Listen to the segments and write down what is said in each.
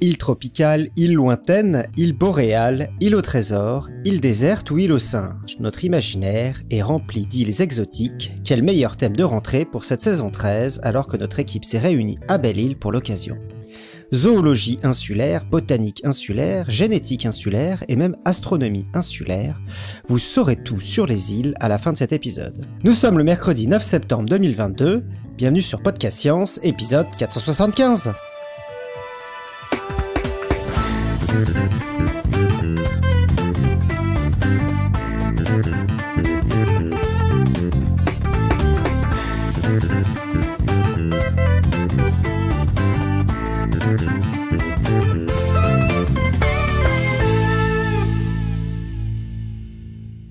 Île tropicale, île lointaine, île boréale, île au trésor, île déserte ou île au singe, notre imaginaire est rempli d'îles exotiques. Quel meilleur thème de rentrée pour cette saison 13 alors que notre équipe s'est réunie à Belle-Île pour l'occasion. Zoologie insulaire, botanique insulaire, génétique insulaire et même astronomie insulaire, vous saurez tout sur les îles à la fin de cet épisode. Nous sommes le mercredi 9 septembre 2022, bienvenue sur Podcast Science, épisode 475.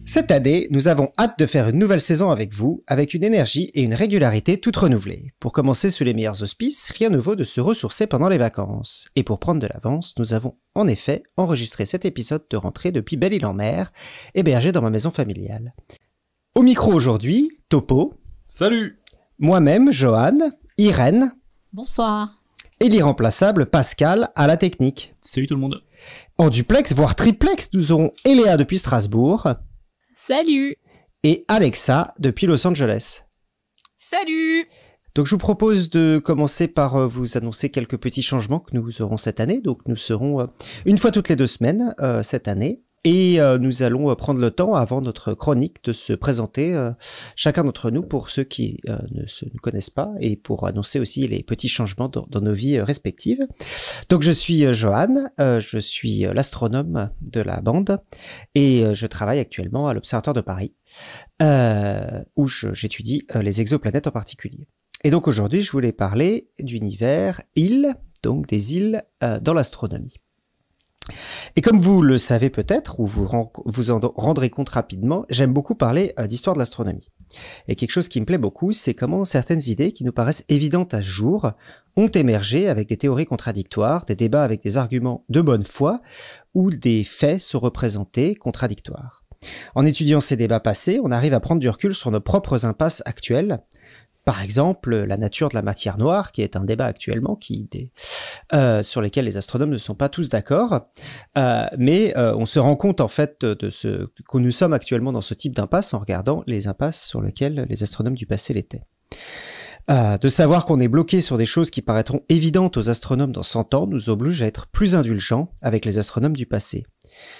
Cette année, nous avons hâte de faire une nouvelle saison avec vous, avec une énergie et une régularité toutes renouvelées. Pour commencer sous les meilleurs auspices, rien ne vaut de se ressourcer pendant les vacances. Et pour prendre de l'avance, nous avons en effet enregistré cet épisode de rentrée depuis Belle-Île-en-Mer, hébergé dans ma maison familiale. Au micro aujourd'hui, Topo. Salut. Moi-même, Johan, Irène. Bonsoir. Et l'irremplaçable Pascal à la technique. Salut tout le monde. En duplex, voire triplex, nous aurons Eléa depuis Strasbourg. Salut. Et Alexa depuis Los Angeles. Salut. Donc je vous propose de commencer par vous annoncer quelques petits changements que nous aurons cette année. Donc nous serons une fois toutes les 2 semaines cette année. Et nous allons prendre le temps avant notre chronique de se présenter chacun d'entre nous pour ceux qui ne connaissent pas et pour annoncer aussi les petits changements dans nos vies respectives. Donc je suis Johan, je suis l'astronome de la bande et je travaille actuellement à l'Observatoire de Paris où j'étudie les exoplanètes en particulier. Et donc aujourd'hui je voulais parler d'univers îles, donc des îles dans l'astronomie. Et comme vous le savez peut-être, ou vous en rendrez compte rapidement, j'aime beaucoup parler d'histoire de l'astronomie. Et quelque chose qui me plaît beaucoup, c'est comment certaines idées qui nous paraissent évidentes à ce jour ont émergé avec des théories contradictoires, des débats avec des arguments de bonne foi, où des faits sont représentés contradictoires. En étudiant ces débats passés, on arrive à prendre du recul sur nos propres impasses actuelles. Par exemple, la nature de la matière noire, qui est un débat actuellement sur lequel les astronomes ne sont pas tous d'accord, mais on se rend compte en fait que nous sommes actuellement dans ce type d'impasse en regardant les impasses sur lesquelles les astronomes du passé l'étaient. De savoir qu'on est bloqué sur des choses qui paraîtront évidentes aux astronomes dans 100 ans nous oblige à être plus indulgents avec les astronomes du passé.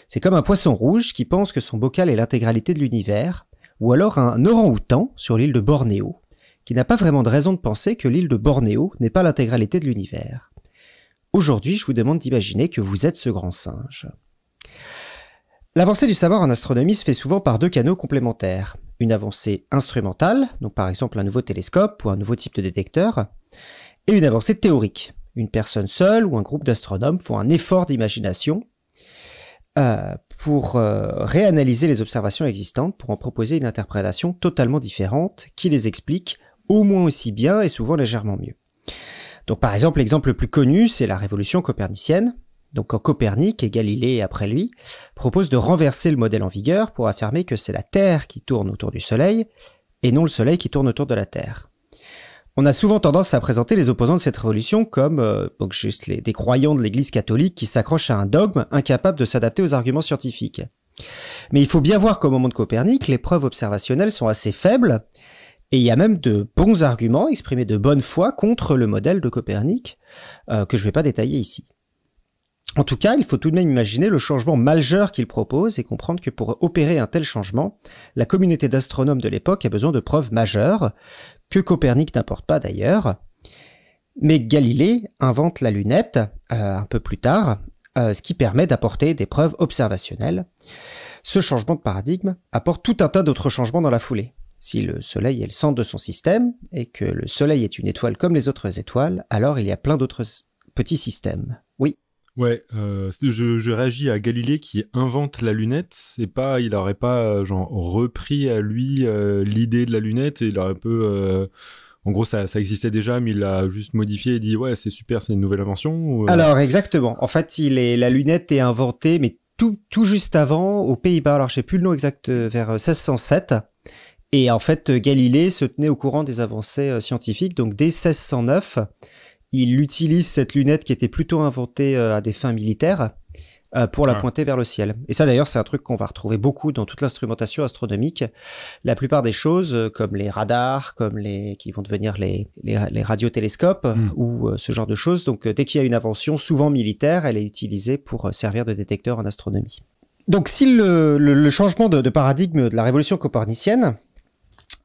C'est comme un poisson rouge qui pense que son bocal est l'intégralité de l'univers, ou alors un orang-outan sur l'île de Bornéo, qui n'a pas vraiment de raison de penser que l'île de Bornéo n'est pas l'intégralité de l'univers. Aujourd'hui, je vous demande d'imaginer que vous êtes ce grand singe. L'avancée du savoir en astronomie se fait souvent par 2 canaux complémentaires. Une avancée instrumentale, donc par exemple un nouveau télescope ou un nouveau type de détecteur, et une avancée théorique. Une personne seule ou un groupe d'astronomes font un effort d'imagination pour réanalyser les observations existantes, pour en proposer une interprétation totalement différente qui les explique au moins aussi bien et souvent légèrement mieux. Donc par exemple, l'exemple le plus connu, c'est la révolution copernicienne. Donc quand Copernic et Galilée après lui proposent de renverser le modèle en vigueur pour affirmer que c'est la Terre qui tourne autour du Soleil et non le Soleil qui tourne autour de la Terre. On a souvent tendance à présenter les opposants de cette révolution comme donc juste des croyants de l'Église catholique qui s'accrochent à un dogme incapable de s'adapter aux arguments scientifiques. Mais il faut bien voir qu'au moment de Copernic, les preuves observationnelles sont assez faibles, et il y a même de bons arguments exprimés de bonne foi contre le modèle de Copernic, que je ne vais pas détailler ici. En tout cas, il faut tout de même imaginer le changement majeur qu'il propose et comprendre que pour opérer un tel changement, la communauté d'astronomes de l'époque a besoin de preuves majeures, que Copernic n'apporte pas d'ailleurs. Mais Galilée invente la lunette un peu plus tard, ce qui permet d'apporter des preuves observationnelles. Ce changement de paradigme apporte tout un tas d'autres changements dans la foulée. Si le Soleil est le centre de son système, et que le Soleil est une étoile comme les autres étoiles, alors il y a plein d'autres petits systèmes. Oui. Ouais, je réagis à Galilée qui invente la lunette. C'est pas, il aurait pas genre repris à lui l'idée de la lunette et il aurait un peu, en gros ça existait déjà, mais il l'a juste modifié et dit ouais c'est super, c'est une nouvelle invention. Ou... Alors exactement. En fait, la lunette est inventée, mais tout juste avant aux Pays-Bas. Alors je sais plus le nom exact, vers 1607. Et en fait, Galilée se tenait au courant des avancées scientifiques. Donc dès 1609, il utilise cette lunette qui était plutôt inventée à des fins militaires pour la pointer vers le ciel. Et ça d'ailleurs, c'est un truc qu'on va retrouver beaucoup dans toute l'instrumentation astronomique. La plupart des choses, comme les radars, comme qui vont devenir les radiotélescopes ou ce genre de choses. Donc dès qu'il y a une invention, souvent militaire, elle est utilisée pour servir de détecteur en astronomie. Donc si le changement de paradigme de la révolution copernicienne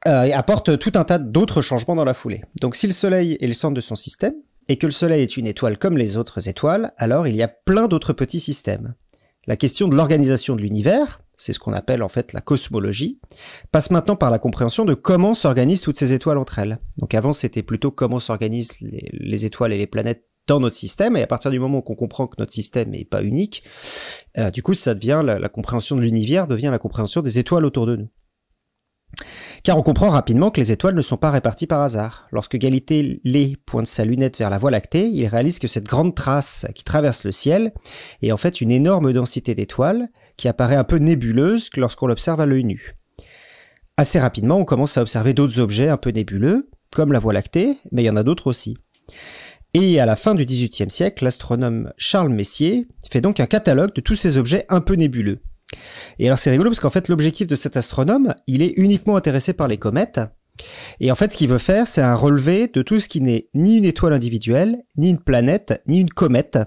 apporte tout un tas d'autres changements dans la foulée. Donc si le Soleil est le centre de son système, et que le Soleil est une étoile comme les autres étoiles, alors il y a plein d'autres petits systèmes. La question de l'organisation de l'univers, c'est ce qu'on appelle en fait la cosmologie, passe maintenant par la compréhension de comment s'organisent toutes ces étoiles entre elles. Donc avant c'était plutôt comment s'organisent les étoiles et les planètes dans notre système, et à partir du moment qu'on comprend que notre système n'est pas unique, du coup ça devient la compréhension de l'univers devient la compréhension des étoiles autour de nous. Car on comprend rapidement que les étoiles ne sont pas réparties par hasard. Lorsque Galilée pointe sa lunette vers la Voie lactée, il réalise que cette grande trace qui traverse le ciel est en fait une énorme densité d'étoiles qui apparaît un peu nébuleuse lorsqu'on l'observe à l'œil nu. Assez rapidement, on commence à observer d'autres objets un peu nébuleux, comme la Voie lactée, mais il y en a d'autres aussi. Et à la fin du XVIIIe siècle, l'astronome Charles Messier fait donc un catalogue de tous ces objets un peu nébuleux. Et alors c'est rigolo parce qu'en fait l'objectif de cet astronome, il est uniquement intéressé par les comètes. Et en fait ce qu'il veut faire, c'est un relevé de tout ce qui n'est ni une étoile individuelle, ni une planète, ni une comète,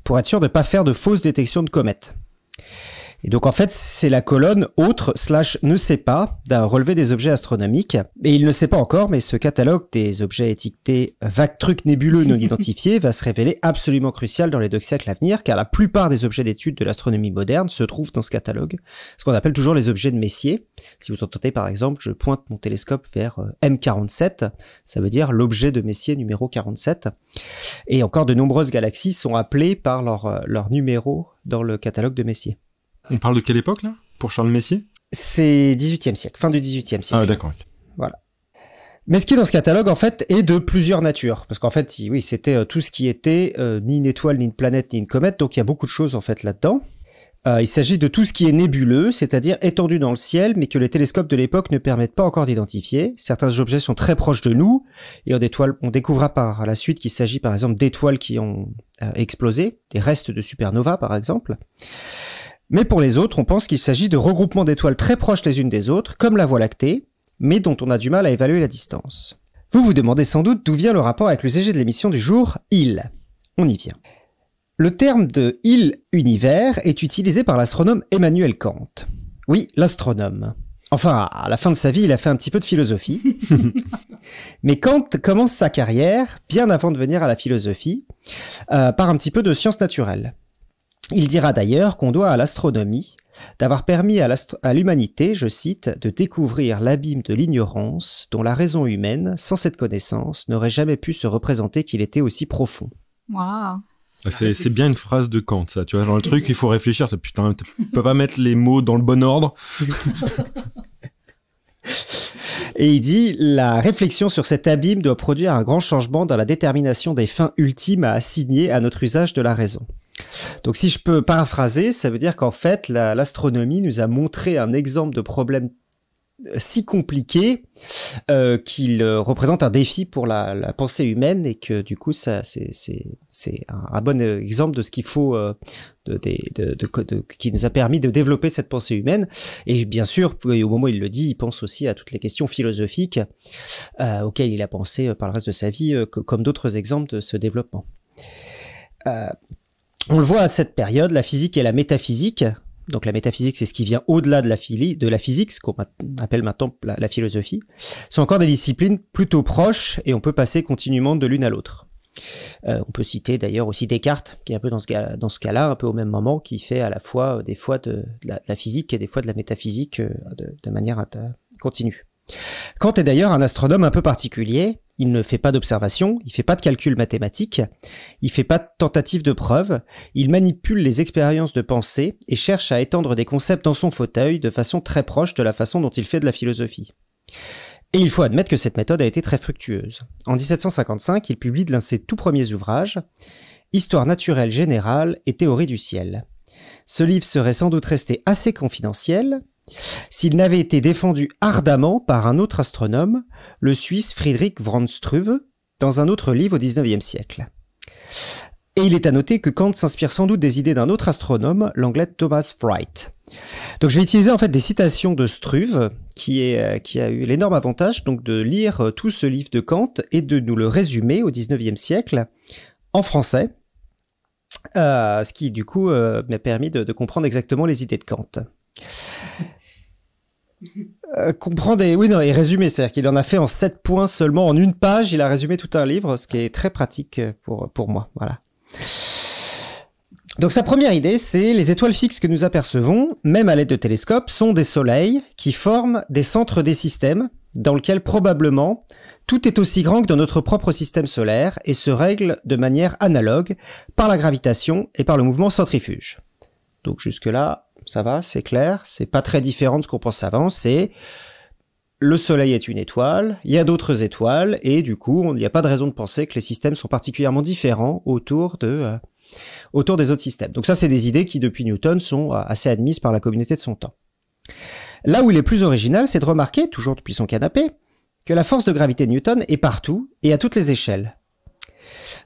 pour être sûr de ne pas faire de fausses détections de comètes. Et donc en fait c'est la colonne autre / ne sait pas d'un relevé des objets astronomiques. Et il ne sait pas encore, mais ce catalogue des objets étiquetés vagues trucs nébuleux non identifiés va se révéler absolument crucial dans les 2 siècles à venir, car la plupart des objets d'étude de l'astronomie moderne se trouvent dans ce catalogue, ce qu'on appelle toujours les objets de Messier. Si vous entendez par exemple, je pointe mon télescope vers M47, ça veut dire l'objet de Messier numéro 47. Et encore de nombreuses galaxies sont appelées par leur numéro dans le catalogue de Messier. On parle de quelle époque, là, pour Charles Messier? C'est 18e siècle, fin du 18e siècle. Ah, d'accord. Voilà. Mais ce qui est dans ce catalogue, en fait, est de plusieurs natures. Parce qu'en fait, oui, c'était tout ce qui était ni une étoile, ni une planète, ni une comète. Donc, il y a beaucoup de choses, en fait, là-dedans. Il s'agit de tout ce qui est nébuleux, c'est-à-dire étendu dans le ciel, mais que les télescopes de l'époque ne permettent pas encore d'identifier. Certains objets sont très proches de nous, et on découvrira par la suite qu'il s'agit, par exemple, d'étoiles qui ont explosé, des restes de supernovas, par exemple. Mais pour les autres, on pense qu'il s'agit de regroupements d'étoiles très proches les unes des autres, comme la Voie lactée, mais dont on a du mal à évaluer la distance. Vous vous demandez sans doute d'où vient le rapport avec le sujet de l'émission du jour, il. On y vient. Le terme de il-univers est utilisé par l'astronome Emmanuel Kant. Oui, l'astronome. Enfin, à la fin de sa vie, il a fait un petit peu de philosophie. Mais Kant commence sa carrière, bien avant de venir à la philosophie, par un petit peu de sciences naturelles. Il dira d'ailleurs qu'on doit à l'astronomie d'avoir permis à l'humanité, je cite, de découvrir l'abîme de l'ignorance dont la raison humaine, sans cette connaissance, n'aurait jamais pu se représenter qu'il était aussi profond. Waouh. C'est bien une phrase de Kant, ça. Tu vois, genre le truc, il faut réfléchir. Putain, tu peux pas mettre les mots dans le bon ordre. Et il dit, la réflexion sur cet abîme doit produire un grand changement dans la détermination des fins ultimes à assigner à notre usage de la raison. Donc si je peux paraphraser, ça veut dire qu'en fait, l'astronomie nous a montré un exemple de problème si compliqué qu'il représente un défi pour la pensée humaine et que du coup, ça c'est un bon exemple de ce qu'il faut, qui nous a permis de développer cette pensée humaine. Et bien sûr, au moment où il le dit, il pense aussi à toutes les questions philosophiques auxquelles il a pensé par le reste de sa vie, comme d'autres exemples de ce développement. On le voit à cette période, la physique et la métaphysique. Donc la métaphysique, c'est ce qui vient au-delà de la physique, ce qu'on appelle maintenant la philosophie, sont encore des disciplines plutôt proches et on peut passer continuellement de l'une à l'autre. On peut citer d'ailleurs aussi Descartes, qui est un peu dans ce cas-là, un peu au même moment, qui fait à la fois des fois de la physique et des fois de la métaphysique de manière continue. Kant est d'ailleurs un astronome un peu particulier. Il ne fait pas d'observation, il fait pas de calcul mathématique, il fait pas de tentative de preuve, il manipule les expériences de pensée et cherche à étendre des concepts dans son fauteuil de façon très proche de la façon dont il fait de la philosophie. Et il faut admettre que cette méthode a été très fructueuse. En 1755, il publie l'un de ses tout premiers ouvrages, Histoire naturelle générale et théorie du ciel. Ce livre serait sans doute resté assez confidentiel, s'il n'avait été défendu ardemment par un autre astronome, le Suisse Friedrich von Struve, dans un autre livre au XIXe siècle. Et il est à noter que Kant s'inspire sans doute des idées d'un autre astronome, l'anglais Thomas Wright. Donc je vais utiliser en fait des citations de Struve, qui a eu l'énorme avantage donc de lire tout ce livre de Kant et de nous le résumer au XIXe siècle en français, ce qui du coup m'a permis de comprendre exactement les idées de Kant. Comprendre et résumer, c'est-à-dire qu'il en a fait en 7 points seulement, en une page, il a résumé tout un livre, ce qui est très pratique pour moi, voilà. Donc sa première idée, c'est les étoiles fixes que nous apercevons, même à l'aide de télescopes, sont des soleils qui forment des centres des systèmes, dans lesquels probablement tout est aussi grand que dans notre propre système solaire et se règle de manière analogue par la gravitation et par le mouvement centrifuge. Donc jusque-là, ça va, c'est clair, c'est pas très différent de ce qu'on pense avant, c'est le Soleil est une étoile, il y a d'autres étoiles, et du coup, il n'y a pas de raison de penser que les systèmes sont particulièrement différents autour des autres systèmes. Donc ça, c'est des idées qui, depuis Newton, sont assez admises par la communauté de son temps. Là où il est plus original, c'est de remarquer, toujours depuis son canapé, que la force de gravité de Newton est partout et à toutes les échelles.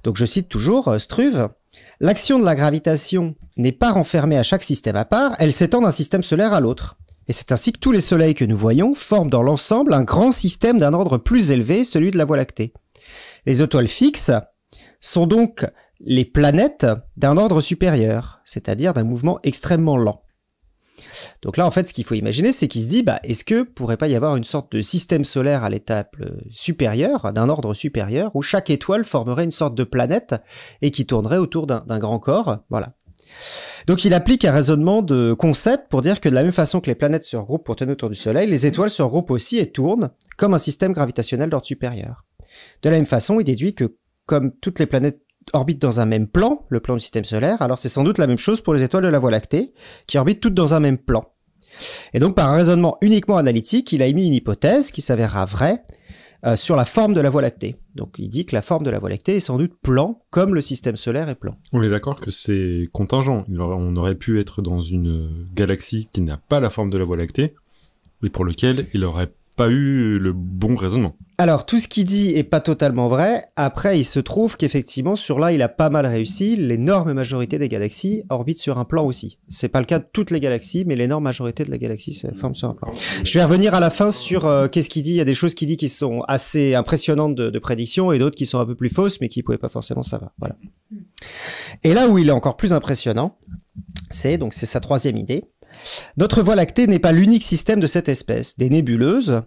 Donc je cite toujours Struve, « L'action de la gravitation n'est pas renfermée à chaque système à part, elle s'étend d'un système solaire à l'autre. Et c'est ainsi que tous les soleils que nous voyons forment dans l'ensemble un grand système d'un ordre plus élevé, celui de la Voie lactée. Les étoiles fixes sont donc les planètes d'un ordre supérieur, c'est-à-dire d'un mouvement extrêmement lent. » Donc là, en fait, ce qu'il faut imaginer, c'est qu'il se dit, est-ce que pourrait pas y avoir une sorte de système solaire à l'étape supérieure, d'un ordre supérieur, où chaque étoile formerait une sorte de planète et qui tournerait autour d'un grand corps, voilà. Donc il applique un raisonnement de concept pour dire que de la même façon que les planètes se regroupent pour tourner autour du Soleil, les étoiles se regroupent aussi et tournent comme un système gravitationnel d'ordre supérieur. De la même façon, il déduit que comme toutes les planètes orbitent dans un même plan, le plan du système solaire, alors c'est sans doute la même chose pour les étoiles de la Voie lactée, qui orbitent toutes dans un même plan. Et donc par un raisonnement uniquement analytique, il a émis une hypothèse qui s'avérera vraie sur la forme de la Voie lactée. Donc il dit que la forme de la Voie lactée est sans doute plan, comme le système solaire est plan. On est d'accord que c'est contingent. On aurait pu être dans une galaxie qui n'a pas la forme de la Voie lactée, mais pour lequel il aurait pas eu le bon raisonnement. Alors, tout ce qu'il dit est pas totalement vrai. Après, il se trouve qu'effectivement, sur là, il a pas mal réussi. L'énorme majorité des galaxies orbitent sur un plan aussi. C'est pas le cas de toutes les galaxies, mais l'énorme majorité de la galaxie se forme sur un plan. Je vais revenir à la fin sur qu'est-ce qu'il dit. Il y a des choses qu'il dit qui sont assez impressionnantes de prédiction et d'autres qui sont un peu plus fausses, mais qui pouvaient pas forcément savoir. Voilà. Et là où il est encore plus impressionnant, c'est sa troisième idée. Notre Voie lactée n'est pas l'unique système de cette espèce. Des nébuleuses,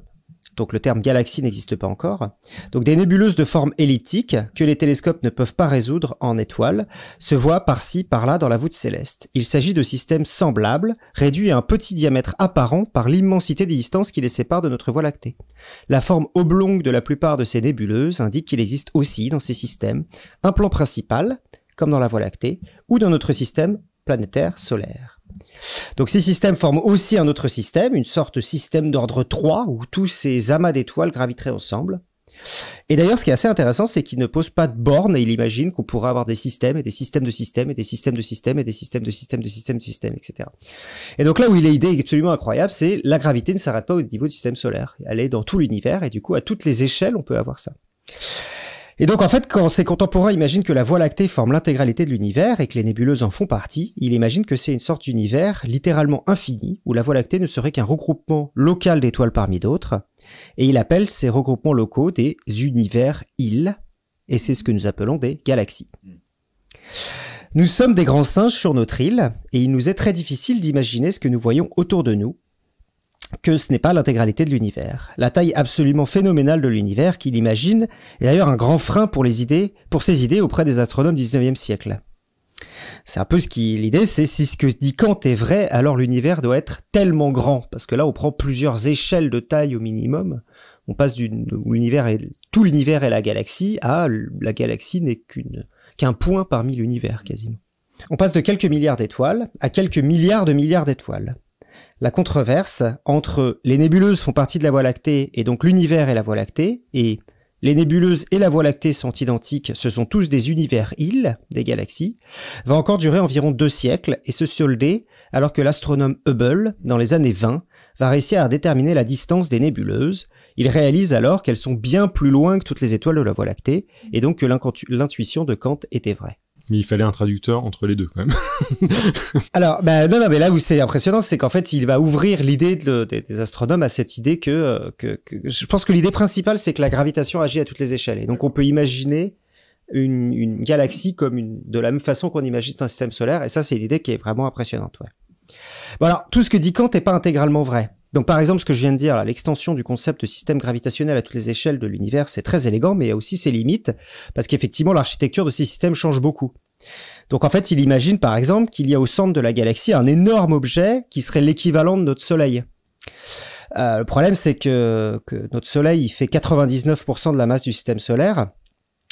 donc le terme galaxie n'existe pas encore, donc des nébuleuses de forme elliptique que les télescopes ne peuvent pas résoudre en étoiles, se voient par-ci, par-là dans la voûte céleste. Il s'agit de systèmes semblables, réduits à un petit diamètre apparent par l'immensité des distances qui les séparent de notre Voie lactée. La forme oblongue de la plupart de ces nébuleuses indique qu'il existe aussi dans ces systèmes un plan principal, comme dans la Voie lactée, ou dans notre système planétaire solaire. Donc ces systèmes forment aussi un autre système, une sorte de système d'ordre 3, où tous ces amas d'étoiles graviteraient ensemble. Et d'ailleurs, ce qui est assez intéressant, c'est qu'il ne pose pas de borne, et il imagine qu'on pourrait avoir des systèmes, et des systèmes de systèmes, et des systèmes de systèmes, et des systèmes de systèmes, de systèmes, de systèmes, etc. Et donc là où il a une idée absolument incroyable, c'est la gravité ne s'arrête pas au niveau du système solaire. Elle est dans tout l'univers, et du coup, à toutes les échelles, on peut avoir ça. Et donc en fait, quand ses contemporains imaginent que la Voie lactée forme l'intégralité de l'univers et que les nébuleuses en font partie, il imagine que c'est une sorte d'univers littéralement infini, où la Voie lactée ne serait qu'un regroupement local d'étoiles parmi d'autres, et il appelle ces regroupements locaux des univers-îles, et c'est ce que nous appelons des galaxies. Nous sommes des grands singes sur notre île, et il nous est très difficile d'imaginer ce que nous voyons autour de nous, que ce n'est pas l'intégralité de l'univers. La taille absolument phénoménale de l'univers qu'il imagine est d'ailleurs un grand frein pour ses idées auprès des astronomes du 19e siècle. C'est un peu l'idée, c'est si ce que dit Kant est vrai, alors l'univers doit être tellement grand, parce que là on prend plusieurs échelles de taille au minimum, on passe tout l'univers est la galaxie, à la galaxie n'est qu'un point parmi l'univers quasiment. On passe de quelques milliards d'étoiles à quelques milliards d'étoiles. La controverse entre les nébuleuses font partie de la Voie lactée et donc l'univers est la Voie lactée et les nébuleuses et la Voie lactée sont identiques, ce sont tous des univers-îles, des galaxies, va encore durer environ 2 siècles et se solder alors que l'astronome Hubble, dans les années 20, va réussir à déterminer la distance des nébuleuses. Il réalise alors qu'elles sont bien plus loin que toutes les étoiles de la Voie lactée, et donc que l'intuition de Kant était vraie. Mais il fallait un traducteur entre les deux, quand même. Alors, non, mais là où c'est impressionnant, c'est qu'en fait, il va ouvrir l'idée des astronomes à cette idée que je pense que l'idée principale, c'est que la gravitation agit à toutes les échelles. Et donc, on peut imaginer une galaxie de la même façon qu'on imagine un système solaire. Et ça, c'est une idée qui est vraiment impressionnante, ouais. Bon, alors, tout ce que dit Kant n'est pas intégralement vrai. Donc, par exemple, ce que je viens de dire, là, l'extension du concept de système gravitationnel à toutes les échelles de l'univers, c'est très élégant, mais il y a aussi ses limites, parce qu'effectivement, l'architecture de ces systèmes change beaucoup. Donc, en fait, il imagine, par exemple, qu'il y a au centre de la galaxie un énorme objet qui serait l'équivalent de notre Soleil. Le problème, c'est que notre Soleil, il fait 99% de la masse du système solaire.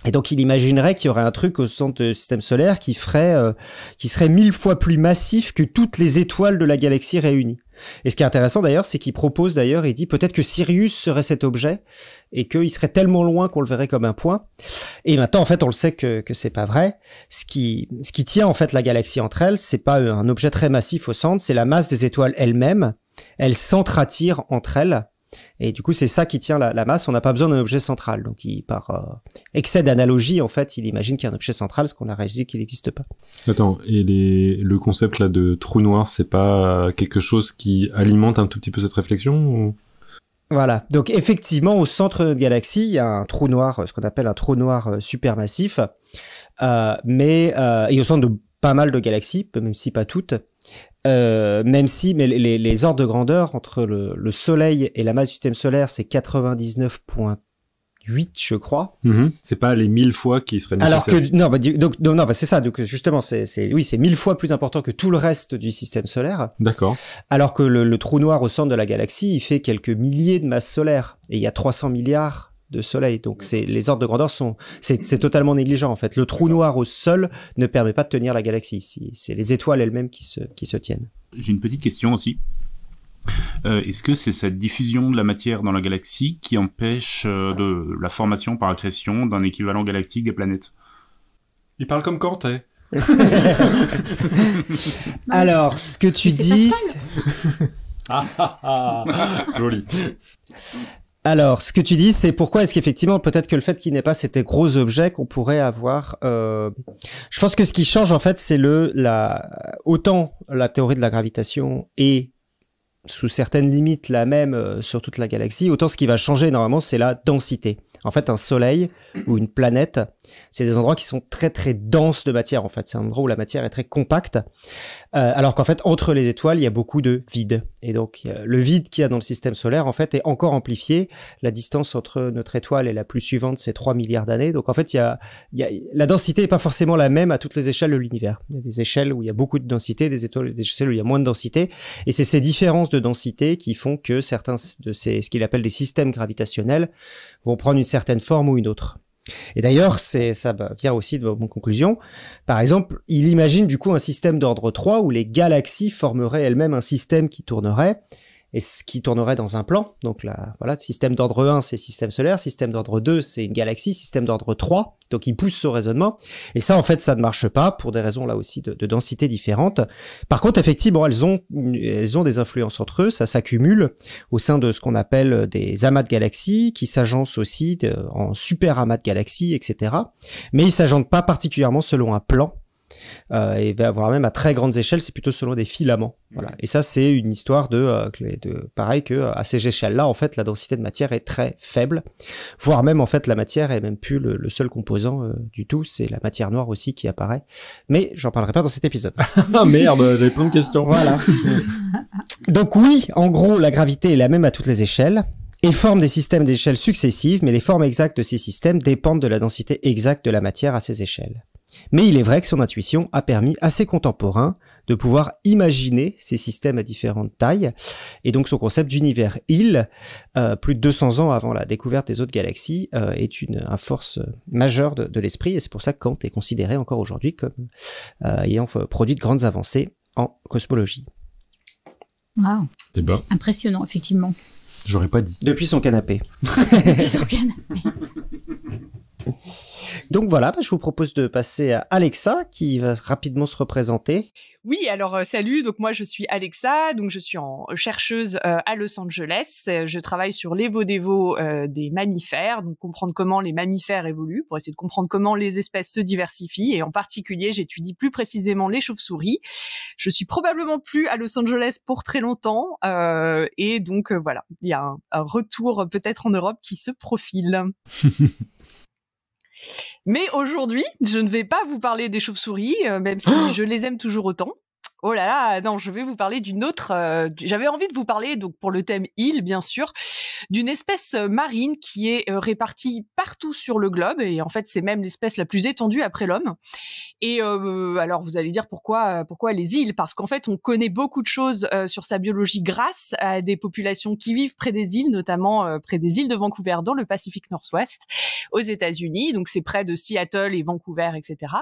Et donc, il imaginerait qu'il y aurait un truc au centre du système solaire qui serait 1000 fois plus massif que toutes les étoiles de la galaxie réunies. Et ce qui est intéressant d'ailleurs, c'est qu'il propose d'ailleurs, il dit peut-être que Sirius serait cet objet et qu'il serait tellement loin qu'on le verrait comme un point. Et maintenant, en fait, on le sait que c'est pas vrai. Ce qui tient en fait la galaxie entre elles, c'est pas un objet très massif au centre, c'est la masse des étoiles elles-mêmes. Elles s'entreattirent entre elles. Et du coup, c'est ça qui tient la masse. On n'a pas besoin d'un objet central. Donc, par excès d'analogie, en fait, il imagine qu'il y a un objet central, ce qu'on a réalisé qu'il n'existe pas. Attends, et le concept là de trou noir, c'est pas quelque chose qui alimente un tout petit peu cette réflexion ou... Voilà. Donc, effectivement, au centre de notre galaxie, il y a un trou noir, ce qu'on appelle un trou noir supermassif, et au centre de pas mal de galaxies, même si pas toutes. Mais les ordres de grandeur entre le Soleil et la masse du système solaire, c'est 99,8, je crois. C'est pas les 1000 fois qui seraient nécessaires. Alors que c'est ça. Donc justement, c'est 1000 fois plus important que tout le reste du système solaire. D'accord. Alors que le trou noir au centre de la galaxie, il fait quelques milliers de masses solaires et il y a 300 milliards de soleil. Donc les ordres de grandeur c'est totalement négligent en fait. Le trou noir au sol ne permet pas de tenir la galaxie. C'est les étoiles elles-mêmes qui se tiennent. J'ai une petite question aussi. Est-ce que c'est cette diffusion de la matière dans la galaxie qui empêche de la formation par accrétion d'un équivalent galactique des planètes? Il parle comme Kant, hein. Alors, ce que tu dis... Joli. Alors, ce que tu dis, c'est pourquoi est-ce qu'effectivement, peut-être que le fait qu'il n'ait pas ces gros objets qu'on pourrait avoir... Je pense que ce qui change, en fait, c'est autant la théorie de la gravitation est, sous certaines limites, la même sur toute la galaxie, autant ce qui va changer, normalement, c'est la densité. En fait, un soleil ou une planète, c'est des endroits qui sont très très denses de matière. En fait, c'est un endroit où la matière est très compacte, alors qu'en fait, entre les étoiles, il y a beaucoup de vide. Et donc, le vide qu'il y a dans le système solaire, en fait, est encore amplifié. La distance entre notre étoile et la plus suivante, c'est 3 milliards d'années. Donc, en fait, la densité est pas forcément la même à toutes les échelles de l'univers. Il y a des échelles où il y a beaucoup de densité, des échelles où il y a moins de densité. Et c'est ces différences de densité qui font que certains de ce qu'il appelle des systèmes gravitationnels vont prendre une certaine forme ou une autre. Et d'ailleurs, ça vient aussi de mon conclusion. Par exemple, il imagine du coup un système d'ordre 3 où les galaxies formeraient elles-mêmes un système qui tournerait, et ce qui tournerait dans un plan. Donc là, voilà, système d'ordre 1, c'est système solaire, système d'ordre 2, c'est une galaxie, système d'ordre 3, donc il pousse ce raisonnement. Et ça, en fait, ça ne marche pas pour des raisons là aussi de densité différentes. Par contre, effectivement, elles ont des influences entre eux, ça s'accumule au sein de ce qu'on appelle des amas de galaxies, qui s'agencent aussi en super amas de galaxies, etc. Mais ils s'agencent pas particulièrement selon un plan. Et va avoir même à très grandes échelles, c'est plutôt selon des filaments. Voilà. Et ça, c'est une histoire pareil que à ces échelles-là, en fait, la densité de matière est très faible, voire même en fait la matière est même plus le seul composant du tout, c'est la matière noire aussi qui apparaît. Mais j'en parlerai pas dans cet épisode. Ah merde, j'avais plein de questions. Voilà. Donc oui, en gros, la gravité est la même à toutes les échelles. Et forme des systèmes d'échelles successives, mais les formes exactes de ces systèmes dépendent de la densité exacte de la matière à ces échelles. Mais il est vrai que son intuition a permis à ses contemporains de pouvoir imaginer ces systèmes à différentes tailles, et donc son concept d'univers-île, plus de 200 ans avant la découverte des autres galaxies, est une force majeure de l'esprit, et c'est pour ça que Kant est considéré encore aujourd'hui comme ayant produit de grandes avancées en cosmologie. Waouh. Eh ben, Impressionnant, effectivement. j'aurais pas dit. Depuis son canapé. Depuis son canapé. Donc voilà, je vous propose de passer à Alexa qui va rapidement se représenter. Oui, alors salut, donc moi je suis Alexa, donc je suis chercheuse à Los Angeles. Je travaille sur l'évo-dévo des mammifères, donc comprendre comment les mammifères évoluent, pour essayer de comprendre comment les espèces se diversifient, et en particulier j'étudie plus précisément les chauves-souris. Je suis probablement plus à Los Angeles pour très longtemps, et donc voilà, il y a un retour peut-être en Europe qui se profile. Mais aujourd'hui, je ne vais pas vous parler des chauves-souris, même si je les aime toujours autant. Oh là là, non, je vais vous parler d'une autre... j'avais envie de vous parler, donc pour le thème île, bien sûr, d'une espèce marine qui est répartie partout sur le globe, et en fait, c'est même l'espèce la plus étendue après l'homme. Et alors, vous allez dire pourquoi les îles ? Parce qu'en fait, on connaît beaucoup de choses sur sa biologie grâce à des populations qui vivent près des îles, notamment près des îles de Vancouver, dans le Pacifique Nord-Ouest, aux États-Unis. Donc, c'est près de Seattle et Vancouver, etc.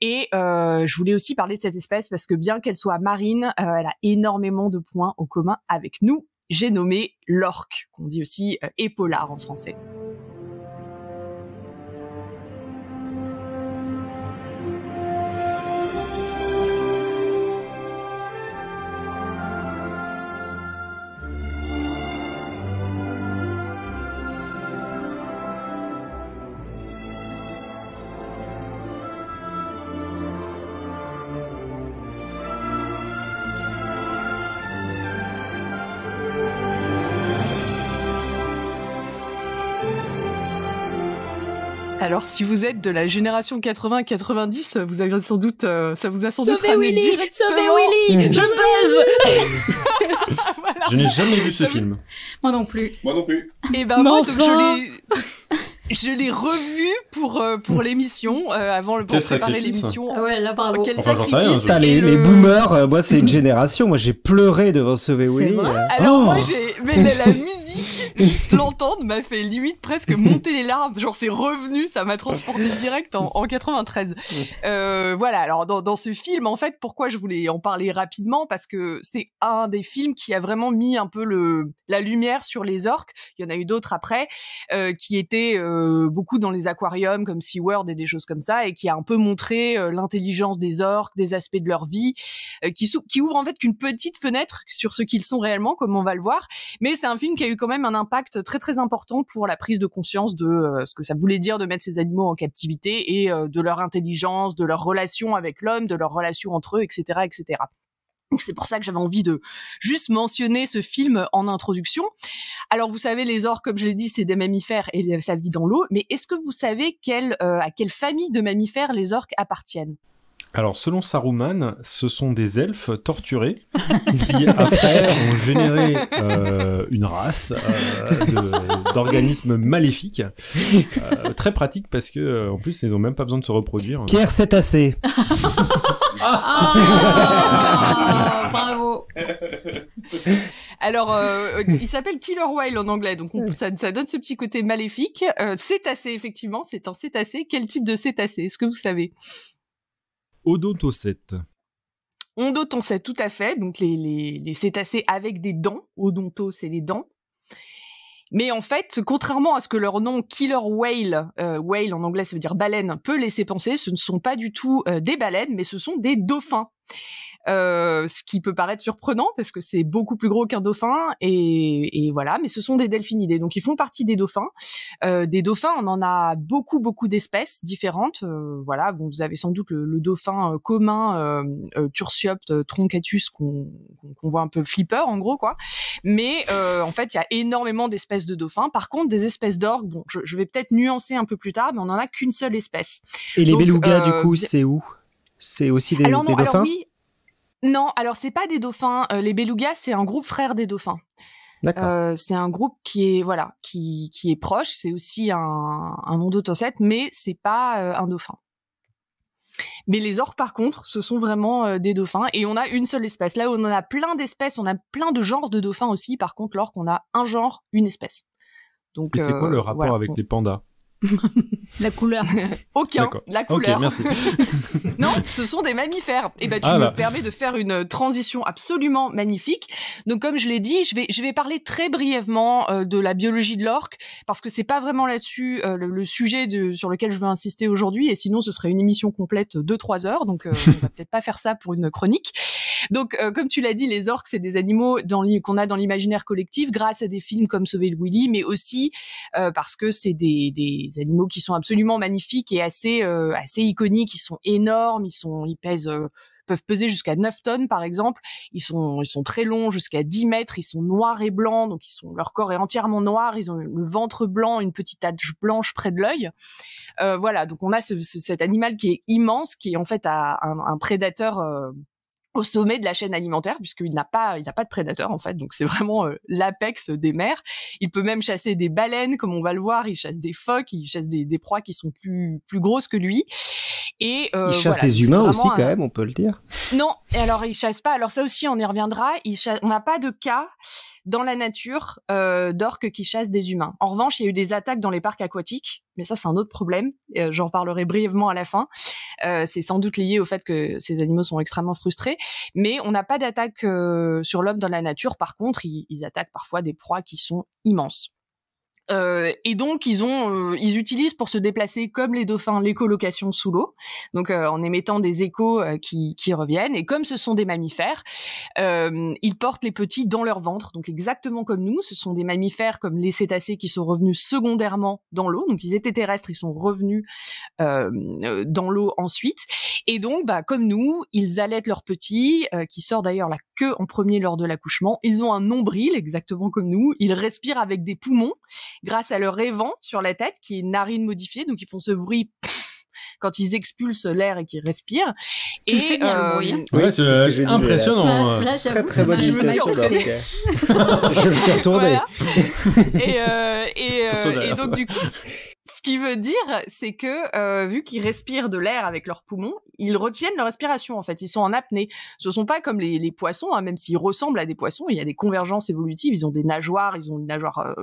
Et je voulais aussi parler de cette espèce parce que bien qu'elle soit marine, elle a énormément de points en commun avec nous. J'ai nommé l'orque, qu'on dit aussi épaulard en français. Alors, si vous êtes de la génération 80-90, vous avez sans doute, ça vous a sans doute ramené directement... Sauvez Willy, je buzz. Voilà. Je n'ai jamais vu ce film. Moi non plus. Et ben moi, donc, je l'ai revu pour l'émission, pour préparer l'émission. Ah ouais, là, bravo. Quel Enfin, sacrifice. Putain, les boomers, moi c'est une génération, moi j'ai pleuré devant Sauver Willy. Alors moi mais la musique, juste l'entendre m'a fait limite presque monter les larmes, genre c'est revenu, ça m'a transporté direct en 93. Voilà, alors dans ce film, en fait, pourquoi je voulais en parler rapidement, parce que c'est un des films qui a vraiment mis un peu la lumière sur les orques. Il y en a eu d'autres après, qui étaient beaucoup dans les aquariums comme SeaWorld et des choses comme ça, et qui a un peu montré l'intelligence des orques, des aspects de leur vie, qui ouvre en fait qu'une petite fenêtre sur ce qu'ils sont réellement, comme on va le voir. Mais c'est un film qui a eu quand même un impact très très important pour la prise de conscience de ce que ça voulait dire de mettre ces animaux en captivité, et de leur intelligence, de leur relation avec l'homme, de leur relation entre eux, etc., etc. Donc c'est pour ça que j'avais envie de juste mentionner ce film en introduction. Alors vous savez, les orques, comme je l'ai dit, c'est des mammifères et ça vit dans l'eau. Mais est-ce que vous savez à quelle famille de mammifères les orques appartiennent ? Alors, selon Saruman, ce sont des elfes torturés qui, après, ont généré une race d'organismes maléfiques. Très pratique parce que, en plus, ils n'ont même pas besoin de se reproduire. Pierre Cétacé. Bravo. Alors, il s'appelle Killer Whale en anglais, donc ça donne ce petit côté maléfique. Cétacé, effectivement, c'est un cétacé. Quel type de cétacé ? Est-ce que vous savez ? Odontocètes. Odontocètes, tout à fait. Donc les cétacés avec des dents. Odonto, c'est les dents. Mais en fait, contrairement à ce que leur nom Killer Whale, whale en anglais ça veut dire baleine, peut laisser penser, ce ne sont pas du tout des baleines, mais ce sont des dauphins. Ce qui peut paraître surprenant parce que c'est beaucoup plus gros qu'un dauphin, et voilà, mais ce sont des delphinidés, donc ils font partie des dauphins. Des dauphins, on en a beaucoup d'espèces différentes. Voilà, bon, vous avez sans doute le dauphin commun, Tursiops truncatus, qu'on voit un peu flipper en gros, quoi. Mais en fait, il y a énormément d'espèces de dauphins. Par contre, des espèces d'orques, bon, je vais peut-être nuancer un peu plus tard, mais on en a qu'une seule espèce. Et les belugas, du coup, c'est où ? C'est aussi des dauphins ? Alors oui. Non, alors c'est pas des dauphins. Les belugas, c'est un groupe frère des dauphins. D'accord. C'est un groupe qui est proche. C'est aussi un odontocète, mais c'est pas un dauphin. Mais les orques, par contre, ce sont vraiment des dauphins, et on a une seule espèce. Là où on en a plein d'espèces, on a plein de genres de dauphins aussi. Par contre, l'orque, on a un genre, une espèce. Donc, et c'est quoi le rapport avec les pandas ? La couleur. Aucun. D'accord. La couleur. Ok, merci. Non, ce sont des mammifères. Et ben, tu me permets de faire une transition absolument magnifique. Donc, comme je l'ai dit, je vais parler très brièvement de la biologie de l'orque, parce que c'est pas vraiment là-dessus le sujet sur lequel je veux insister aujourd'hui, et sinon ce serait une émission complète de 3 heures, donc on va peut-être pas faire ça pour une chronique. Donc, comme tu l'as dit, les orques, c'est des animaux qu'on a dans l'imaginaire collectif grâce à des films comme Sauver le Willy, mais aussi parce que c'est des animaux qui sont absolument magnifiques et assez iconiques. Ils sont énormes, ils pèsent peuvent peser jusqu'à 9 tonnes par exemple. Ils sont très longs, jusqu'à 10 mètres. Ils sont noirs et blancs, donc leur corps est entièrement noir. Ils ont le ventre blanc, une petite tache blanche près de l'œil. Voilà, donc on a cet animal qui est immense, qui en fait a un prédateur au sommet de la chaîne alimentaire, puisqu'il n'a pas de prédateur en fait, donc c'est vraiment l'apex des mers. Il peut même chasser des baleines, comme on va le voir. Il chasse des phoques, il chasse des proies qui sont plus grosses que lui. Et il chasse des humains aussi quand même, on peut le dire. Non, et alors il chasse pas. Alors ça aussi, on y reviendra. On n'a pas de cas dans la nature d'orques qui chassent des humains. En revanche, il y a eu des attaques dans les parcs aquatiques, mais ça c'est un autre problème. J'en parlerai brièvement à la fin. C'est sans doute lié au fait que ces animaux sont extrêmement frustrés, mais on n'a pas d'attaque sur l'homme dans la nature. Par contre, ils attaquent parfois des proies qui sont immenses. Et donc ils utilisent pour se déplacer comme les dauphins l'écholocation sous l'eau, donc en émettant des échos qui reviennent. Et comme ce sont des mammifères, ils portent les petits dans leur ventre, donc exactement comme nous. Ce sont des mammifères comme les cétacés qui sont revenus secondairement dans l'eau, donc ils étaient terrestres, ils sont revenus dans l'eau ensuite. Et donc comme nous, ils allaitent leurs petits, qui sort d'ailleurs la queue en premier lors de l'accouchement. Ils ont un nombril exactement comme nous. Ils respirent avec des poumons grâce à leur évent sur la tête qui est une narine modifiée, donc ils font ce bruit quand ils expulsent l'air et qu'ils respirent. Tu le fais bien le bruit. Ouais, c'est impressionnant. Là, très très bonne imitation. Je me suis retourné. Voilà. Et donc du coup, ce qui veut dire, c'est que vu qu'ils respirent de l'air avec leurs poumons, ils retiennent leur respiration en fait. Ils sont en apnée. Ce sont pas comme les poissons, hein, même s'ils ressemblent à des poissons. Il y a des convergences évolutives. Ils ont des nageoires, ils ont une nageoire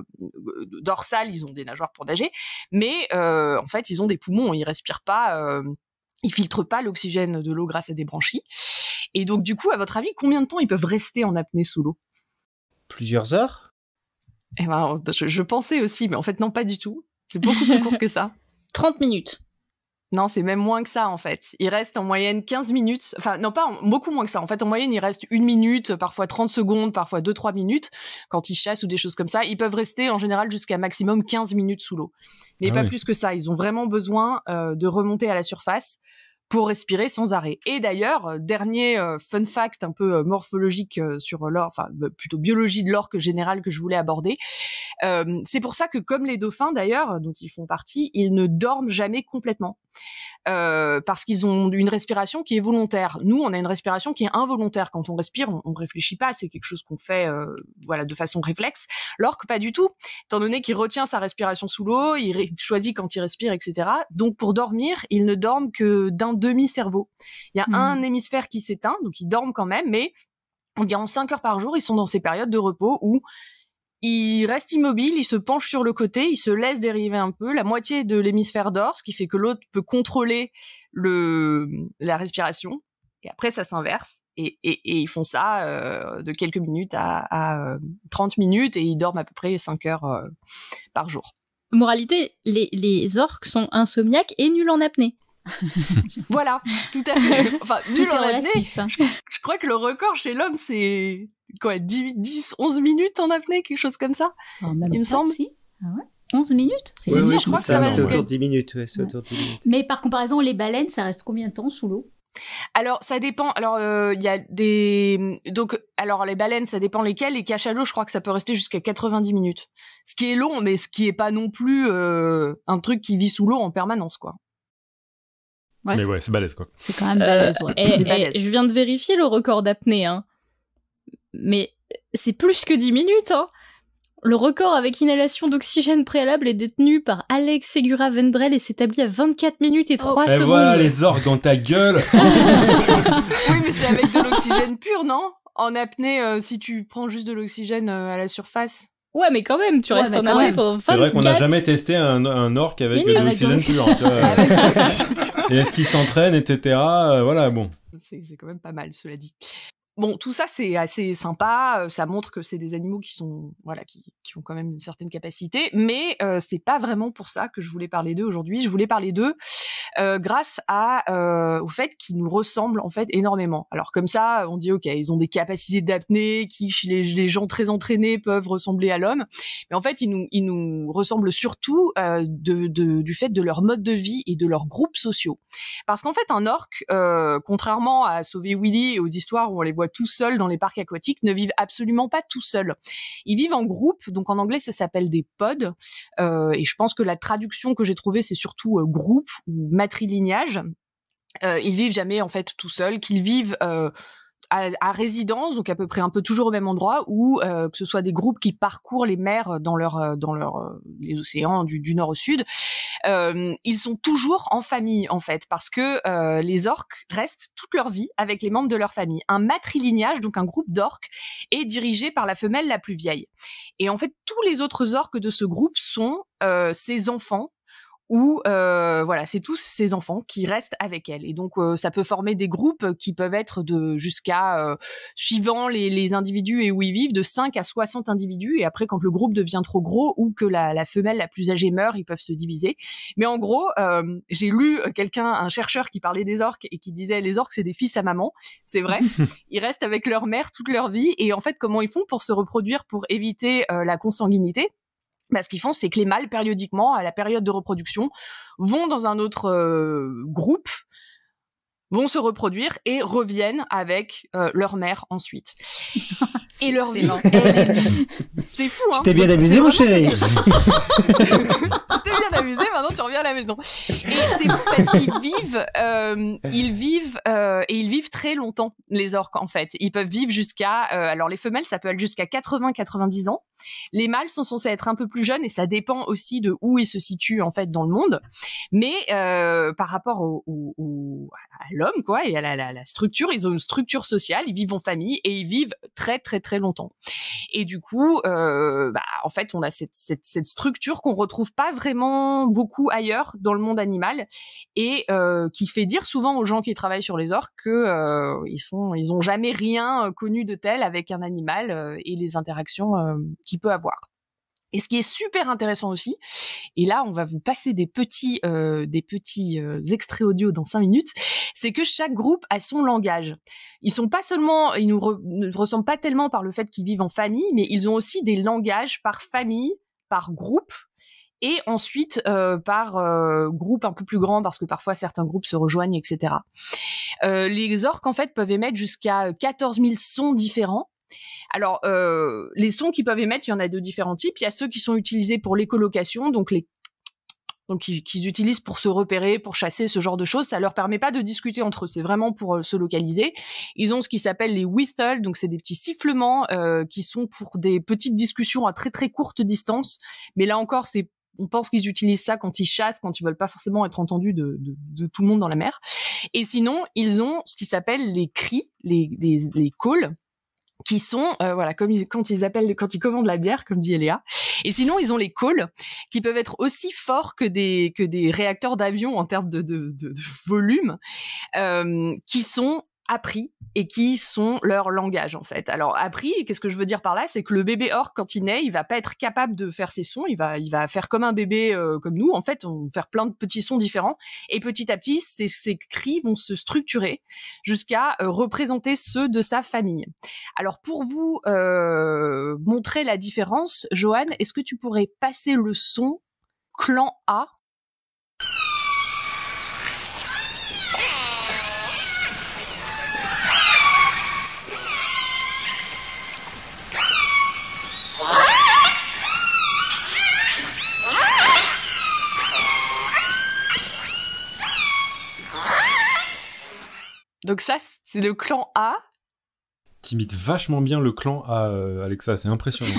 dorsale, ils ont des nageoires pour nager. Mais en fait, ils ont des poumons. Ils respirent pas. Ils filtrent pas l'oxygène de l'eau grâce à des branchies. Et donc du coup, à votre avis, combien de temps ils peuvent rester en apnée sous l'eau? Plusieurs heures. Eh ben, je pensais aussi, mais en fait non, pas du tout. C'est beaucoup plus court que ça. 30 minutes. Non, c'est même moins que ça, en fait. Il reste en moyenne 15 minutes. Enfin, non, beaucoup moins que ça. En fait, en moyenne, il reste 1 minute, parfois 30 secondes, parfois 2-3 minutes. Quand ils chassent ou des choses comme ça, ils peuvent rester, en général, jusqu'à maximum 15 minutes sous l'eau. Mais pas plus que ça. Ils ont vraiment besoin de remonter à la surface pour respirer sans arrêt. Et d'ailleurs, dernier fun fact un peu morphologique sur l'orque, enfin plutôt biologie de l'orque générale que je voulais aborder, c'est pour ça que comme les dauphins d'ailleurs, dont ils font partie, ils ne dorment jamais complètement. Parce qu'ils ont une respiration qui est volontaire. Nous, on a une respiration qui est involontaire. Quand on respire, on réfléchit pas, c'est quelque chose qu'on fait de façon réflexe. L'orque, pas du tout. Étant donné qu'il retient sa respiration sous l'eau, il choisit quand il respire, etc. Donc, pour dormir, ils ne dorment que d'un demi-cerveau. Il y a un hémisphère qui s'éteint, donc ils dorment quand même, mais environ 5 heures par jour, ils sont dans ces périodes de repos où il reste immobile, il se penche sur le côté, il se laisse dériver un peu. La moitié de l'hémisphère dort, ce qui fait que l'autre peut contrôler la respiration. Et après, ça s'inverse. Et ils font ça de quelques minutes à 30 minutes et ils dorment à peu près 5 heures par jour. Moralité, les orques sont insomniaques et nuls en apnée. Voilà, tout à fait. Enfin, nul en apnée. Relatif, hein. Je crois que le record chez l'homme, c'est quoi, 11 minutes en apnée, quelque chose comme ça, il me semble. Si. Ah ouais. 11 minutes? C'est je crois que ça va autour de 10 minutes. Ouais, c'est autour de 10 minutes. Mais par comparaison, les baleines, ça reste combien de temps sous l'eau? Alors, ça dépend. Alors, il y a alors les baleines, ça dépend lesquelles. Les cachalots, je crois que ça peut rester jusqu'à 90 minutes. Ce qui est long, mais ce qui est pas non plus un truc qui vit sous l'eau en permanence, quoi. Ouais, mais ouais, c'est balèze, quoi. C'est quand même balèze, ouais. C'est balèze. Je viens de vérifier le record d'apnée, hein. Mais c'est plus que 10 minutes, hein. Le record avec inhalation d'oxygène préalable est détenu par Alex Segura Vendrell et s'établit à 24 minutes et 3 secondes. Et voilà les orques dans ta gueule. Oui, mais c'est avec de l'oxygène pur, non? En apnée, si tu prends juste de l'oxygène à la surface. Ouais, mais quand même, tu restes en armée pendant 24... C'est vrai qu'on n'a jamais testé un orc avec de l'oxygène pur. Et est-ce qu'il s'entraîne, etc. Voilà, bon. C'est quand même pas mal, cela dit. Bon, tout ça, c'est assez sympa. Ça montre que c'est des animaux qui sont, voilà, qui ont quand même une certaine capacité. Mais c'est pas vraiment pour ça que je voulais parler d'eux aujourd'hui. Je voulais parler d'eux grâce au fait qu'ils nous ressemblent en fait énormément. Alors comme ça, on dit ok, ils ont des capacités d'apnée qui, chez les gens très entraînés, peuvent ressembler à l'homme. Mais en fait, ils nous ressemblent surtout du fait de leur mode de vie et de leurs groupes sociaux. Parce qu'en fait, un orc, contrairement à Sauver Willy et aux histoires où on les voit tout seuls dans les parcs aquatiques, ne vivent absolument pas tout seuls. Ils vivent en groupe, donc en anglais ça s'appelle des pods, et je pense que la traduction que j'ai trouvée c'est surtout groupe ou matrilignage. Ils vivent jamais en fait tout seuls, qu'ils vivent à résidence, donc à peu près un peu toujours au même endroit, ou que ce soit des groupes qui parcourent les mers dans les océans du nord au sud. Ils sont toujours en famille en fait, parce que les orques restent toute leur vie avec les membres de leur famille. Un matrilignage, donc un groupe d'orques, est dirigé par la femelle la plus vieille. Et en fait, tous les autres orques de ce groupe sont ses enfants, ou voilà, c'est tous ces enfants qui restent avec elle. Et donc ça peut former des groupes qui peuvent être de jusqu'à suivant les individus et où ils vivent, de 5 à 60 individus. Et après, quand le groupe devient trop gros ou que la femelle la plus âgée meurt, ils peuvent se diviser. Mais en gros, j'ai lu un chercheur qui parlait des orques et qui disait les orques c'est des fils à maman. C'est vrai. Ils restent avec leur mère toute leur vie. Et en fait, comment ils font pour se reproduire, pour éviter la consanguinité? Ce qu'ils font, c'est que les mâles, périodiquement, à la période de reproduction, vont dans un autre groupe, vont se reproduire et reviennent avec leur mère ensuite. Et leur vie, c'est fou, hein. Tu t'es bien amusé, mon chéri. Tu t'es bien amusé, maintenant tu reviens à la maison. Et c'est fou parce qu'ils vivent très longtemps, les orques, en fait. Ils peuvent vivre jusqu'à, alors les femelles, ça peut aller jusqu'à 80-90 ans. Les mâles sont censés être un peu plus jeunes et ça dépend aussi de où ils se situent, en fait, dans le monde. Mais, par rapport à l'homme, quoi, et à la structure, ils ont une structure sociale, ils vivent en famille et ils vivent très, très, très longtemps. Et du coup, en fait, on a cette structure qu'on retrouve pas vraiment beaucoup ailleurs dans le monde animal et qui fait dire souvent aux gens qui travaillent sur les orques que ils ont jamais rien connu de tel avec un animal et les interactions qu'il peut avoir. Et ce qui est super intéressant aussi, et là on va vous passer des petits extraits audio dans 5 minutes, c'est que chaque groupe a son langage. Ils ne ressemblent pas tellement par le fait qu'ils vivent en famille, mais ils ont aussi des langages par famille, par groupe, et ensuite par groupe un peu plus grand, parce que parfois certains groupes se rejoignent, etc. Les orques en fait peuvent émettre jusqu'à 14 000 sons différents. Alors, les sons qu'ils peuvent émettre, il y en a de différents types. Il y a ceux qui sont utilisés pour l'écholocation, donc qu'ils utilisent pour se repérer, pour chasser, ce genre de choses. Ça leur permet pas de discuter entre eux, c'est vraiment pour se localiser. Ils ont ce qui s'appelle les whistles, donc c'est des petits sifflements qui sont pour des petites discussions à très très courte distance. Mais là encore, on pense qu'ils utilisent ça quand ils chassent, quand ils veulent pas forcément être entendus de tout le monde dans la mer. Et sinon, ils ont ce qui s'appelle les cris, les calls, qui sont quand ils commandent la bière, comme dit Eléa. Et sinon ils ont les calls qui peuvent être aussi forts que des réacteurs d'avion en termes de volume, qui sont appris et qui sont leur langage en fait. Alors appris, qu'est-ce que je veux dire par là, c'est que le bébé orque quand il naît, il va pas être capable de faire ses sons, il va faire comme un bébé comme nous en fait, on va faire plein de petits sons différents et petit à petit ces cris vont se structurer jusqu'à représenter ceux de sa famille. Alors pour vous montrer la différence, Johan, est-ce que tu pourrais passer le son clan A? Donc ça, c'est le clan A. T'imites vachement bien le clan A, Alexa, c'est impressionnant.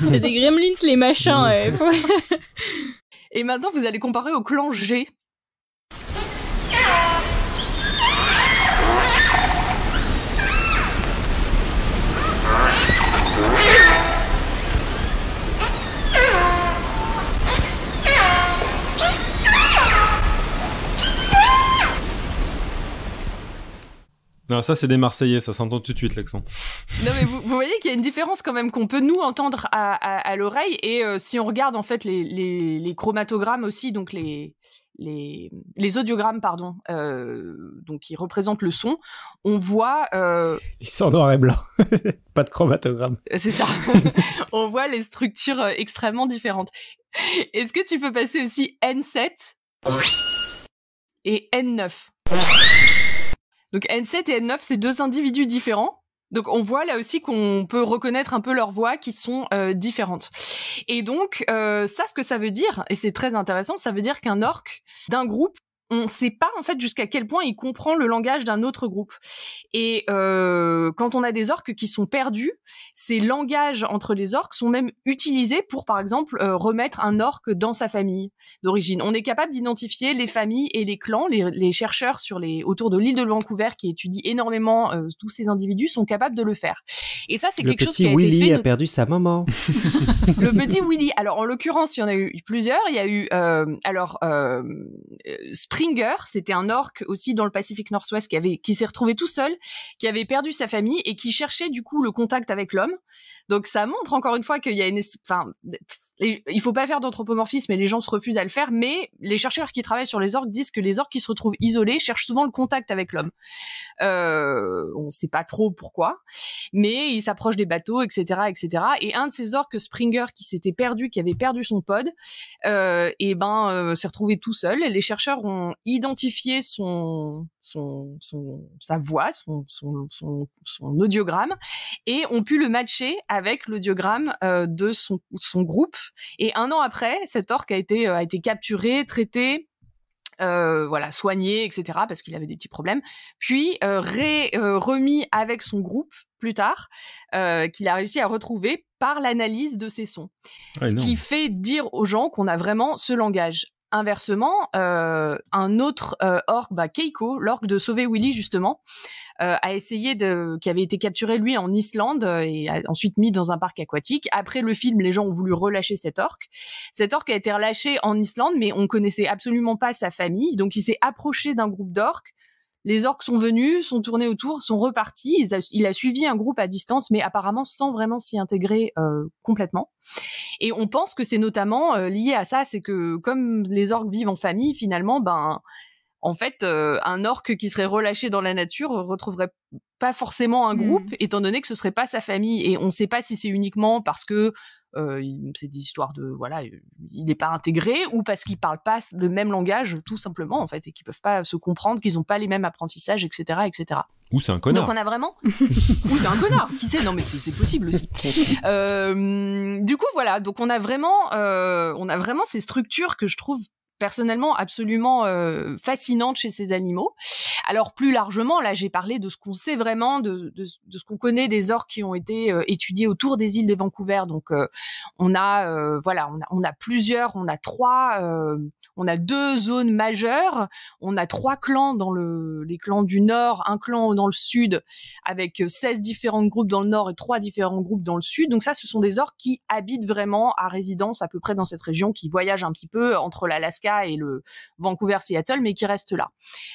C'est des gremlins, les machins. Et maintenant, vous allez comparer au clan G. Non, ça c'est des Marseillais, ça s'entend tout de suite l'accent. Non mais vous voyez qu'il y a une différence quand même qu'on peut nous entendre à l'oreille et si on regarde en fait les chromatogrammes aussi, donc les audiogrammes pardon, donc qui représentent le son, on voit ils sont en noir et blanc, pas de chromatogramme. C'est ça. On voit les structures extrêmement différentes. Est-ce que tu peux passer aussi N7 et N9? Donc N7 et N9, c'est deux individus différents. Donc on voit là aussi qu'on peut reconnaître un peu leurs voix qui sont différentes. Et donc ça, ce que ça veut dire, et c'est très intéressant, ça veut dire qu'un orc d'un groupe, on sait pas en fait jusqu'à quel point il comprend le langage d'un autre groupe. Et quand on a des orques qui sont perdus, ces langages entre les orques sont même utilisés pour, par exemple, remettre un orc dans sa famille d'origine. On est capable d'identifier les familles et les clans. Les chercheurs autour de l'île de Vancouver qui étudient énormément tous ces individus sont capables de le faire. Et ça, c'est quelque chose qui a été fait. Le petit Willy a perdu sa maman. Le petit Willy. Alors, en l'occurrence, il y en a eu plusieurs. Il y a eu, Springer, c'était un orc aussi dans le Pacifique Nord-Ouest qui s'est retrouvé tout seul, qui avait perdu sa famille et qui cherchait du coup le contact avec l'homme. Donc ça montre encore une fois qu'il y a il faut pas faire d'anthropomorphisme et les gens se refusent à le faire, mais les chercheurs qui travaillent sur les orques disent que les orques qui se retrouvent isolés cherchent souvent le contact avec l'homme. On sait pas trop pourquoi, mais ils s'approchent des bateaux, etc., etc. Et un de ces orques, Springer, qui avait perdu son pod, s'est retrouvé tout seul. Les chercheurs ont identifié sa voix, son audiogramme, et ont pu le matcher avec l'audiogramme de son groupe. Et un an après, cet orc a été capturé, traité, soigné, etc., parce qu'il avait des petits problèmes, puis remis avec son groupe plus tard, qu'il a réussi à retrouver par l'analyse de ses sons. Ce qui fait dire aux gens qu'on a vraiment ce langage. Inversement, un autre orc, Keiko, l'orc de Sauver Willy justement, qui avait été capturé lui en Islande et ensuite mis dans un parc aquatique. Après le film, les gens ont voulu relâcher cet orc. Cet orc a été relâché en Islande, mais on connaissait absolument pas sa famille, donc il s'est approché d'un groupe d'orcs. Les orques sont venus, sont tournés autour, sont repartis. Il a suivi un groupe à distance, mais apparemment sans vraiment s'y intégrer complètement. Et on pense que c'est notamment lié à ça, c'est que comme les orques vivent en famille, finalement, en fait, un orque qui serait relâché dans la nature retrouverait pas forcément un groupe, étant donné que ce serait pas sa famille. Et on sait pas si c'est uniquement parce que c'est des histoires de il n'est pas intégré ou parce qu'ils parlent pas le même langage tout simplement en fait et qu'ils peuvent pas se comprendre, qu'ils ont pas les mêmes apprentissages, etc., etc. Ou c'est un connard. Donc on a vraiment ou c'est un connard, qui sait, non mais c'est possible aussi. Du coup voilà, donc on a vraiment ces structures que je trouve personnellement absolument fascinantes chez ces animaux. Alors plus largement, là j'ai parlé de ce qu'on sait vraiment, de ce qu'on connaît des orques qui ont été étudiés autour des îles de Vancouver. Donc on a plusieurs, on a deux zones majeures, on a 3 clans dans les clans du nord, un clan dans le sud avec 16 différents groupes dans le nord et 3 différents groupes dans le sud. Donc ça, ce sont des orques qui habitent vraiment à résidence à peu près dans cette région, qui voyagent un petit peu entre l'Alaska et le Vancouver-Seattle, mais qui restent là.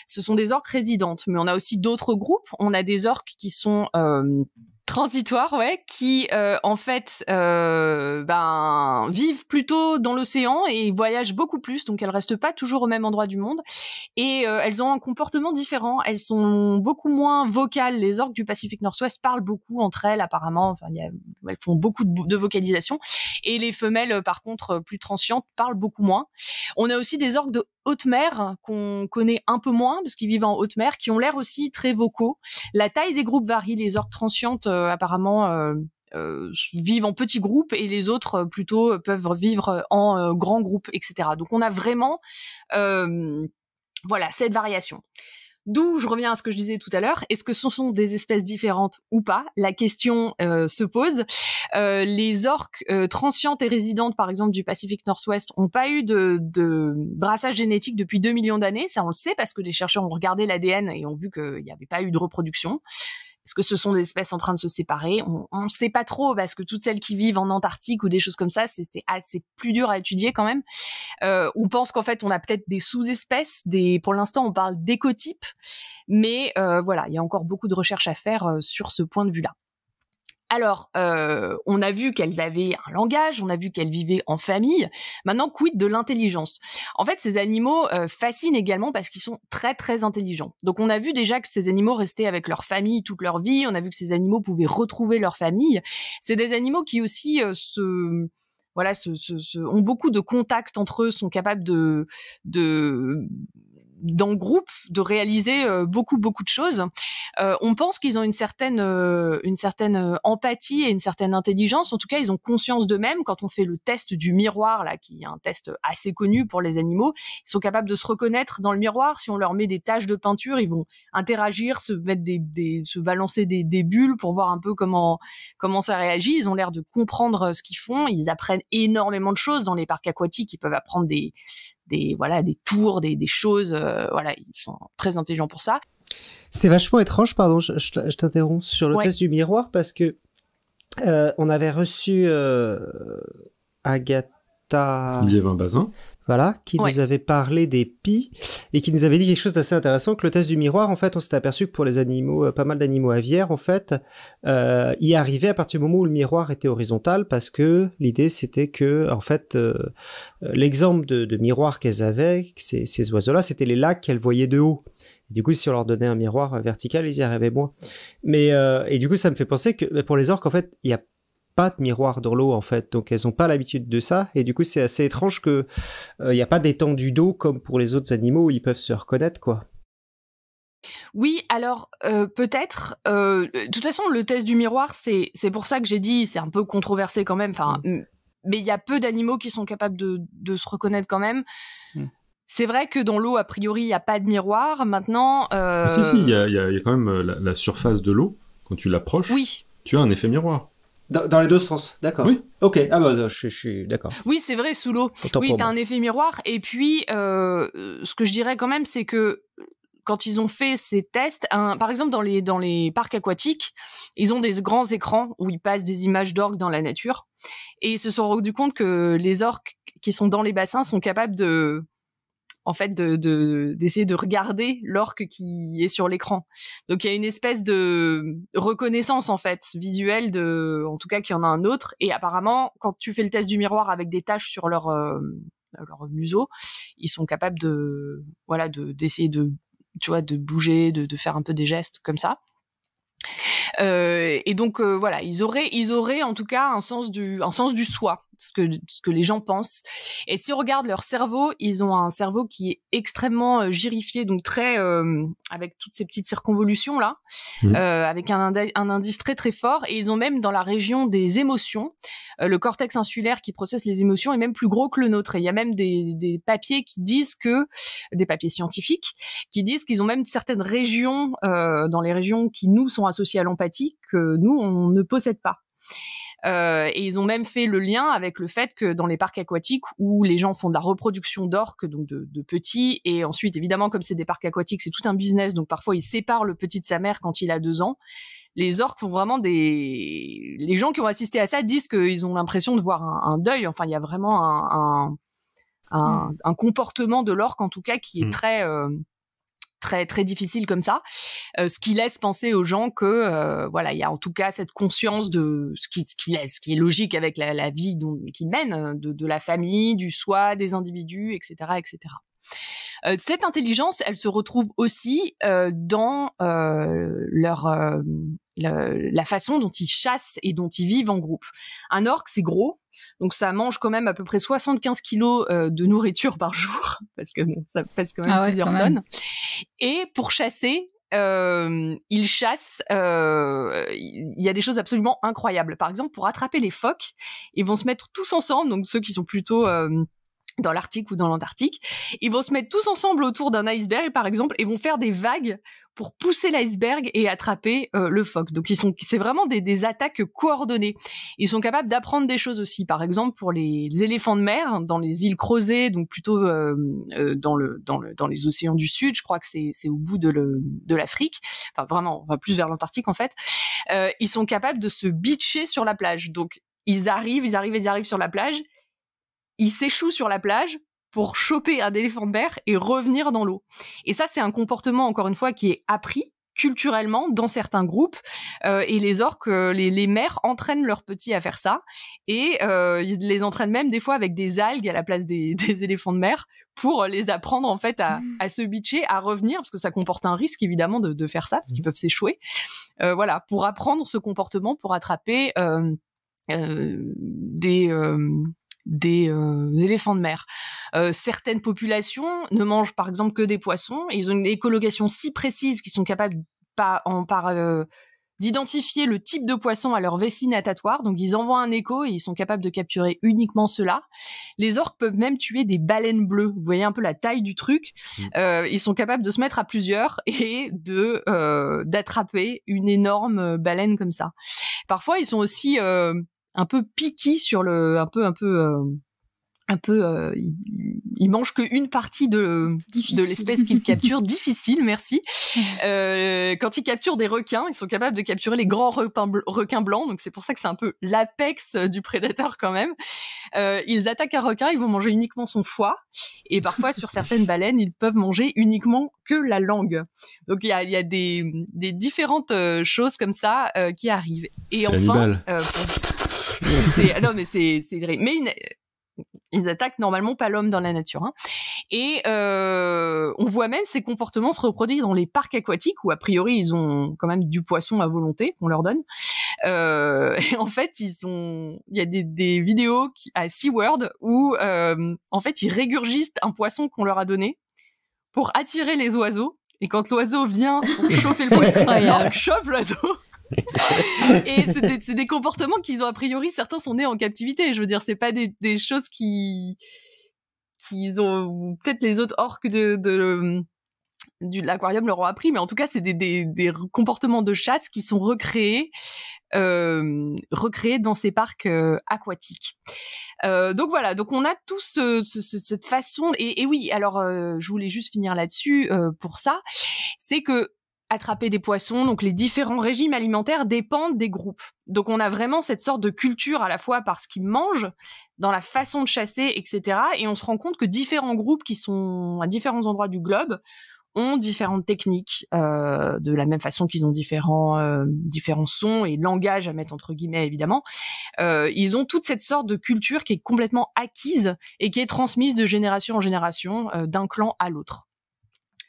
Ce sont des orques résidentes, mais on a aussi d'autres groupes. On a des orques qui sont transitoires, qui en fait vivent plutôt dans l'océan et voyagent beaucoup plus, donc elles restent pas toujours au même endroit du monde et elles ont un comportement différent. Elles sont beaucoup moins vocales. Les orques du Pacifique Nord-Ouest parlent beaucoup entre elles apparemment. Enfin, elles font beaucoup de vocalisation et les femelles, par contre, plus transientes, parlent beaucoup moins. On a aussi des orques de haute mer qu'on connaît un peu moins parce qu'ils vivent en haute mer, qui ont l'air aussi très vocaux. La taille des groupes varie. Les orques transientes apparemment vivent en petits groupes et les autres plutôt peuvent vivre en grands groupes, etc. Donc on a vraiment cette variation. D'où je reviens à ce que je disais tout à l'heure. Est-ce que ce sont des espèces différentes ou pas? La question se pose. Les orques transientes et résidentes, par exemple, du Pacifique Nord-Ouest, ont pas eu de brassage génétique depuis 2 millions d'années. Ça, on le sait parce que les chercheurs ont regardé l'ADN et ont vu qu'il n'y avait pas eu de reproduction. Est-ce que ce sont des espèces en train de se séparer? On ne sait pas trop, parce que toutes celles qui vivent en Antarctique ou des choses comme ça, c'est assez plus dur à étudier quand même. On pense qu'en fait, on a peut-être des sous-espèces. Pour l'instant, on parle d'écotypes. Mais voilà, il y a encore beaucoup de recherches à faire sur ce point de vue-là. Alors, on a vu qu'elles avaient un langage, on a vu qu'elles vivaient en famille. Maintenant, quid de l'intelligence? En fait, ces animaux fascinent également parce qu'ils sont très, très intelligents. Donc, on a vu déjà que ces animaux restaient avec leur famille toute leur vie. On a vu que ces animaux pouvaient retrouver leur famille. C'est des animaux qui aussi ont beaucoup de contacts entre eux, sont capables dans le groupe de réaliser beaucoup de choses. On pense qu'ils ont une certaine empathie et une certaine intelligence. En tout cas, ils ont conscience d'eux-mêmes. Quand on fait le test du miroir, là, qui est un test assez connu pour les animaux, ils sont capables de se reconnaître dans le miroir. Si on leur met des taches de peinture, ils vont interagir, se balancer des bulles pour voir un peu comment ça réagit. Ils ont l'air de comprendre ce qu'ils font. Ils apprennent énormément de choses dans les parcs aquatiques. Ils peuvent apprendre des tours, des choses, ils sont très intelligents pour ça. C'est vachement étrange, pardon, je t'interromps sur le test du miroir, parce que on avait reçu Agatha Bazin, voilà, qui nous avait parlé des pies et qui nous avait dit quelque chose d'assez intéressant, que le test du miroir, en fait, on s'était aperçu que pour les animaux, pas mal d'animaux aviaires, en fait, y arrivait à partir du moment où le miroir était horizontal, parce que l'idée, c'était que, en fait, l'exemple de miroir qu'elles avaient, ces oiseaux-là, c'était les lacs qu'elles voyaient de haut. Et du coup, si on leur donnait un miroir vertical, ils y arrivaient moins. Mais et du coup, ça me fait penser que pour les orques, en fait, il y a pas de miroir dans l'eau, en fait, donc elles ont pas l'habitude de ça, et du coup c'est assez étrange que il y a pas d'étendue d'eau comme pour les autres animaux où ils peuvent se reconnaître, quoi. Oui, alors peut-être. De toute façon, le test du miroir, c'est pour ça que j'ai dit, c'est un peu controversé quand même. Enfin, mais il y a peu d'animaux qui sont capables de se reconnaître quand même. C'est vrai que dans l'eau, a priori, il y a pas de miroir. Maintenant, si, il y a quand même la surface de l'eau quand tu l'approches. Oui. Tu as un effet miroir. Dans les deux sens, d'accord. Oui. Ok, je suis d'accord. Oui, c'est vrai, sous l'eau. Oui, t'as un effet miroir. Et puis, ce que je dirais quand même, c'est que quand ils ont fait ces tests, par exemple dans les parcs aquatiques, ils ont des grands écrans où ils passent des images d'orques dans la nature, et ils se sont rendus compte que les orques qui sont dans les bassins sont capables d'essayer de regarder l'orque qui est sur l'écran. Donc il y a une espèce de reconnaissance en fait visuelle en tout cas qu'il y en a un autre, et apparemment quand tu fais le test du miroir avec des taches sur leur museau, ils sont capables d'essayer de bouger, de faire un peu des gestes comme ça. Et donc ils auraient en tout cas un sens du soi, ce que les gens pensent. Et si on regarde leur cerveau, ils ont un cerveau qui est extrêmement girifié, donc très avec toutes ces petites circonvolutions là, avec un indice très très fort. Et ils ont même dans la région des émotions, le cortex insulaire qui processe les émotions est même plus gros que le nôtre. Et il y a même des papiers des papiers scientifiques qui disent qu'ils ont même certaines régions dans les régions qui nous sont associées à l'empathie que nous on ne possède pas. Et ils ont même fait le lien avec le fait que dans les parcs aquatiques où les gens font de la reproduction d'orques, donc de petits, et ensuite évidemment comme c'est des parcs aquatiques, c'est tout un business, donc parfois ils séparent le petit de sa mère quand il a 2 ans. Les orques font vraiment les gens qui ont assisté à ça disent qu'ils ont l'impression de voir un deuil. Enfin, il y a vraiment un comportement de l'orque en tout cas qui est très très très difficile comme ça, ce qui laisse penser aux gens que il y a en tout cas cette conscience de ce qui est logique avec la vie qu'ils mènent, de la famille, du soi, des individus, etc., etc. Cette intelligence, elle se retrouve aussi dans la façon dont ils chassent et dont ils vivent en groupe. Un orque, c'est gros. Donc ça mange quand même à peu près 75 kilos de nourriture par jour, parce que ça pèse quand même plusieurs tonnes. Et pour chasser, ils chassent. Il y a des choses absolument incroyables. Par exemple, pour attraper les phoques, ils vont se mettre tous ensemble. Donc ceux qui sont plutôt dans l'Arctique ou dans l'Antarctique. Ils vont se mettre tous ensemble autour d'un iceberg, par exemple, et vont faire des vagues pour pousser l'iceberg et attraper le phoque. Donc c'est vraiment des attaques coordonnées. Ils sont capables d'apprendre des choses aussi. Par exemple, pour les éléphants de mer, dans les îles Crozet, donc plutôt dans les océans du Sud, je crois que c'est au bout de l'Afrique, enfin vraiment, plus vers l'Antarctique en fait, ils sont capables de se beacher sur la plage. Donc ils arrivent sur la plage, ils s'échouent sur la plage pour choper un éléphant de mer et revenir dans l'eau. Et ça, c'est un comportement, encore une fois, qui est appris culturellement dans certains groupes. Et les orques, les mères entraînent leurs petits à faire ça. Et ils les entraînent même des fois avec des algues à la place des éléphants de mer pour les apprendre en fait à se beacher, à revenir, parce que ça comporte un risque évidemment de faire ça, parce qu'ils peuvent s'échouer. Voilà, pour apprendre ce comportement, pour attraper des éléphants de mer. Certaines populations ne mangent par exemple que des poissons. Ils ont une écolocation si précise qu'ils sont capables d'identifier le type de poisson à leur vessie natatoire. Donc ils envoient un écho et ils sont capables de capturer uniquement cela. Les orques peuvent même tuer des baleines bleues. Vous voyez un peu la taille du truc. Ils sont capables de se mettre à plusieurs et d'attraper une énorme baleine comme ça. Parfois ils sont aussi un peu piqués sur ils mangent qu'une partie de l'espèce qu'ils capturent. Difficile, merci. Quand ils capturent des requins, ils sont capables de capturer les grands requins blancs, donc c'est pour ça que c'est un peu l'apex du prédateur quand même. Ils attaquent un requin, ils vont manger uniquement son foie, et parfois sur certaines baleines, ils peuvent manger uniquement que la langue. Donc il y a des différentes choses comme ça qui arrivent. Et c'est enfin, ils attaquent normalement pas l'homme dans la nature. Hein. Et on voit même ces comportements se reproduire dans les parcs aquatiques où a priori ils ont quand même du poisson à volonté qu'on leur donne. Et en fait il y a des vidéos à SeaWorld où en fait ils régurgitent un poisson qu'on leur a donné pour attirer les oiseaux. Et quand l'oiseau vient pour choper le poisson, on chope l'oiseau. Et c'est des comportements qu'ils ont a priori, certains sont nés en captivité. Je veux dire, c'est pas des choses qu'ils ont, peut-être les autres orques de l'aquarium leur ont appris, mais en tout cas, c'est des comportements de chasse qui sont recréés dans ces parcs aquatiques. Donc voilà, donc on a tous cette façon, et oui, alors je voulais juste finir là-dessus pour ça, c'est que attraper des poissons, donc les différents régimes alimentaires dépendent des groupes. Donc on a vraiment cette sorte de culture à la fois par ce qu'ils mangent, dans la façon de chasser, etc. Et on se rend compte que différents groupes qui sont à différents endroits du globe ont différentes techniques, de la même façon qu'ils ont différents sons et langages à mettre entre guillemets évidemment. Ils ont toute cette sorte de culture qui est complètement acquise et qui est transmise de génération en génération, d'un clan à l'autre.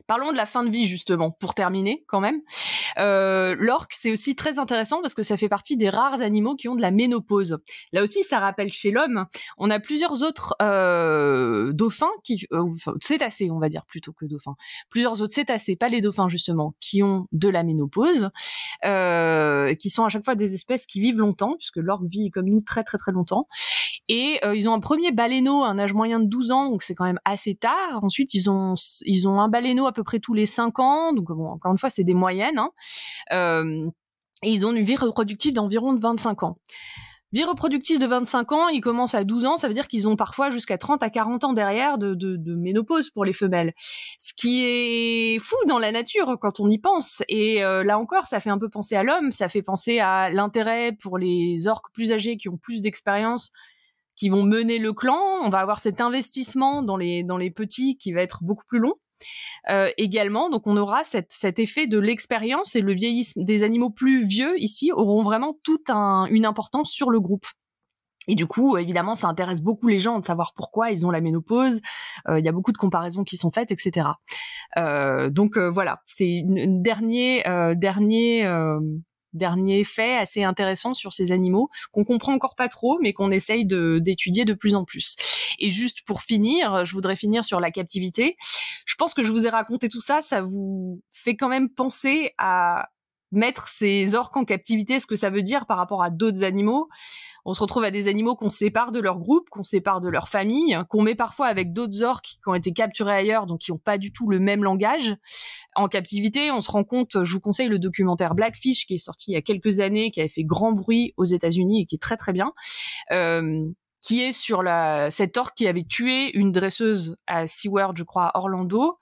Parlons de la fin de vie justement, pour terminer quand même. L'orque, c'est aussi très intéressant parce que ça fait partie des rares animaux qui ont de la ménopause. Là aussi, ça rappelle chez l'homme. On a plusieurs autres dauphins, cétacés, on va dire plutôt que dauphins. Plusieurs autres cétacés, pas les dauphins justement, qui ont de la ménopause, qui sont à chaque fois des espèces qui vivent longtemps, puisque l'orque vit comme nous très très très longtemps. Et ils ont un premier baleineau à un âge moyen de 12 ans, donc c'est quand même assez tard. Ensuite, ils ont un baleineau à peu près tous les 5 ans, donc bon, encore une fois, c'est des moyennes. Hein. Et ils ont une vie reproductive d'environ 25 ans. Vie reproductive de 25 ans, ils commencent à 12 ans, ça veut dire qu'ils ont parfois jusqu'à 30 à 40 ans derrière de ménopause pour les femelles. Ce qui est fou dans la nature quand on y pense. Et là encore, ça fait un peu penser à l'homme, ça fait penser à l'intérêt pour les orques plus âgés qui ont plus d'expérience, qui vont mener le clan. On va avoir cet investissement dans les petits qui va être beaucoup plus long. Également, donc on aura cet effet de l'expérience, et le vieillissement des animaux plus vieux ici auront vraiment toute une importance sur le groupe. Et du coup, évidemment, ça intéresse beaucoup les gens de savoir pourquoi ils ont la ménopause. Il y a beaucoup de comparaisons qui sont faites, etc. Donc voilà, c'est un dernier fait assez intéressant sur ces animaux qu'on comprend encore pas trop, mais qu'on essaye d'étudier de plus en plus. Et juste pour finir, je voudrais finir sur la captivité. Je pense que je vous ai raconté tout ça, ça vous fait quand même penser à mettre ces orques en captivité, ce que ça veut dire par rapport à d'autres animaux. On se retrouve à des animaux qu'on sépare de leur groupe, qu'on sépare de leur famille, qu'on met parfois avec d'autres orques qui ont été capturés ailleurs, donc qui n'ont pas du tout le même langage. En captivité, on se rend compte, je vous conseille le documentaire Blackfish qui est sorti il y a quelques années, qui avait fait grand bruit aux États-Unis et qui est très très bien, qui est sur cette orque qui avait tué une dresseuse à SeaWorld, je crois, à Orlando.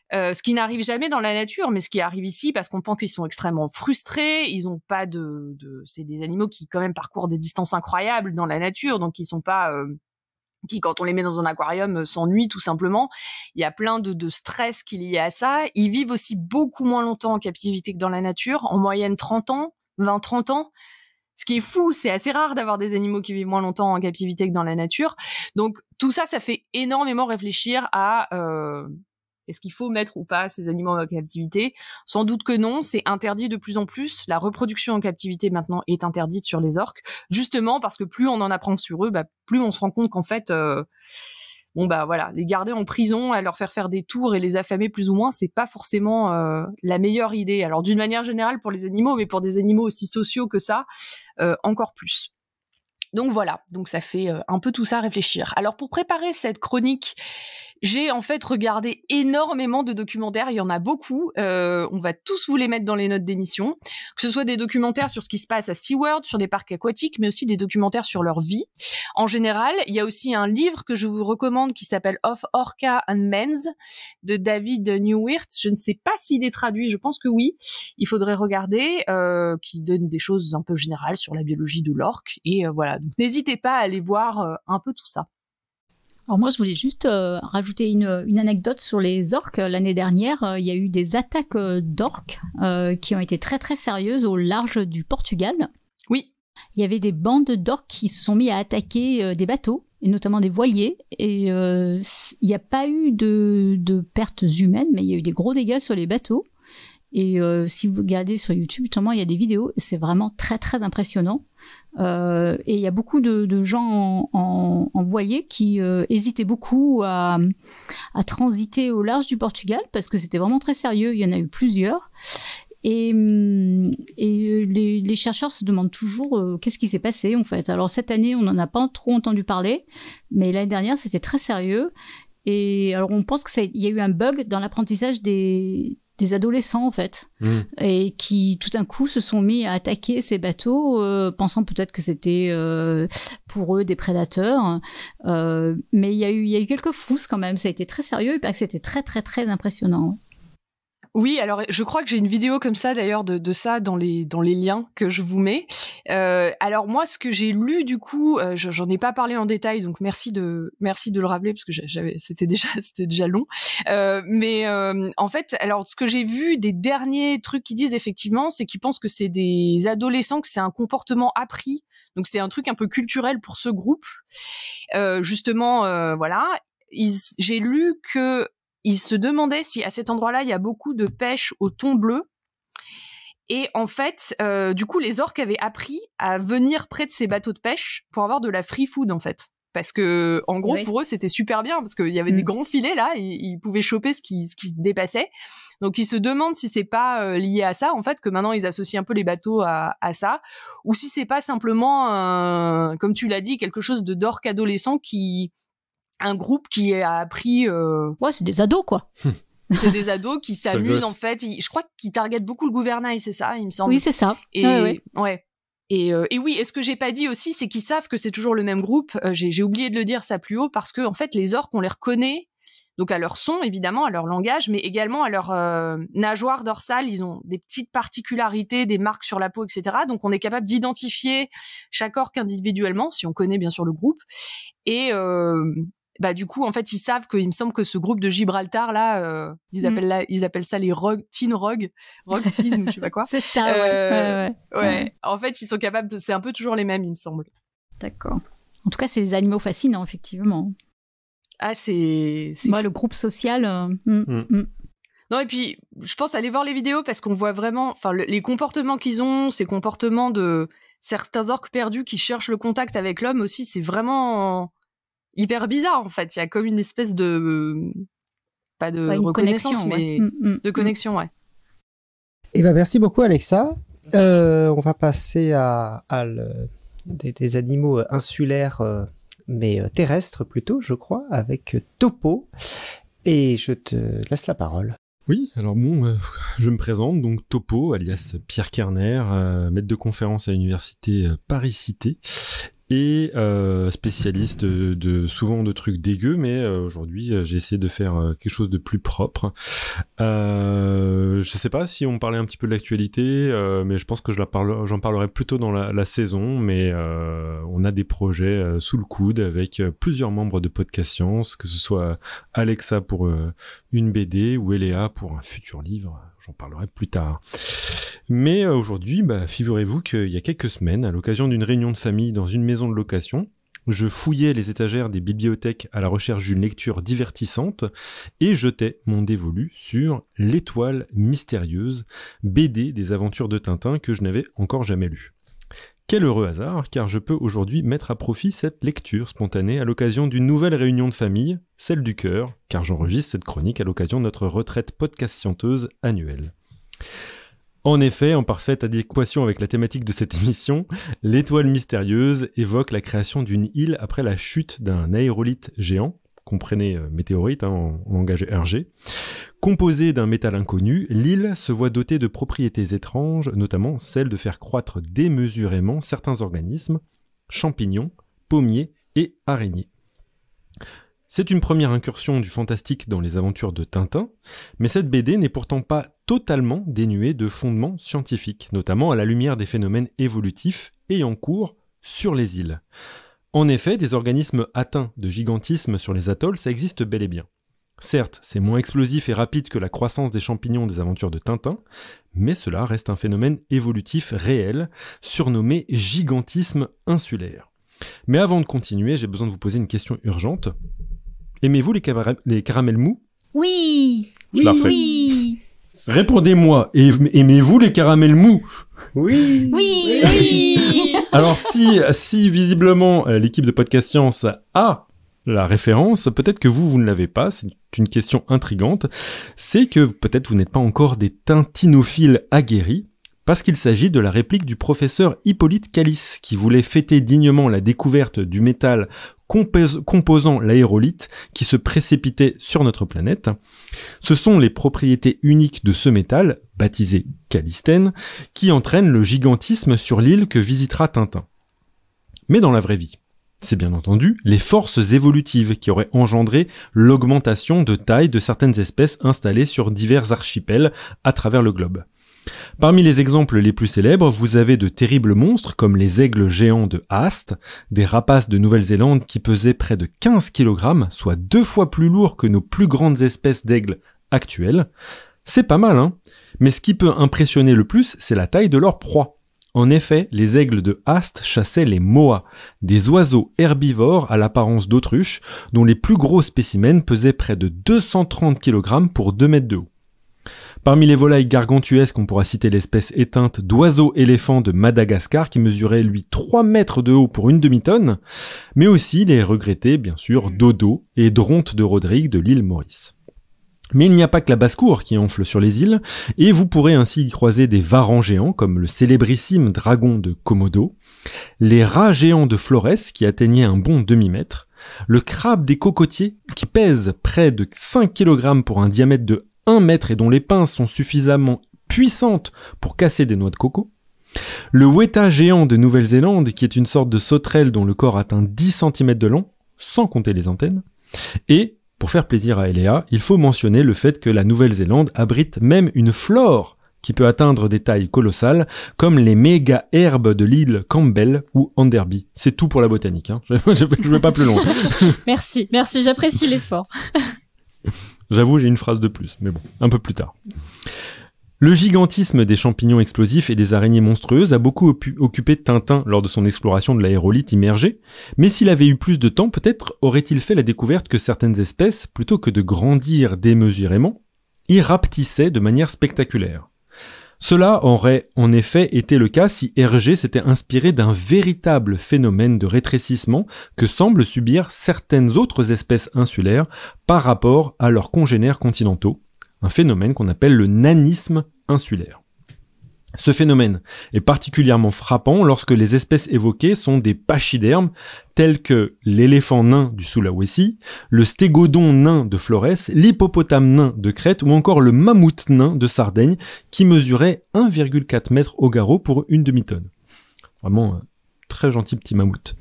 Ce qui n'arrive jamais dans la nature, mais ce qui arrive ici parce qu'on pense qu'ils sont extrêmement frustrés, ils ont pas c'est des animaux qui quand même parcourent des distances incroyables dans la nature, donc ils sont pas qui quand on les met dans un aquarium s'ennuient tout simplement. Il y a plein de stress qui est lié à ça. Ils vivent aussi beaucoup moins longtemps en captivité que dans la nature, en moyenne 30 ans, 20-30 ans. Ce qui est fou, c'est assez rare d'avoir des animaux qui vivent moins longtemps en captivité que dans la nature. Donc tout ça, ça fait énormément réfléchir à est-ce qu'il faut mettre ou pas ces animaux en captivité ? Sans doute que non, c'est interdit de plus en plus. La reproduction en captivité maintenant est interdite sur les orques, justement parce que plus on en apprend sur eux, plus on se rend compte qu'en fait, voilà, les garder en prison, à leur faire des tours et les affamer plus ou moins, c'est pas forcément la meilleure idée. Alors d'une manière générale pour les animaux, mais pour des animaux aussi sociaux que ça, encore plus. Donc voilà, donc ça fait un peu tout ça réfléchir. Alors pour préparer cette chronique, j'ai en fait regardé énormément de documentaires, il y en a beaucoup, on va tous vous les mettre dans les notes d'émission, que ce soit des documentaires sur ce qui se passe à SeaWorld, sur des parcs aquatiques, mais aussi des documentaires sur leur vie. En général, il y a aussi un livre que je vous recommande qui s'appelle Of Orca and Men's de David Neuwirth, je ne sais pas s'il est traduit, je pense que oui, il faudrait regarder, qui donne des choses un peu générales sur la biologie de l'orque, et voilà, donc n'hésitez pas à aller voir un peu tout ça. Alors moi, je voulais juste rajouter une anecdote sur les orques. L'année dernière, il y a eu des attaques d'orques qui ont été très très sérieuses au large du Portugal. Oui. Il y avait des bandes d'orques qui se sont mis à attaquer des bateaux, et notamment des voiliers. Et il n'y a pas eu de pertes humaines, mais il y a eu des gros dégâts sur les bateaux. Et si vous regardez sur YouTube, justement, il y a des vidéos, c'est vraiment très très impressionnant. Et il y a beaucoup de gens en voilier qui hésitaient beaucoup à transiter au large du Portugal parce que c'était vraiment très sérieux, il y en a eu plusieurs. Et les chercheurs se demandent toujours qu'est-ce qui s'est passé en fait. Alors cette année, on n'en a pas trop entendu parler, mais l'année dernière, c'était très sérieux. Et alors on pense qu'il y a eu un bug dans l'apprentissage des adolescents en fait, et qui tout d'un coup se sont mis à attaquer ces bateaux, pensant peut-être que c'était pour eux des prédateurs, mais il y a eu quelques frousses quand même, ça a été très sérieux et que c'était très très très impressionnant. Ouais. Oui, alors je crois que j'ai une vidéo comme ça d'ailleurs de ça dans les liens que je vous mets. Alors moi, ce que j'ai lu du coup, j'en ai pas parlé en détail, donc merci de le rappeler parce que c'était déjà long. Mais en fait, alors ce que j'ai vu des derniers trucs qu'ils disent effectivement, c'est qu'ils pensent que c'est des adolescents, que c'est un comportement appris. Donc c'est un truc un peu culturel pour ce groupe. Justement, voilà. J'ai lu que ils se demandaient si à cet endroit-là, il y a beaucoup de pêche au thon bleu. Et en fait, du coup, les orques avaient appris à venir près de ces bateaux de pêche pour avoir de la free food, en fait. Parce que, en gros, pour eux, c'était super bien, parce qu'il y avait des grands filets, là, et ils pouvaient choper ce qui se dépassait. Donc, ils se demandent si c'est pas lié à ça, en fait, que maintenant, ils associent un peu les bateaux à ça. Ou si c'est pas simplement, comme tu l'as dit, quelque chose d'orque adolescent un groupe qui a appris... Ouais, c'est des ados, quoi. C'est des ados qui s'amusent, en fait. Je crois qu'ils targetent beaucoup le gouvernail, c'est ça, il me semble. Oui, c'est ça. Et, ouais. Et oui, et ce que j'ai pas dit aussi, c'est qu'ils savent que c'est toujours le même groupe. J'ai oublié de le dire ça plus haut, parce que, en fait, les orques, on les reconnaît, donc à leur son, évidemment, à leur langage, mais également à leur nageoire dorsale. Ils ont des petites particularités, des marques sur la peau, etc. Donc, on est capable d'identifier chaque orque individuellement, si on connaît bien sûr le groupe. Et... du coup, en fait, ils savent qu'il me semble que ce groupe de Gibraltar, là, ils appellent ça les teen rogue teen, ou je sais pas quoi. C'est ça, ouais. En fait, ils sont capables c'est un peu toujours les mêmes, il me semble. D'accord. En tout cas, c'est des animaux fascinants, effectivement. Ah, c'est moi, le groupe social. Non, et puis, je pense aller voir les vidéos parce qu'on voit vraiment, enfin, les comportements qu'ils ont, ces comportements de certains orques perdus qui cherchent le contact avec l'homme aussi, c'est vraiment hyper bizarre, en fait. Il y a comme une espèce de... pas de reconnaissance, mais de connexion, ouais. Eh ben, merci beaucoup, Alexa. On va passer à des animaux insulaires, mais terrestres plutôt, je crois, avec Topo. Et je te laisse la parole. Oui, alors bon, je me présente, donc Topo, alias Pierre Kerner, maître de conférence à l'université Paris-Cité, et spécialiste souvent de trucs dégueux, mais aujourd'hui j'ai essayé de faire quelque chose de plus propre. Je sais pas si on parlait un petit peu de l'actualité, mais je pense que j'en parlerai plutôt dans la saison, mais on a des projets sous le coude avec plusieurs membres de Podcast Science, que ce soit Alexa pour une BD ou Eléa pour un futur livre. J'en parlerai plus tard. Mais aujourd'hui, figurez-vous qu'il y a quelques semaines, à l'occasion d'une réunion de famille dans une maison de location, je fouillais les étagères des bibliothèques à la recherche d'une lecture divertissante et jetais mon dévolu sur L'Étoile mystérieuse, BD des aventures de Tintin que je n'avais encore jamais lu. Quel heureux hasard, car je peux aujourd'hui mettre à profit cette lecture spontanée à l'occasion d'une nouvelle réunion de famille, celle du cœur, car j'enregistre cette chronique à l'occasion de notre retraite podcast-scienteuse annuelle. En effet, en parfaite adéquation avec la thématique de cette émission, L'Étoile mystérieuse évoque la création d'une île après la chute d'un aérolithe géant, comprenez météorite en langage RG. Composée d'un métal inconnu, l'île se voit dotée de propriétés étranges, notamment celle de faire croître démesurément certains organismes, champignons, pommiers et araignées. C'est une première incursion du fantastique dans les aventures de Tintin, mais cette BD n'est pourtant pas totalement dénuée de fondements scientifiques, notamment à la lumière des phénomènes évolutifs ayant cours sur les îles. En effet, des organismes atteints de gigantisme sur les atolls, ça existe bel et bien. Certes, c'est moins explosif et rapide que la croissance des champignons des aventures de Tintin, mais cela reste un phénomène évolutif réel, surnommé gigantisme insulaire. Mais avant de continuer, j'ai besoin de vous poser une question urgente. Aimez-vous les caramels mous ? Oui. Je la refais. Oui. Répondez-moi, aimez-vous les caramels mous ? Oui. Oui. Oui. Alors si visiblement l'équipe de Podcast Science a la référence, peut-être que vous ne l'avez pas, c'est une question intrigante, c'est que peut-être vous n'êtes pas encore des tintinophiles aguerris, parce qu'il s'agit de la réplique du professeur Hippolyte Calice, qui voulait fêter dignement la découverte du métal composant l'aérolithe qui se précipitait sur notre planète. Ce sont les propriétés uniques de ce métal, baptisé calistène, qui entraînent le gigantisme sur l'île que visitera Tintin. Mais dans la vraie vie, c'est bien entendu les forces évolutives qui auraient engendré l'augmentation de taille de certaines espèces installées sur divers archipels à travers le globe. Parmi les exemples les plus célèbres, vous avez de terribles monstres comme les aigles géants de Haast, des rapaces de Nouvelle-Zélande qui pesaient près de 15 kg, soit 2 fois plus lourds que nos plus grandes espèces d'aigles actuelles. C'est pas mal, hein ? Mais ce qui peut impressionner le plus, c'est la taille de leur proie. En effet, les aigles de Haast chassaient les moas, des oiseaux herbivores à l'apparence d'autruches, dont les plus gros spécimens pesaient près de 230 kg pour 2 mètres de haut. Parmi les volailles gargantuesques, on pourra citer l'espèce éteinte d'oiseau-éléphant de Madagascar qui mesurait lui 3 mètres de haut pour une demi-tonne, mais aussi les regrettés, bien sûr, dodo et dronte de Rodrigue de l'île Maurice. Mais il n'y a pas que la basse-cour qui enfle sur les îles, et vous pourrez ainsi y croiser des varans géants comme le célébrissime dragon de Komodo, les rats géants de Flores qui atteignaient un bon demi-mètre, le crabe des cocotiers qui pèse près de 5 kg pour un diamètre de 1 mètre et dont les pinces sont suffisamment puissantes pour casser des noix de coco, le weta géant de Nouvelle-Zélande qui est une sorte de sauterelle dont le corps atteint 10 cm de long, sans compter les antennes, et, pour faire plaisir à Eléa, il faut mentionner le fait que la Nouvelle-Zélande abrite même une flore qui peut atteindre des tailles colossales, comme les méga-herbes de l'île Campbell ou Anderby. C'est tout pour la botanique, hein. Je vais pas plus loin. Merci, j'apprécie l'effort. J'avoue, j'ai une phrase de plus, mais bon, un peu plus tard. Le gigantisme des champignons explosifs et des araignées monstrueuses a beaucoup occupé Tintin lors de son exploration de l'aérolithe immergé, mais s'il avait eu plus de temps, peut-être aurait-il fait la découverte que certaines espèces, plutôt que de grandir démesurément, y rapetissaient de manière spectaculaire. Cela aurait en effet été le cas si Hergé s'était inspiré d'un véritable phénomène de rétrécissement que semblent subir certaines autres espèces insulaires par rapport à leurs congénères continentaux, un phénomène qu'on appelle le nanisme insulaire. Ce phénomène est particulièrement frappant lorsque les espèces évoquées sont des pachydermes tels que l'éléphant nain du Sulawesi, le stégodon nain de Florès, l'hippopotame nain de Crète ou encore le mammouth nain de Sardaigne qui mesurait 1,4 mètres au garrot pour une demi-tonne. Vraiment très gentil petit mammouth.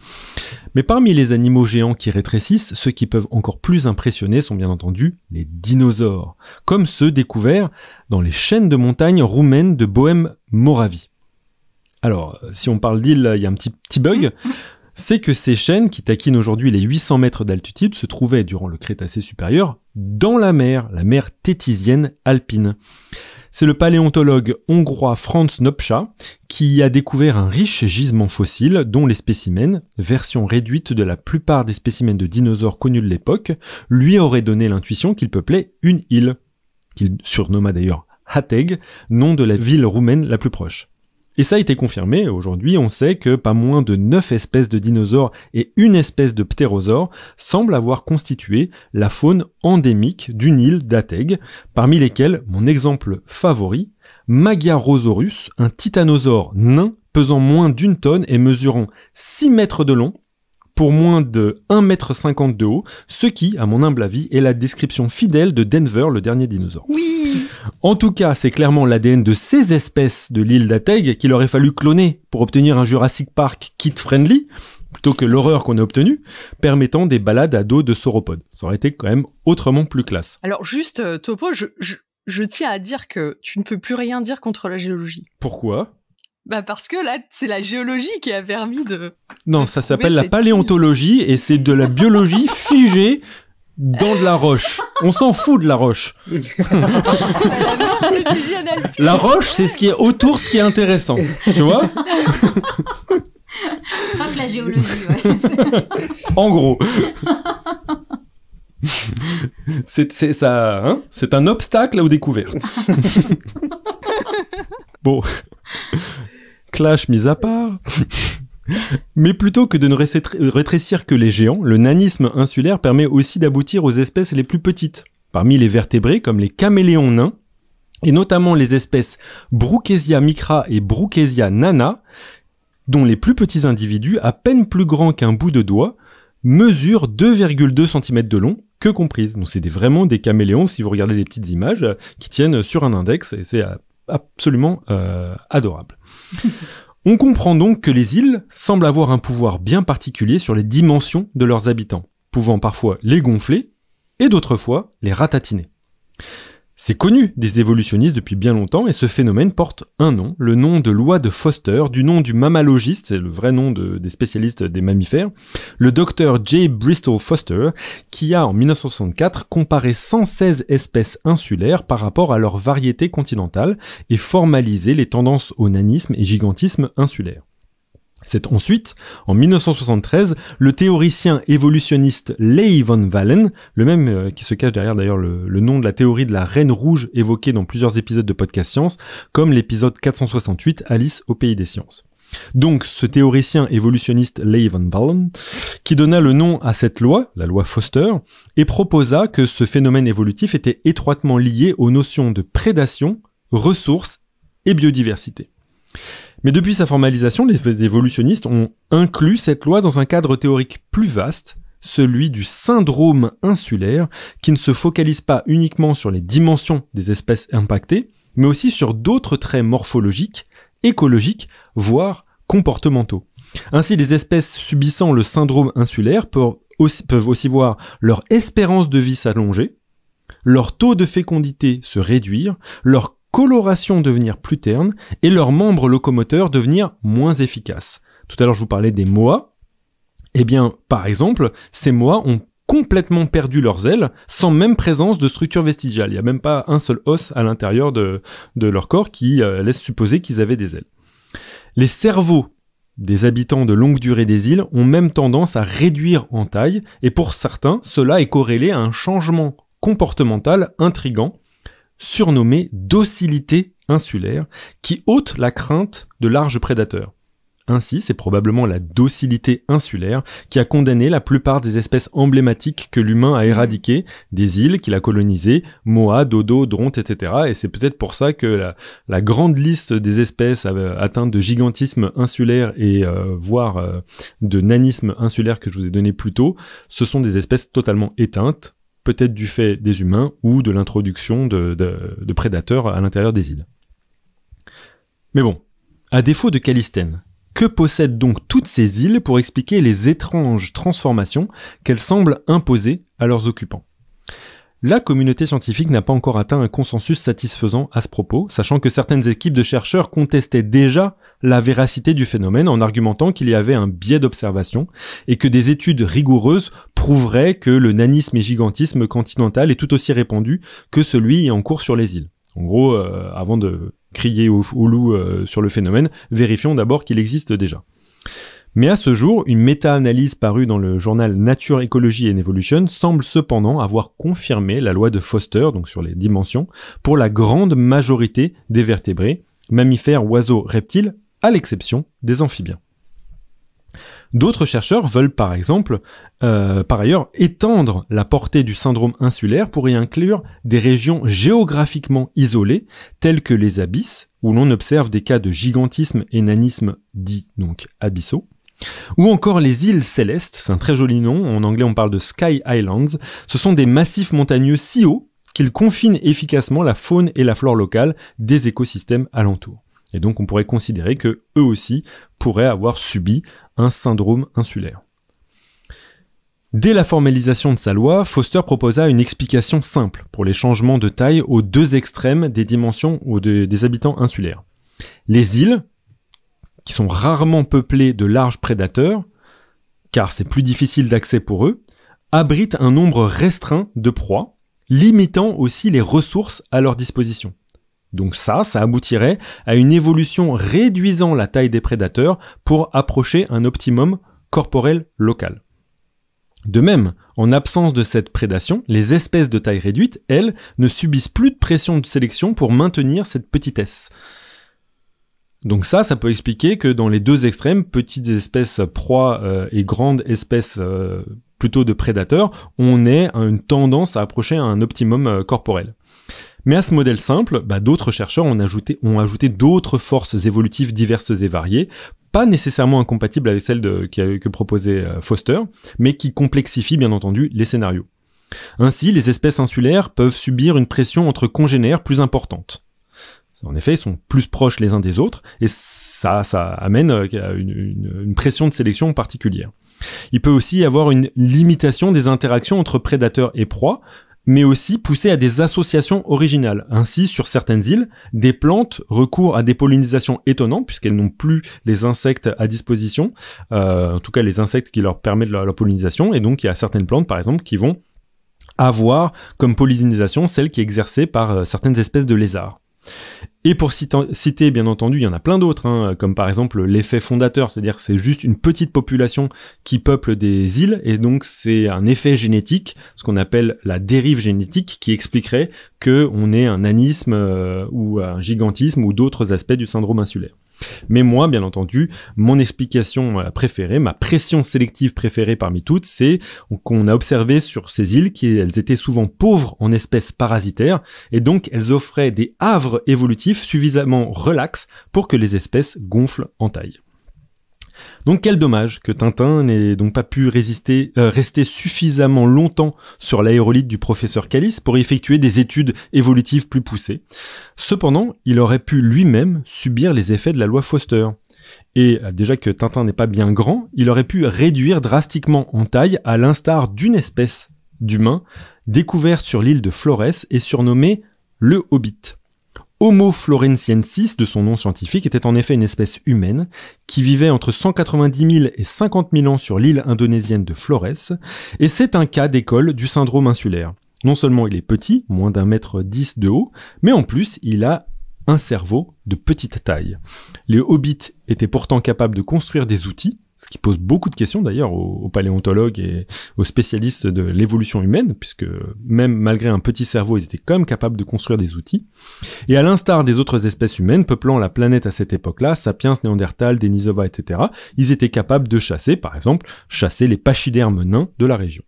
Mais parmi les animaux géants qui rétrécissent, ceux qui peuvent encore plus impressionner sont bien entendu les dinosaures, comme ceux découverts dans les chaînes de montagnes roumaines de Bohême-Moravie. Alors, si on parle d'îles, il y a un petit bug, c'est que ces chaînes, qui taquinent aujourd'hui les 800 mètres d'altitude, se trouvaient durant le Crétacé supérieur dans la mer tétisienne alpine. C'est le paléontologue hongrois Franz Nopcsa qui a découvert un riche gisement fossile dont les spécimens, version réduite de la plupart des spécimens de dinosaures connus de l'époque, lui auraient donné l'intuition qu'il peuplait une île, qu'il surnomma d'ailleurs Hateg, nom de la ville roumaine la plus proche. Et ça a été confirmé, aujourd'hui on sait que pas moins de 9 espèces de dinosaures et une espèce de ptérosaure semblent avoir constitué la faune endémique d'une île d'Hateg, parmi lesquelles mon exemple favori, Magyarosaurus, un titanosaure nain pesant moins d'1 tonne et mesurant 6 mètres de long, pour moins de 1,50 m de haut, ce qui, à mon humble avis, est la description fidèle de Denver, le dernier dinosaure. Oui. En tout cas, c'est clairement l'ADN de ces espèces de l'île d'Hateg qu'il aurait fallu cloner pour obtenir un Jurassic Park kid-friendly, plutôt que l'horreur qu'on a obtenue, permettant des balades à dos de sauropodes. Ça aurait été quand même autrement plus classe. Alors juste, Topo, je tiens à dire que tu ne peux plus rien dire contre la géologie. Pourquoi ? Bah parce que là, c'est la géologie qui a permis de... Non, ça s'appelle la paléontologie et c'est de la biologie figée dans de la roche. On s'en fout de la roche. La roche, c'est ce qui est autour, ce qui est intéressant. Tu vois ? Pas que la géologie, ouais. En gros. C'est ça, hein ? C'est un obstacle aux découvertes. Bon. Clash mis à part. Mais plutôt que de ne rétrécir que les géants, le nanisme insulaire permet aussi d'aboutir aux espèces les plus petites. Parmi les vertébrés, comme les caméléons nains, et notamment les espèces Brookesia micra et Brookesia nana, dont les plus petits individus, à peine plus grands qu'un bout de doigt, mesurent 2,2 cm de long, queue comprise. Donc c'est vraiment des caméléons, si vous regardez les petites images, qui tiennent sur un index, et c'est absolument adorable. On comprend donc que les îles semblent avoir un pouvoir bien particulier sur les dimensions de leurs habitants, pouvant parfois les gonfler et d'autres fois les ratatiner. C'est connu des évolutionnistes depuis bien longtemps et ce phénomène porte un nom, le nom de loi de Foster, du nom du mammalogiste, c'est le vrai nom des spécialistes des mammifères, le docteur J. Bristol Foster, qui a en 1964 comparé 116 espèces insulaires par rapport à leur variété continentale et formalisé les tendances au nanisme et gigantisme insulaire. C'est ensuite, en 1973, le théoricien évolutionniste Leigh Van Valen, le même qui se cache derrière d'ailleurs le nom de la théorie de la reine rouge évoquée dans plusieurs épisodes de Podcast Science, comme l'épisode 468, Alice au pays des sciences. Donc, ce théoricien évolutionniste Leigh Van Valen, qui donna le nom à cette loi, la loi Foster, et proposa que ce phénomène évolutif était étroitement lié aux notions de prédation, ressources et biodiversité. Mais depuis sa formalisation, les évolutionnistes ont inclus cette loi dans un cadre théorique plus vaste, celui du syndrome insulaire, qui ne se focalise pas uniquement sur les dimensions des espèces impactées, mais aussi sur d'autres traits morphologiques, écologiques, voire comportementaux. Ainsi, les espèces subissant le syndrome insulaire peuvent aussi voir leur espérance de vie s'allonger, leur taux de fécondité se réduire, leur coloration devenir plus terne et leurs membres locomoteurs devenir moins efficaces. Tout à l'heure, je vous parlais des moas. Eh bien, par exemple, ces moas ont complètement perdu leurs ailes sans même présence de structure vestigiale. Il n'y a même pas un seul os à l'intérieur de leur corps qui laisse supposer qu'ils avaient des ailes. Les cerveaux des habitants de longue durée des îles ont même tendance à réduire en taille et pour certains, cela est corrélé à un changement comportemental intrigant surnommé docilité insulaire, qui ôte la crainte de larges prédateurs. Ainsi, c'est probablement la docilité insulaire qui a condamné la plupart des espèces emblématiques que l'humain a éradiquées, des îles qu'il a colonisées, moas, dodo, drontes, etc. Et c'est peut-être pour ça que la grande liste des espèces atteintes de gigantisme insulaire et voire de nanisme insulaire que je vous ai donné plus tôt, ce sont des espèces totalement éteintes, peut-être du fait des humains ou de l'introduction de prédateurs à l'intérieur des îles. Mais bon, à défaut de Callisthène, que possèdent donc toutes ces îles pour expliquer les étranges transformations qu'elles semblent imposer à leurs occupants ? La communauté scientifique n'a pas encore atteint un consensus satisfaisant à ce propos, sachant que certaines équipes de chercheurs contestaient déjà la véracité du phénomène en argumentant qu'il y avait un biais d'observation et que des études rigoureuses prouveraient que le nanisme et gigantisme continental est tout aussi répandu que celui en cours sur les îles. En gros, avant de crier au loup sur le phénomène, vérifions d'abord qu'il existe déjà. Mais à ce jour, une méta-analyse parue dans le journal Nature, Ecology and Evolution semble cependant avoir confirmé la loi de Foster, donc sur les dimensions, pour la grande majorité des vertébrés, mammifères, oiseaux, reptiles, à l'exception des amphibiens. D'autres chercheurs veulent par ailleurs étendre la portée du syndrome insulaire pour y inclure des régions géographiquement isolées telles que les abysses, où l'on observe des cas de gigantisme et nanisme dits donc abyssaux, ou encore les îles célestes, c'est un très joli nom, en anglais on parle de Sky Islands, ce sont des massifs montagneux si hauts qu'ils confinent efficacement la faune et la flore locale des écosystèmes alentours. Et donc on pourrait considérer que eux aussi pourraient avoir subi un syndrome insulaire. Dès la formalisation de sa loi, Foster proposa une explication simple pour les changements de taille aux deux extrêmes des dimensions ou des habitants insulaires. Les îles, qui sont rarement peuplées de larges prédateurs, car c'est plus difficile d'accès pour eux, abritent un nombre restreint de proies, limitant aussi les ressources à leur disposition. Donc ça aboutirait à une évolution réduisant la taille des prédateurs pour approcher un optimum corporel local. De même, en absence de cette prédation, les espèces de taille réduite, elles, ne subissent plus de pression de sélection pour maintenir cette petitesse. Donc ça peut expliquer que dans les deux extrêmes, petites espèces proies et grandes espèces plutôt de prédateurs, on ait une tendance à approcher un optimum corporel. Mais à ce modèle simple, d'autres chercheurs ont ajouté d'autres forces évolutives diverses et variées, pas nécessairement incompatibles avec celles que proposait Foster, mais qui complexifient bien entendu les scénarios. Ainsi, les espèces insulaires peuvent subir une pression entre congénères plus importante. En effet, ils sont plus proches les uns des autres, et ça amène à une pression de sélection particulière. Il peut aussi y avoir une limitation des interactions entre prédateurs et proies, mais aussi pousser à des associations originales. Ainsi, sur certaines îles, des plantes recourent à des pollinisations étonnantes, puisqu'elles n'ont plus les insectes à disposition, en tout cas les insectes qui leur permettent leur pollinisation, et donc il y a certaines plantes, par exemple, qui vont avoir comme pollinisation celle qui est exercée par certaines espèces de lézards. Et pour citer, bien entendu, il y en a plein d'autres, comme par exemple l'effet fondateur, c'est-à-dire que c'est juste une petite population qui peuple des îles, et donc c'est un effet génétique, ce qu'on appelle la dérive génétique, qui expliquerait qu'on ait un nanisme ou un gigantisme ou d'autres aspects du syndrome insulaire. Mais moi, bien entendu, mon explication préférée, ma pression sélective préférée parmi toutes, c'est qu'on a observé sur ces îles qu'elles étaient souvent pauvres en espèces parasitaires, et donc elles offraient des havres évolutifs suffisamment relax pour que les espèces gonflent en taille. Donc quel dommage que Tintin n'ait donc pas pu rester suffisamment longtemps sur l'aérolite du professeur Kallis pour effectuer des études évolutives plus poussées. Cependant, il aurait pu lui-même subir les effets de la loi Foster. Et déjà que Tintin n'est pas bien grand, il aurait pu réduire drastiquement en taille à l'instar d'une espèce d'humain découverte sur l'île de Flores et surnommée le Hobbit. Homo floresiensis, de son nom scientifique, était en effet une espèce humaine qui vivait entre 190 000 et 50 000 ans sur l'île indonésienne de Flores, et c'est un cas d'école du syndrome insulaire. Non seulement il est petit, moins d'1,10 m de haut, mais en plus il a un cerveau de petite taille. Les hobbits étaient pourtant capables de construire des outils, Ce qui pose beaucoup de questions d'ailleurs aux paléontologues et aux spécialistes de l'évolution humaine, puisque même malgré un petit cerveau, ils étaient quand même capables de construire des outils. Et à l'instar des autres espèces humaines peuplant la planète à cette époque-là, Sapiens, Néandertal, Denisova, etc., ils étaient capables de chasser, par exemple, chasser les pachydermes nains de la région.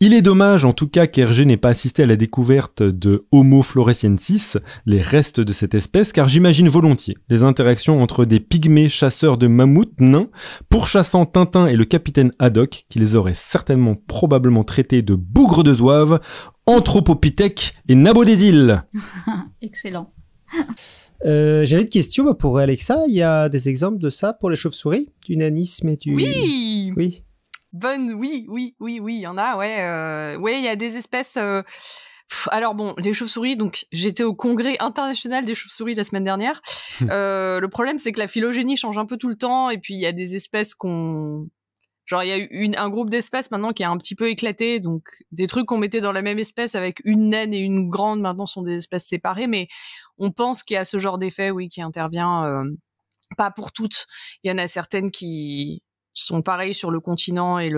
Il est dommage en tout cas qu'Hergé n'ait pas assisté à la découverte de Homo floresiensis, les restes de cette espèce, car j'imagine volontiers les interactions entre des pygmées chasseurs de mammouths nains, pourchassant Tintin et le capitaine Haddock, qui les auraient certainement probablement traités de bougres de zouaves, anthropopithèques et nabots des îles. Excellent. J'avais une question pour Alexa. Il y a des exemples de ça pour les chauves-souris, du nanisme et du... Oui. Oui. Oui, il y en a, ouais. Ouais, il y a des espèces... Alors bon, les chauves-souris, donc j'étais au congrès international des chauves-souris la semaine dernière. Le problème, c'est que la phylogénie change un peu tout le temps, et puis il y a des espèces Genre, il y a eu un groupe d'espèces maintenant qui a un petit peu éclaté, donc des trucs qu'on mettait dans la même espèce avec une naine et une grande, maintenant sont des espèces séparées, mais on pense qu'il y a ce genre d'effet, oui, qui intervient, pas pour toutes. Il y en a certaines qui sont pareilles sur le continent et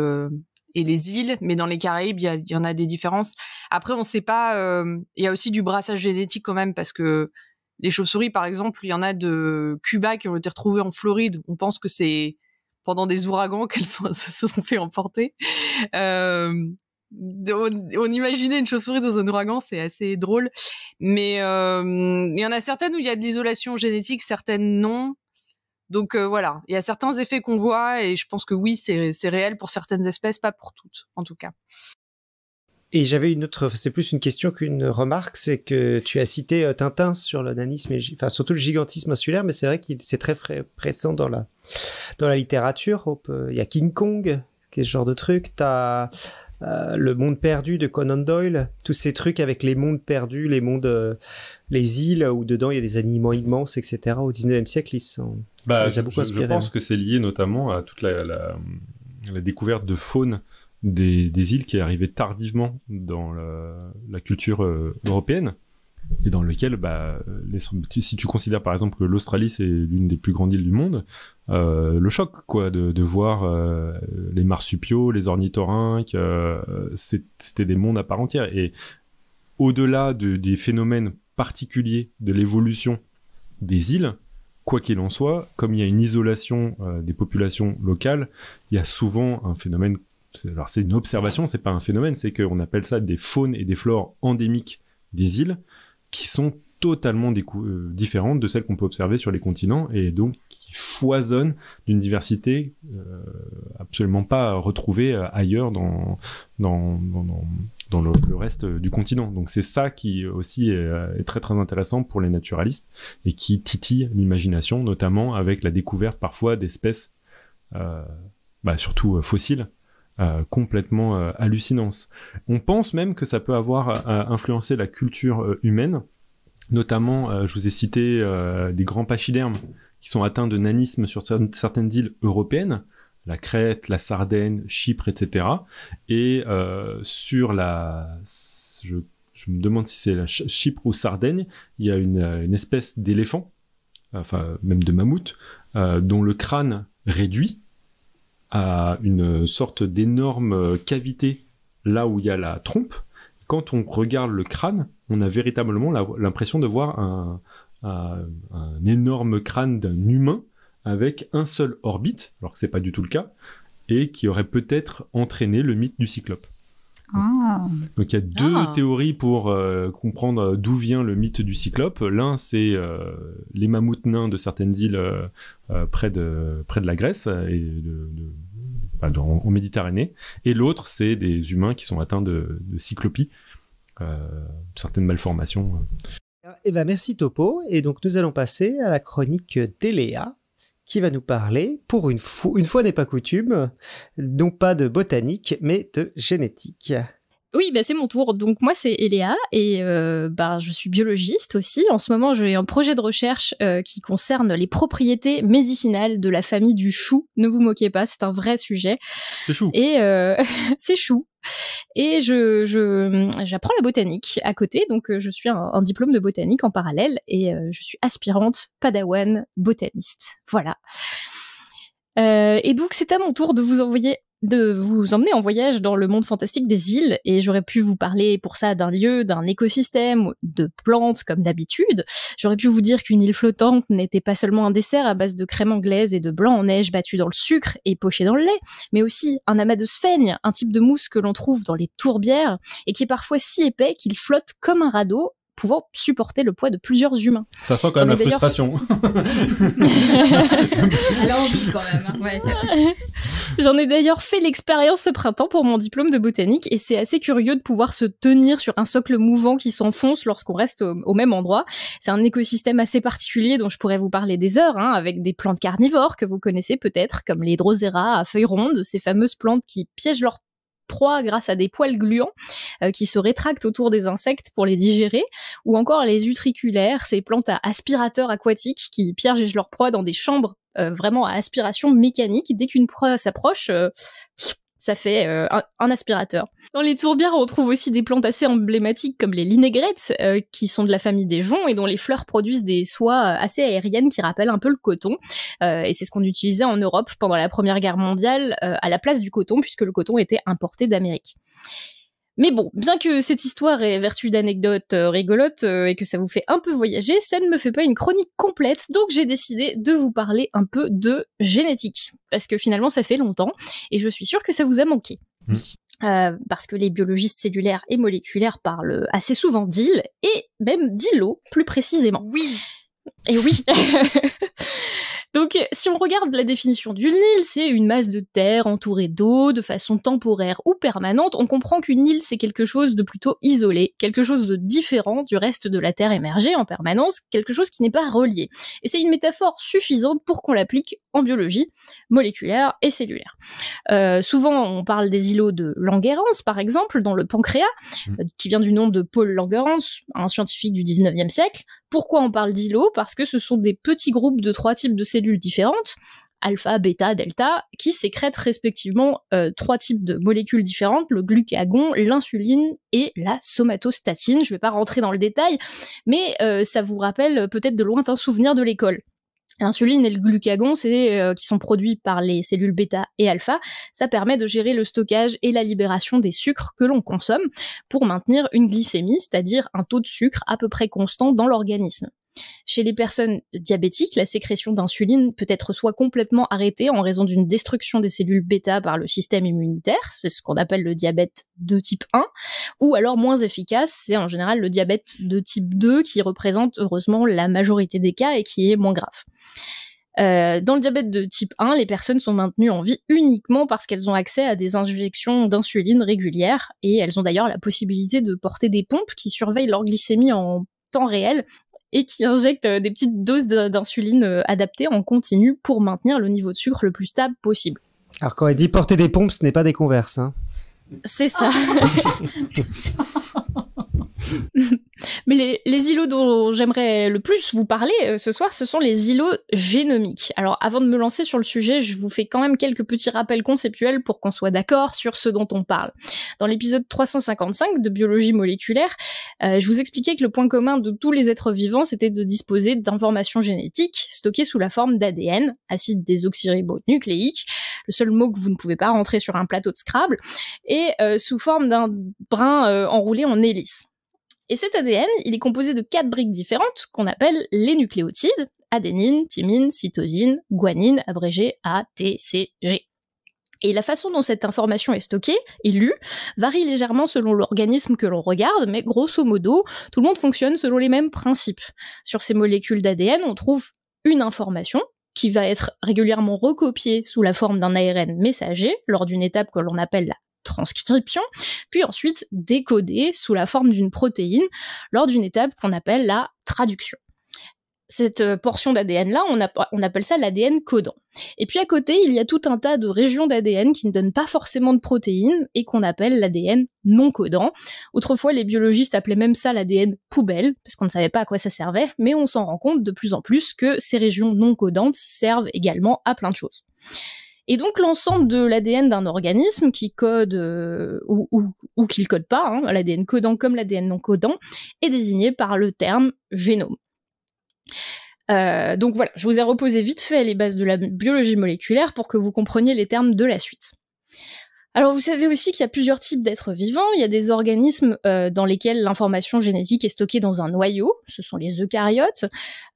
les îles, mais dans les Caraïbes, il y en a des différences. Après, on sait pas, il y a aussi du brassage génétique quand même, parce que les chauves-souris, par exemple, il y en a de Cuba qui ont été retrouvées en Floride. On pense que c'est pendant des ouragans qu'elles se sont fait emporter. On imaginait une chauve-souris dans un ouragan, c'est assez drôle. Mais il y en a certaines où il y a de l'isolation génétique, certaines non. Donc voilà, il y a certains effets qu'on voit et je pense que oui, c'est réel pour certaines espèces, pas pour toutes, en tout cas. Et j'avais une autre, c'est plus une question qu'une remarque, c'est que tu as cité Tintin sur le nanisme, enfin surtout le gigantisme insulaire, mais c'est vrai qu'il c'est très présent dans la littérature. Il y a King Kong, qui est ce genre de truc. T'as le monde perdu de Conan Doyle, tous ces trucs avec les mondes perdus, les îles où dedans il y a des animaux immenses, etc. Au 19e siècle, ça les a beaucoup inspirés. Je pense que c'est lié notamment à toute la découverte de faune des îles qui est arrivée tardivement dans la culture européenne, et dans lequel, si tu considères par exemple que l'Australie c'est l'une des plus grandes îles du monde, le choc quoi de voir les marsupiaux, les ornithorynques, c'était des mondes à part entière. Et au-delà des phénomènes particuliers de l'évolution des îles, quoi qu'il en soit, comme il y a une isolation des populations locales, il y a souvent un phénomène. Alors c'est une observation, c'est pas un phénomène, c'est qu'on appelle ça des faunes et des flores endémiques des îles, qui sont totalement différentes de celles qu'on peut observer sur les continents, et donc qui foisonnent d'une diversité absolument pas retrouvée ailleurs dans le reste du continent. Donc c'est ça qui aussi est très très intéressant pour les naturalistes, et qui titille l'imagination, notamment avec la découverte parfois d'espèces, surtout fossiles, complètement hallucinantes. On pense même que ça peut avoir influencé la culture humaine, notamment je vous ai cité des grands pachydermes qui sont atteints de nanisme sur certaines îles européennes, la Crète, la Sardaigne, Chypre, etc. Et sur je me demande si c'est la Chypre ou Sardaigne, il y a une espèce d'éléphant, enfin même de mammouth, dont le crâne réduit à une sorte d'énorme cavité là où il y a la trompe. Quand on regarde le crâne, on a véritablement l'impression de voir un énorme crâne d'un humain avec un seul orbite, alors que c'est pas du tout le cas, et qui aurait peut-être entraîné le mythe du cyclope. Donc il y a deux théories pour comprendre d'où vient le mythe du cyclope. L'un, c'est les mammouths nains de certaines îles près de la Grèce et en Méditerranée. Et l'autre, c'est des humains qui sont atteints de cyclopie, certaines malformations. Merci Topo. Et donc nous allons passer à la chronique d'Eléa, qui va nous parler, pour une fois n'est pas coutume, non pas de botanique, mais de génétique. Oui, c'est mon tour. Donc moi, c'est Eléa et je suis biologiste aussi. En ce moment, j'ai un projet de recherche qui concerne les propriétés médicinales de la famille du chou. Ne vous moquez pas, c'est un vrai sujet. C'est chou. Et c'est chou. Et j'apprends la botanique à côté, donc je suis un diplôme de botanique en parallèle et je suis aspirante padawan botaniste. Voilà. Et donc c'est à mon tour de vous emmener en voyage dans le monde fantastique des îles, et j'aurais pu vous parler pour ça d'un lieu, d'un écosystème, de plantes comme d'habitude. J'aurais pu vous dire qu'une île flottante n'était pas seulement un dessert à base de crème anglaise et de blanc en neige battu dans le sucre et poché dans le lait, mais aussi un amas de sphaigne, un type de mousse que l'on trouve dans les tourbières et qui est parfois si épais qu'il flotte comme un radeau, pouvant supporter le poids de plusieurs humains. Ça sent quand même la frustration. Elle a envie quand même. Hein. Ouais. J'en ai d'ailleurs fait l'expérience ce printemps pour mon diplôme de botanique, et c'est assez curieux de pouvoir se tenir sur un socle mouvant qui s'enfonce lorsqu'on reste au même endroit. C'est un écosystème assez particulier dont je pourrais vous parler des heures, hein, avec des plantes carnivores que vous connaissez peut-être, comme les Drosera à feuilles rondes, ces fameuses plantes qui piègent leur proie grâce à des poils gluants qui se rétractent autour des insectes pour les digérer, ou encore les utriculaires, ces plantes à aspirateurs aquatiques qui piègent leur proie dans des chambres vraiment à aspiration mécanique. Dès qu'une proie s'approche, ça fait un aspirateur. Dans les tourbières, on trouve aussi des plantes assez emblématiques comme les linégrètes, qui sont de la famille des joncs et dont les fleurs produisent des soies assez aériennes qui rappellent un peu le coton. Et c'est ce qu'on utilisait en Europe pendant la Première Guerre mondiale à la place du coton, puisque le coton était importé d'Amérique. Mais bon, bien que cette histoire ait vertu d'anecdotes rigolotes et que ça vous fait un peu voyager, ça ne me fait pas une chronique complète, donc j'ai décidé de vous parler un peu de génétique. Parce que finalement, ça fait longtemps, et je suis sûre que ça vous a manqué. Parce que les biologistes cellulaires et moléculaires parlent assez souvent d'îles, et même d'îlots, plus précisément. Oui. Et oui. Donc, si on regarde la définition d'une île, c'est une masse de terre entourée d'eau de façon temporaire ou permanente. On comprend qu'une île, c'est quelque chose de plutôt isolé, quelque chose de différent du reste de la Terre émergée en permanence, quelque chose qui n'est pas relié. Et c'est une métaphore suffisante pour qu'on l'applique en biologie moléculaire et cellulaire. Souvent, on parle des îlots de Langerhans, par exemple, dans le pancréas, qui vient du nom de Paul Langerhans, un scientifique du 19e siècle. Pourquoi on parle d'îlots ? Parce que ce sont des petits groupes de 3 types de cellules différentes, alpha, bêta, delta, qui sécrètent respectivement 3 types de molécules différentes, le glucagon, l'insuline et la somatostatine. Je vais pas rentrer dans le détail, mais ça vous rappelle peut-être de lointains souvenirs de l'école. L'insuline et le glucagon, qui sont produits par les cellules bêta et alpha, ça permet de gérer le stockage et la libération des sucres que l'on consomme pour maintenir une glycémie, c'est-à-dire un taux de sucre à peu près constant dans l'organisme. Chez les personnes diabétiques, la sécrétion d'insuline peut être soit complètement arrêtée en raison d'une destruction des cellules bêta par le système immunitaire, c'est ce qu'on appelle le diabète de type 1, ou alors moins efficace, c'est en général le diabète de type 2 qui représente heureusement la majorité des cas et qui est moins grave. Dans le diabète de type 1, les personnes sont maintenues en vie uniquement parce qu'elles ont accès à des injections d'insuline régulières, et elles ont d'ailleurs la possibilité de porter des pompes qui surveillent leur glycémie en temps réel et qui injectent des petites doses d'insuline adaptées en continu pour maintenir le niveau de sucre le plus stable possible. Alors quand elle dit porter des pompes, ce n'est pas des Converse, hein. C'est ça. Mais les îlots dont j'aimerais le plus vous parler ce soir, ce sont les îlots génomiques. Alors avant de me lancer sur le sujet, je vous fais quand même quelques petits rappels conceptuels pour qu'on soit d'accord sur ce dont on parle. Dans l'épisode 355 de biologie moléculaire, je vous expliquais que le point commun de tous les êtres vivants, c'était de disposer d'informations génétiques stockées sous la forme d'ADN, acide désoxyribonucléique, le seul mot que vous ne pouvez pas rentrer sur un plateau de Scrabble, et sous forme d'un brin enroulé en hélice. Et cet ADN, il est composé de 4 briques différentes qu'on appelle les nucléotides, adénine, thymine, cytosine, guanine, abrégé ATCG. Et la façon dont cette information est stockée et lue varie légèrement selon l'organisme que l'on regarde, mais grosso modo, tout le monde fonctionne selon les mêmes principes. Sur ces molécules d'ADN, on trouve une information qui va être régulièrement recopiée sous la forme d'un ARN messager lors d'une étape que l'on appelle la transcription, puis ensuite décodée sous la forme d'une protéine lors d'une étape qu'on appelle la traduction. Cette portion d'ADN-là, on appelle ça l'ADN codant. Et puis à côté, il y a tout un tas de régions d'ADN qui ne donnent pas forcément de protéines et qu'on appelle l'ADN non codant. Autrefois, les biologistes appelaient même ça l'ADN poubelle, parce qu'on ne savait pas à quoi ça servait, mais on s'en rend compte de plus en plus que ces régions non codantes servent également à plein de choses. Et donc l'ensemble de l'ADN d'un organisme qui code ou qui le code pas, hein, l'ADN codant comme l'ADN non codant, est désigné par le terme génome. Donc voilà, je vous ai reposé vite fait les bases de la biologie moléculaire pour que vous compreniez les termes de la suite. Alors vous savez aussi qu'il y a plusieurs types d'êtres vivants. Il y a des organismes dans lesquels l'information génétique est stockée dans un noyau, ce sont les eucaryotes.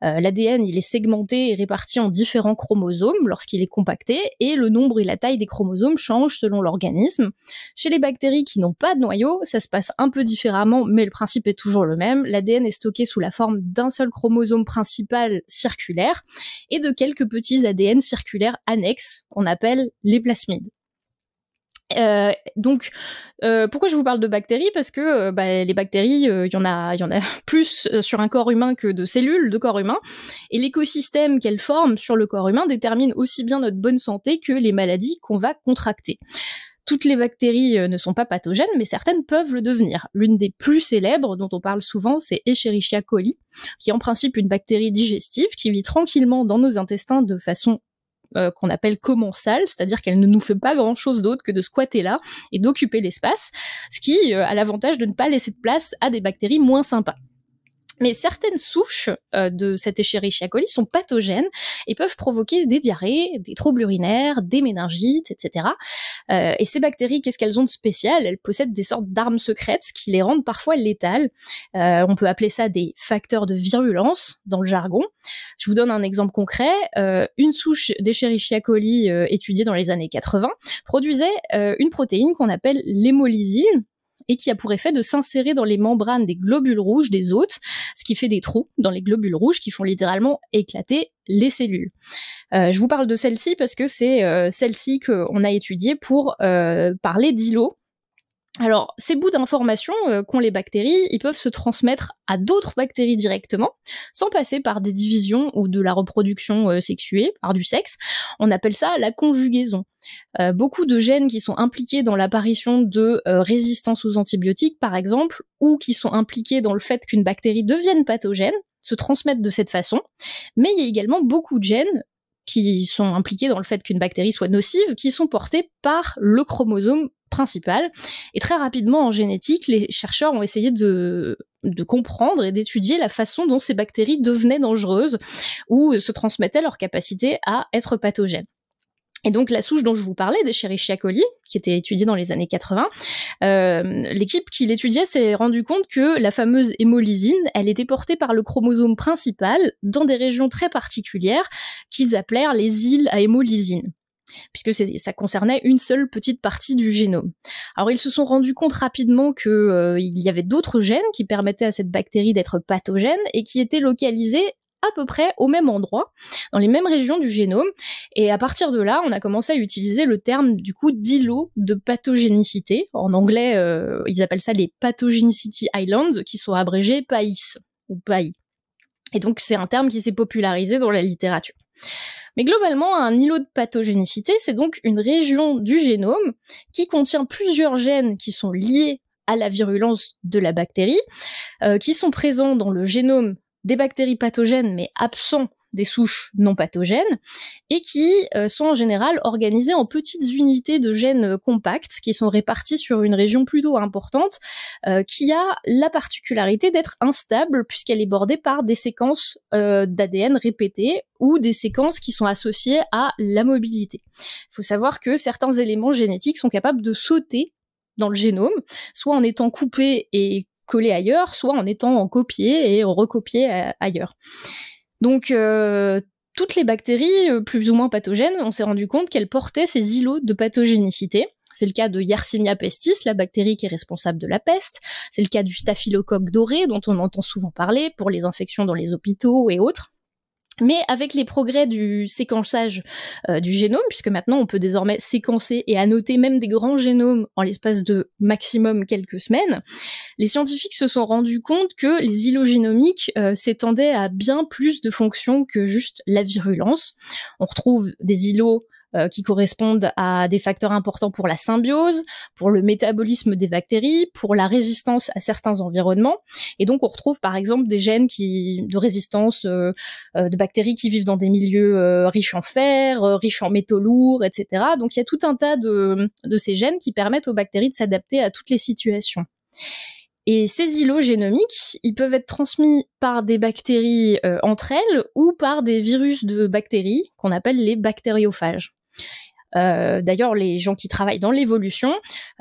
L'ADN il est segmenté et réparti en différents chromosomes lorsqu'il est compacté, et le nombre et la taille des chromosomes changent selon l'organisme. Chez les bactéries qui n'ont pas de noyau, ça se passe un peu différemment, mais le principe est toujours le même. L'ADN est stocké sous la forme d'un seul chromosome principal circulaire et de quelques petits ADN circulaires annexes qu'on appelle les plasmides. Donc, pourquoi je vous parle de bactéries? Parce que les bactéries, il y en a plus sur un corps humain que de cellules de corps humain, et l'écosystème qu'elles forment sur le corps humain détermine aussi bien notre bonne santé que les maladies qu'on va contracter. Toutes les bactéries ne sont pas pathogènes, mais certaines peuvent le devenir. L'une des plus célèbres, dont on parle souvent, c'est Escherichia coli, qui est en principe une bactérie digestive qui vit tranquillement dans nos intestins de façon qu'on appelle commensale, c'est-à-dire qu'elle ne nous fait pas grand-chose d'autre que de squatter là et d'occuper l'espace, ce qui a l'avantage de ne pas laisser de place à des bactéries moins sympas. Mais certaines souches de cette Escherichia coli sont pathogènes et peuvent provoquer des diarrhées, des troubles urinaires, des méningites, etc. Et ces bactéries, qu'est-ce qu'elles ont de spécial? Elles possèdent des sortes d'armes secrètes qui les rendent parfois létales. On peut appeler ça des facteurs de virulence dans le jargon. Je vous donne un exemple concret. Une souche d'Escherichia coli étudiée dans les années 80 produisait une protéine qu'on appelle l'hémolysine, et qui a pour effet de s'insérer dans les membranes des globules rouges des hôtes, ce qui fait des trous dans les globules rouges qui font littéralement éclater les cellules. Je vous parle de celle-ci parce que c'est celle-ci qu'on a étudiée pour parler d'îlots. Alors, ces bouts d'informations qu'ont les bactéries, ils peuvent se transmettre à d'autres bactéries directement, sans passer par des divisions ou de la reproduction sexuée, par du sexe. On appelle ça la conjugaison. Beaucoup de gènes qui sont impliqués dans l'apparition de résistance aux antibiotiques, par exemple, ou qui sont impliqués dans le fait qu'une bactérie devienne pathogène, se transmettent de cette façon. Mais il y a également beaucoup de gènes qui sont impliqués dans le fait qu'une bactérie soit nocive, qui sont portés par le chromosome principal. Et très rapidement, en génétique, les chercheurs ont essayé de comprendre et d'étudier la façon dont ces bactéries devenaient dangereuses ou se transmettaient leur capacité à être pathogènes. Et donc la souche dont je vous parlais, d'Escherichia coli, qui était étudiée dans les années 80, l'équipe qui l'étudiait s'est rendu compte que la fameuse hémolysine, elle était portée par le chromosome principal dans des régions très particulières qu'ils appelèrent les îles à hémolysine, puisque ça concernait une seule petite partie du génome. Alors ils se sont rendus compte rapidement que il y avait d'autres gènes qui permettaient à cette bactérie d'être pathogène et qui étaient localisés à peu près au même endroit, dans les mêmes régions du génome, et à partir de là, on a commencé à utiliser le terme du coup d'îlot de pathogénicité. En anglais, ils appellent ça les Pathogenicity Islands, qui sont abrégés PAIS ou PAI. Et donc c'est un terme qui s'est popularisé dans la littérature. Mais globalement, un îlot de pathogénicité, c'est donc une région du génome qui contient plusieurs gènes qui sont liés à la virulence de la bactérie, qui sont présents dans le génome des bactéries pathogènes mais absents des souches non pathogènes, et qui sont en général organisées en petites unités de gènes compacts qui sont répartis sur une région plutôt importante, qui a la particularité d'être instable puisqu'elle est bordée par des séquences d'ADN répétées ou des séquences qui sont associées à la mobilité. Il faut savoir que certains éléments génétiques sont capables de sauter dans le génome, soit en étant coupés et collés ailleurs, soit en étant copiés et recopiés ailleurs. Donc, toutes les bactéries plus ou moins pathogènes, on s'est rendu compte qu'elles portaient ces îlots de pathogénicité. C'est le cas de Yersinia pestis, la bactérie qui est responsable de la peste. C'est le cas du staphylocoque doré, dont on entend souvent parler pour les infections dans les hôpitaux et autres. Mais avec les progrès du séquençage du génome, puisque maintenant on peut désormais séquencer et annoter même des grands génomes en l'espace de maximum quelques semaines, les scientifiques se sont rendus compte que les îlots génomiques s'étendaient à bien plus de fonctions que juste la virulence. On retrouve des îlots qui correspondent à des facteurs importants pour la symbiose, pour le métabolisme des bactéries, pour la résistance à certains environnements. Et donc on retrouve par exemple des gènes de résistance de bactéries qui vivent dans des milieux riches en fer, riches en métaux lourds, etc. Donc il y a tout un tas de ces gènes qui permettent aux bactéries de s'adapter à toutes les situations. Et ces îlots génomiques, ils peuvent être transmis par des bactéries entre elles ou par des virus de bactéries qu'on appelle les bactériophages. D'ailleurs, les gens qui travaillent dans l'évolution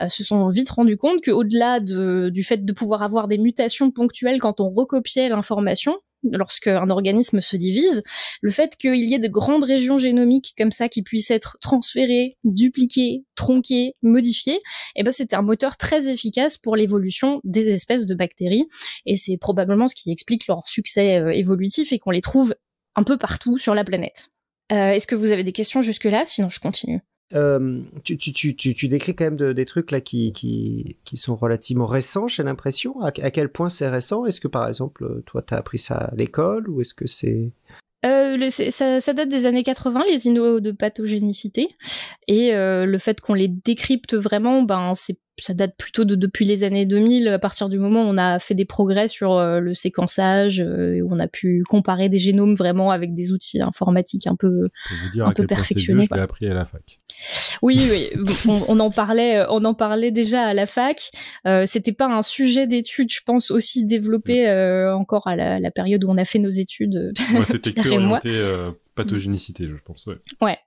se sont vite rendus compte qu'au-delà du fait de pouvoir avoir des mutations ponctuelles quand on recopiait l'information, lorsqu'un organisme se divise, le fait qu'il y ait de grandes régions génomiques comme ça qui puissent être transférées, dupliquées, tronquées, modifiées, eh ben c'était un moteur très efficace pour l'évolution des espèces de bactéries, et c'est probablement ce qui explique leur succès évolutif et qu'on les trouve un peu partout sur la planète. Est-ce que vous avez des questions jusque-là? Sinon, je continue. Tu décris quand même des trucs là qui sont relativement récents, j'ai l'impression. À quel point c'est récent? Est-ce que par exemple, toi, t'as appris ça à l'école ou est-ce que c'est... Ça date des années 80, les îlots de pathogénicité, et le fait qu'on les décrypte vraiment, ça date plutôt depuis les années 2000, à partir du moment où on a fait des progrès sur le séquençage, où on a pu comparer des génomes vraiment avec des outils informatiques un peu perfectionnés. Je l'ai appris à la fac. Oui, on en parlait déjà à la fac. C'était pas un sujet d'étude, je pense, aussi développé encore à la période où on a fait nos études. Moi, c'était que orienté pathogénicité, je pense. Ouais.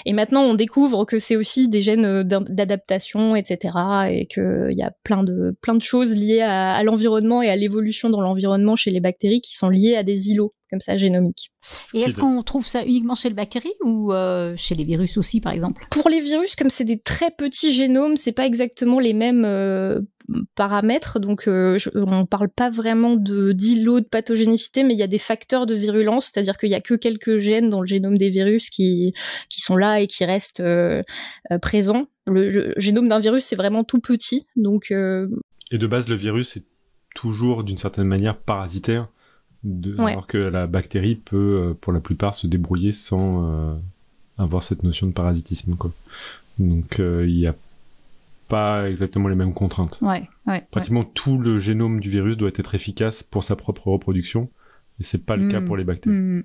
Et maintenant, on découvre que c'est aussi des gènes d'adaptation, etc., et qu'il y a plein de choses liées à l'environnement et à l'évolution dans l'environnement chez les bactéries qui sont liées à des îlots comme ça génomiques. Et est-ce qu'on trouve ça uniquement chez les bactéries ou chez les virus aussi, par exemple? Pour les virus, comme c'est des très petits génomes, c'est pas exactement les mêmes paramètres, donc on parle pas vraiment d'îlots de pathogénicité, mais il y a des facteurs de virulence, c'est-à-dire qu'il y a que quelques gènes dans le génome des virus qui sont là et qui restent présents. Le génome d'un virus, c'est vraiment tout petit, donc... Et de base, le virus est toujours d'une certaine manière parasitaire, alors que la bactérie peut, pour la plupart, se débrouiller sans avoir cette notion de parasitisme, quoi. Donc, il y a pas exactement les mêmes contraintes. Pratiquement tout le génome du virus doit être efficace pour sa propre reproduction, et c'est pas le cas pour les bactéries.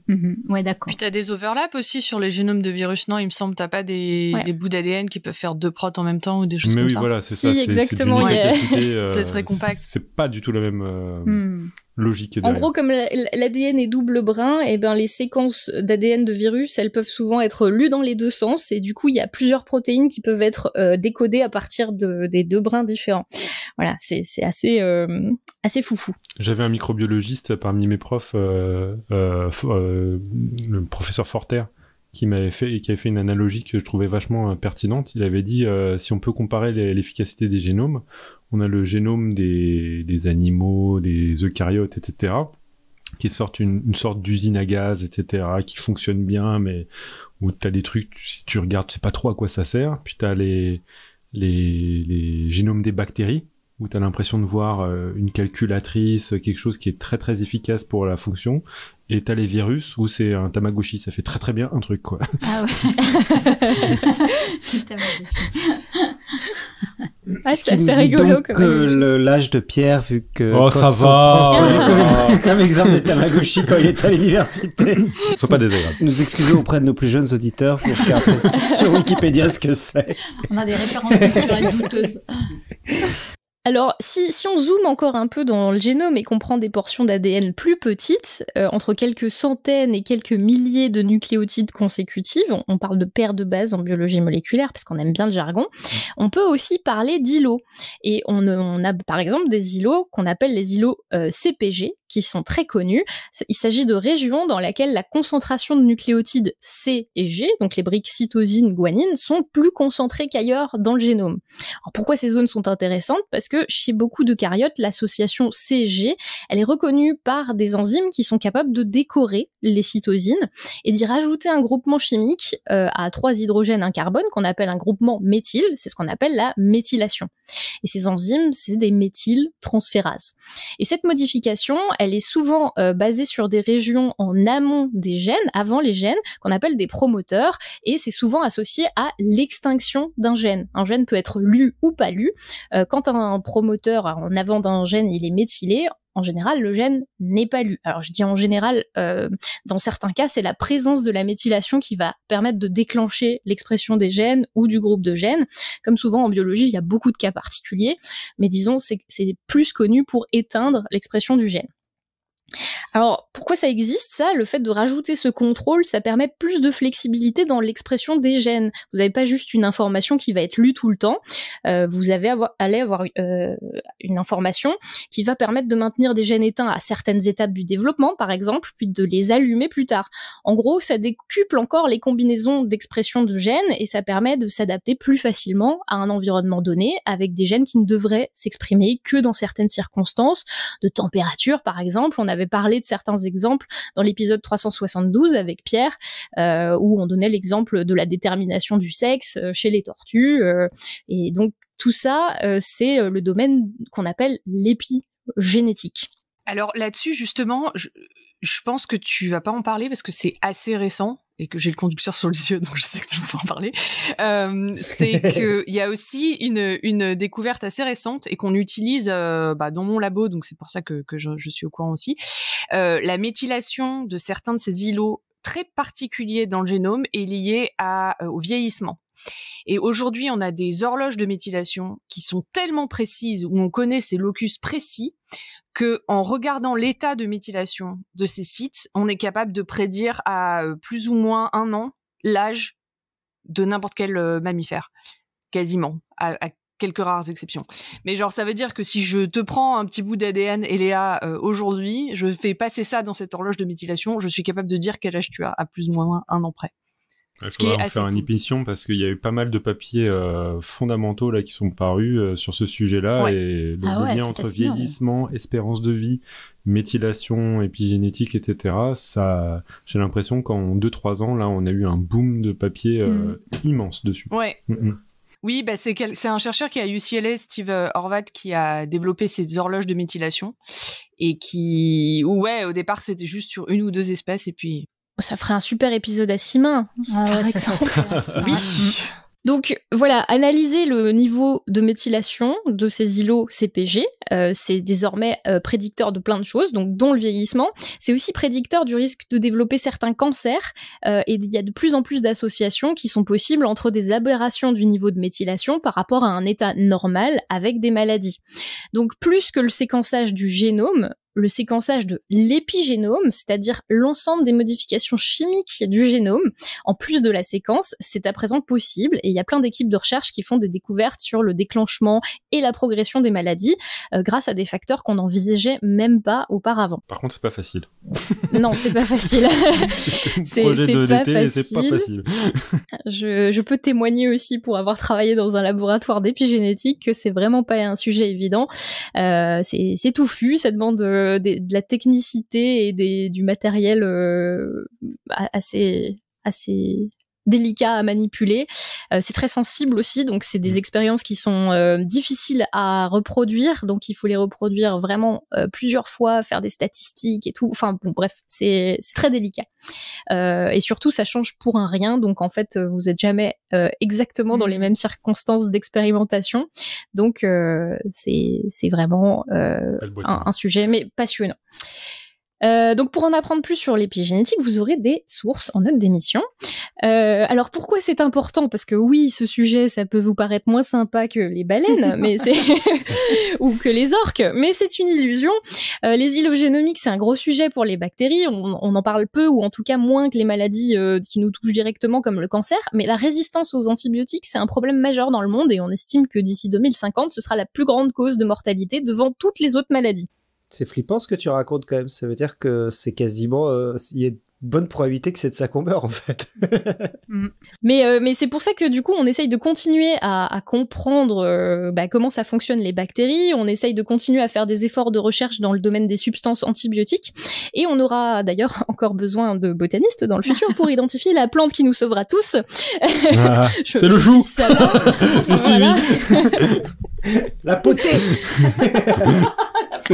Ouais, d'accord. Puis t'as des overlaps aussi sur les génomes de virus, non? Il me semble, t'as pas des bouts d'ADN qui peuvent faire 2 prots en même temps ou des choses comme ça. Mais oui, voilà, c'est ça. Exactement. C'est très compact. C'est pas du tout la même logique. En gros, comme l'ADN est double brin, et ben les séquences d'ADN de virus, elles peuvent souvent être lues dans les deux sens, et du coup, il y a plusieurs protéines qui peuvent être décodées à partir des 2 brins différents. Voilà, c'est assez foufou. J'avais un microbiologiste parmi mes profs, le professeur Forter, qui avait fait une analogie que je trouvais vachement pertinente. Il avait dit, si on peut comparer l'efficacité des génomes, on a le génome des animaux, des eucaryotes, etc., qui sortent une sorte d'usine à gaz, etc., qui fonctionne bien, mais où t'as des trucs, si tu regardes, tu sais pas trop à quoi ça sert. Puis t'as les génomes des bactéries, où t'as l'impression de voir une calculatrice, quelque chose qui est très très efficace pour la fonction, et t'as les virus où c'est un Tamagotchi, ça fait très très bien un truc, quoi. Ah ouais. Tamagotchi. C'est rigolo quand même. L'âge de Pierre, vu que... Oh, ça va. Comme exemple des Tamagotchi quand il était à l'université. Sois pas désagréable. Nous excusons auprès de nos plus jeunes auditeurs pour faire sur Wikipédia ce que c'est. On a des références culturelles douteuses. Alors, si on zoome encore un peu dans le génome et qu'on prend des portions d'ADN plus petites, entre quelques centaines et quelques milliers de nucléotides consécutives, on parle de paires de bases en biologie moléculaire, parce qu'on aime bien le jargon, on peut aussi parler d'îlots. Et on a par exemple des îlots qu'on appelle les îlots CPG, qui sont très connus. Il s'agit de régions dans lesquelles la concentration de nucléotides C et G, donc les briques cytosine, guanine, sont plus concentrées qu'ailleurs dans le génome. Alors pourquoi ces zones sont intéressantes? Parce que chez beaucoup d'eucaryotes, l'association C-G, elle est reconnue par des enzymes qui sont capables de décorer les cytosines et d'y rajouter un groupement chimique à 3 hydrogènes, 1 carbone, qu'on appelle un groupement méthyle, c'est ce qu'on appelle la méthylation. Et ces enzymes, c'est des méthyltransférases. Et cette modification, elle est souvent basée sur des régions en amont des gènes, avant les gènes, qu'on appelle des promoteurs, et c'est souvent associé à l'extinction d'un gène. Un gène peut être lu ou pas lu. Quand un promoteur en avant d'un gène, il est méthylé, en général, le gène n'est pas lu. Alors je dis en général, dans certains cas, c'est la présence de la méthylation qui va permettre de déclencher l'expression des gènes ou du groupe de gènes. Comme souvent en biologie, il y a beaucoup de cas particuliers, mais disons c'est plus connu pour éteindre l'expression du gène. Alors, pourquoi ça existe, ça? Le fait de rajouter ce contrôle, ça permet plus de flexibilité dans l'expression des gènes. Vous n'avez pas juste une information qui va être lue tout le temps. Vous allez avoir une information qui va permettre de maintenir des gènes éteints à certaines étapes du développement, par exemple, puis de les allumer plus tard. En gros, ça décuple encore les combinaisons d'expression de gènes et ça permet de s'adapter plus facilement à un environnement donné avec des gènes qui ne devraient s'exprimer que dans certaines circonstances, de température, par exemple. On avait parlé de certains exemples dans l'épisode 372 avec Pierre, où on donnait l'exemple de la détermination du sexe chez les tortues. Et donc tout ça, c'est le domaine qu'on appelle l'épigénétique. Alors là-dessus, justement, je pense que tu vas pas en parler parce que c'est assez récent et que j'ai le conducteur sur les yeux, donc je sais que tu vas pas en parler. C'est que il y a aussi une découverte assez récente et qu'on utilise dans mon labo, donc c'est pour ça que je suis au courant aussi. La méthylation de certains de ces îlots très particuliers dans le génome est liée au vieillissement. Et aujourd'hui, on a des horloges de méthylation qui sont tellement précises, où on connaît ces locus précis, que en regardant l'état de méthylation de ces sites, on est capable de prédire à plus ou moins 1 an l'âge de n'importe quel mammifère, quasiment, à quelques rares exceptions. Mais genre, ça veut dire que si je te prends un petit bout d'ADN, Eléa, aujourd'hui, je fais passer ça dans cette horloge de méthylation, je suis capable de dire quel âge tu as à plus ou moins 1 an près. Il faudra en faire une émission parce qu'il y a eu pas mal de papiers fondamentaux là qui sont parus sur ce sujet-là, ouais. Et le lien entre vieillissement, espérance de vie, méthylation, épigénétique, etc. Ça, j'ai l'impression qu'en 2-3 ans là, on a eu un boom de papiers immense dessus. Ouais. Oui, c'est un chercheur qui est à UCLA, Steve Horvath, qui a développé ces horloges de méthylation et au départ c'était juste sur 1 ou 2 espèces et puis. Ça ferait un super épisode à 6 mains, par exemple. Oui. Donc voilà, analyser le niveau de méthylation de ces îlots CPG, c'est désormais prédicteur de plein de choses, donc dont le vieillissement. C'est aussi prédicteur du risque de développer certains cancers, et il y a de plus en plus d'associations qui sont possibles entre des aberrations du niveau de méthylation par rapport à un état normal avec des maladies. Donc plus que le séquençage du génome, le séquençage de l'épigénome, c'est-à-dire l'ensemble des modifications chimiques du génome, en plus de la séquence, c'est à présent possible et il y a plein d'équipes de recherche qui font des découvertes sur le déclenchement et la progression des maladies grâce à des facteurs qu'on n'envisageait même pas auparavant. Par contre, c'est pas facile. Non, c'est pas facile. c'est pas facile. Je peux témoigner aussi pour avoir travaillé dans un laboratoire d'épigénétique que c'est vraiment pas un sujet évident. C'est touffu, ça demande de la technicité et du matériel assez délicat à manipuler. C'est très sensible aussi, donc c'est des expériences qui sont difficiles à reproduire, donc il faut les reproduire vraiment plusieurs fois, faire des statistiques et tout. Enfin bon, bref, c'est très délicat. Et surtout, ça change pour un rien, donc en fait, vous êtes jamais exactement dans les mêmes circonstances d'expérimentation. Donc c'est vraiment un sujet, mais passionnant. Donc pour en apprendre plus sur l'épigénétique, vous aurez des sources en note d'émission. Alors pourquoi c'est important? Parce que oui, ce sujet, ça peut vous paraître moins sympa que les baleines, mais ou que les orques, mais c'est une illusion. Les îlots génomiques, c'est un gros sujet pour les bactéries. On en parle peu, ou en tout cas moins que les maladies qui nous touchent directement, comme le cancer. Mais la résistance aux antibiotiques, c'est un problème majeur dans le monde, et on estime que d'ici 2050, ce sera la plus grande cause de mortalité devant toutes les autres maladies. C'est flippant ce que tu racontes quand même. Ça veut dire que c'est quasiment... il y a une bonne probabilité que c'est de ça qu'on meurt, en fait. Mais c'est pour ça que du coup, on essaye de continuer à comprendre comment ça fonctionne les bactéries. On essaye de continuer à faire des efforts de recherche dans le domaine des substances antibiotiques. Et on aura d'ailleurs encore besoin de botanistes dans le futur pour identifier la plante qui nous sauvera tous. C'est le chou. Voilà. La potée.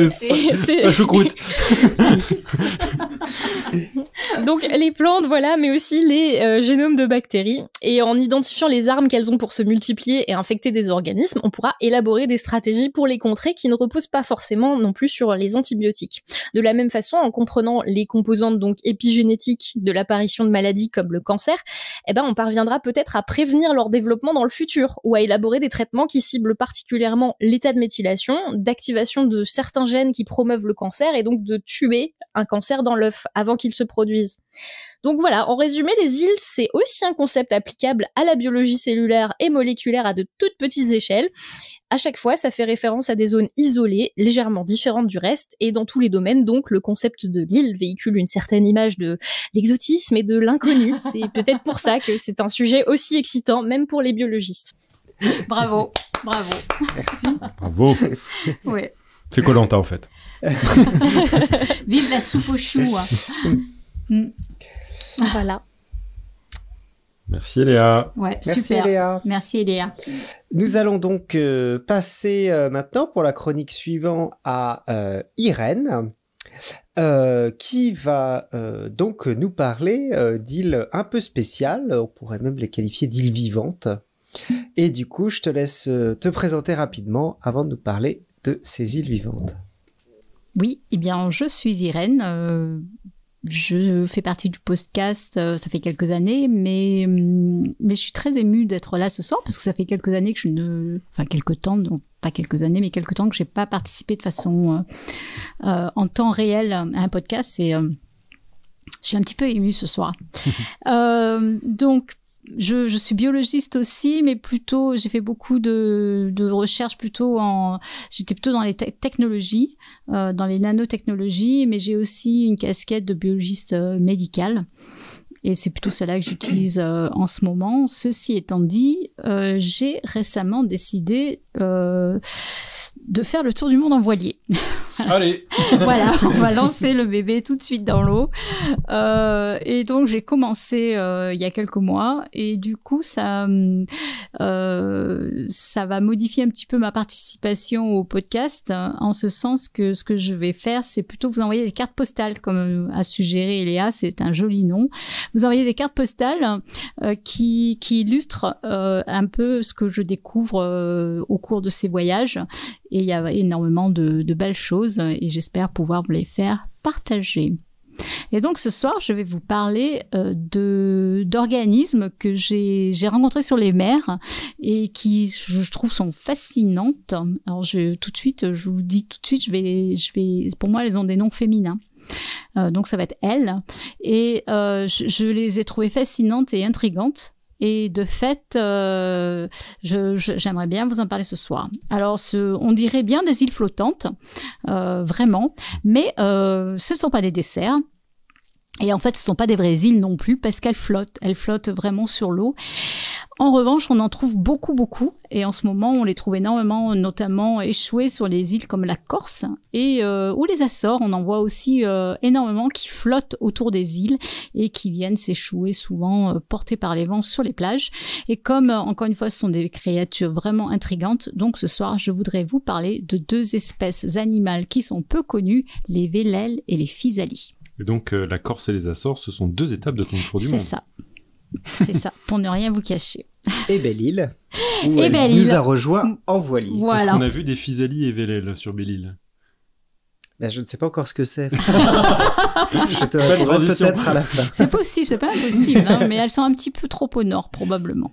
C'est la choucroute. Donc les plantes, voilà, mais aussi les génomes de bactéries. Et en identifiant les armes qu'elles ont pour se multiplier et infecter des organismes, on pourra élaborer des stratégies pour les contrer qui ne reposent pas forcément non plus sur les antibiotiques. De la même façon, en comprenant les composantes donc épigénétiques de l'apparition de maladies comme le cancer, on parviendra peut-être à prévenir leur développement dans le futur ou à élaborer des traitements qui ciblent particulièrement l'état de méthylation, d'activation de certains gènes qui promeuvent le cancer et donc de tuer un cancer dans l'œuf avant qu'il se produise. Donc voilà, en résumé, les îles, c'est aussi un concept applicable à la biologie cellulaire et moléculaire à de toutes petites échelles. À chaque fois, ça fait référence à des zones isolées, légèrement différentes du reste, et dans tous les domaines, donc, le concept de l'île véhicule une certaine image de l'exotisme et de l'inconnu. C'est peut-être pour ça que c'est un sujet aussi excitant, même pour les biologistes. Bravo. Merci. Bravo. Ouais. C'est Koh-Lanta en fait. Vive la soupe aux choux. Voilà. Merci Léa. Ouais, Merci super. Léa. Merci Léa. Nous allons donc passer maintenant pour la chronique suivante à Irène, qui va donc nous parler d'îles un peu spéciales, on pourrait même les qualifier d'îles vivantes. Et du coup, je te laisse te présenter rapidement avant de nous parler de ces îles vivantes. Oui, eh bien, je suis Irène. Je fais partie du podcast, ça fait quelques années, mais je suis très émue d'être là ce soir parce que ça fait quelques années que quelques temps, donc pas quelques années, mais quelques temps que j'ai pas participé de façon en temps réel à un podcast et je suis un petit peu émue ce soir. Donc, je suis biologiste aussi, mais plutôt, j'ai fait beaucoup de recherches j'étais plutôt dans les technologies, dans les nanotechnologies, mais j'ai aussi une casquette de biologiste médicale. Et c'est plutôt celle-là que j'utilise en ce moment. Ceci étant dit, j'ai récemment décidé de faire le tour du monde en voilier. Allez. Voilà, on va lancer le bébé tout de suite dans l'eau. Et donc j'ai commencé il y a quelques mois et du coup ça va modifier un petit peu ma participation au podcast en ce sens que ce que je vais faire c'est plutôt vous envoyer des cartes postales comme a suggéré Léa, c'est un joli nom. Vous envoyez des cartes postales qui illustrent un peu ce que je découvre au cours de ces voyages. Et il y a énormément de belles choses et j'espère pouvoir vous les faire partager. Et donc ce soir, je vais vous parler d'organismes que j'ai rencontrés sur les mers et qui, je trouve, sont fascinantes. Alors je vous dis tout de suite, je vais, pour moi, elles ont des noms féminins. Donc ça va être elles. Et je les ai trouvées fascinantes et intrigantes. Et de fait, j'aimerais bien vous en parler ce soir. Alors, on dirait bien des îles flottantes, vraiment, mais ce ne sont pas des desserts. Et en fait, ce ne sont pas des vraies îles non plus, parce qu'elles flottent. Elles flottent vraiment sur l'eau. En revanche, on en trouve beaucoup. Et en ce moment, on les trouve énormément, notamment échouées sur les îles comme la Corse ou les Açores. On en voit aussi énormément qui flottent autour des îles et qui viennent s'échouer souvent portés par les vents sur les plages. Et comme, encore une fois, ce sont des créatures vraiment intrigantes, donc ce soir, je voudrais vous parler de deux espèces animales qui sont peu connues, les vélèles et les physalies. Et donc, la Corse et les Açores, ce sont deux étapes de ton tour du monde. C'est ça, pour ne rien vous cacher. Et Belle-Île, où elle nous a rejoint en voilier. Voilà. Est-ce qu'on a vu des physalies et vélèles sur Belle-Île? Ben, je ne sais pas encore ce que c'est. Je te répondrai peut-être à la fin. C'est possible, c'est pas impossible, hein, mais elles sont un petit peu trop au nord, probablement.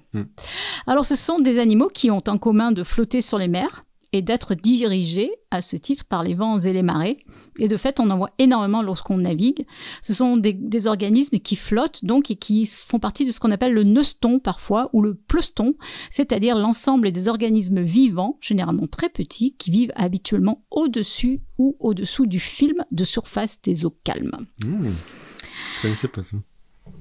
Alors, ce sont des animaux qui ont en commun de flotter sur les mers et d'être dirigés à ce titre par les vents et les marées. Et de fait, on en voit énormément lorsqu'on navigue. Ce sont des organismes qui flottent donc et qui font partie de ce qu'on appelle le neuston parfois, ou le pleuston, c'est-à-dire l'ensemble des organismes vivants, généralement très petits, qui vivent habituellement au-dessus ou au-dessous du film de surface des eaux calmes. Je connaissais pas ça.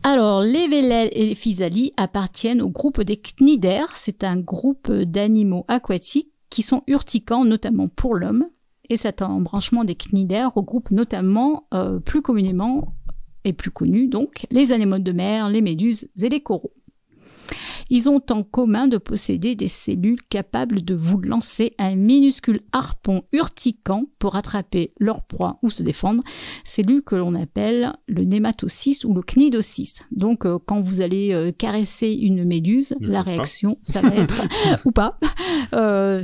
Alors, les vélèles et les physalies appartiennent au groupe des cnidaires. C'est un groupe d'animaux aquatiques qui sont urticants, notamment pour l'homme. Et cet embranchement des cnidaires regroupe notamment, plus communément et plus connu, donc, les anémones de mer, les méduses et les coraux. Ils ont en commun de posséder des cellules capables de vous lancer un minuscule harpon urticant pour attraper leur proie ou se défendre, cellules que l'on appelle le nématocyste ou le cnidocyste. Donc quand vous allez caresser une méduse, la réaction, ça va être, ou pas,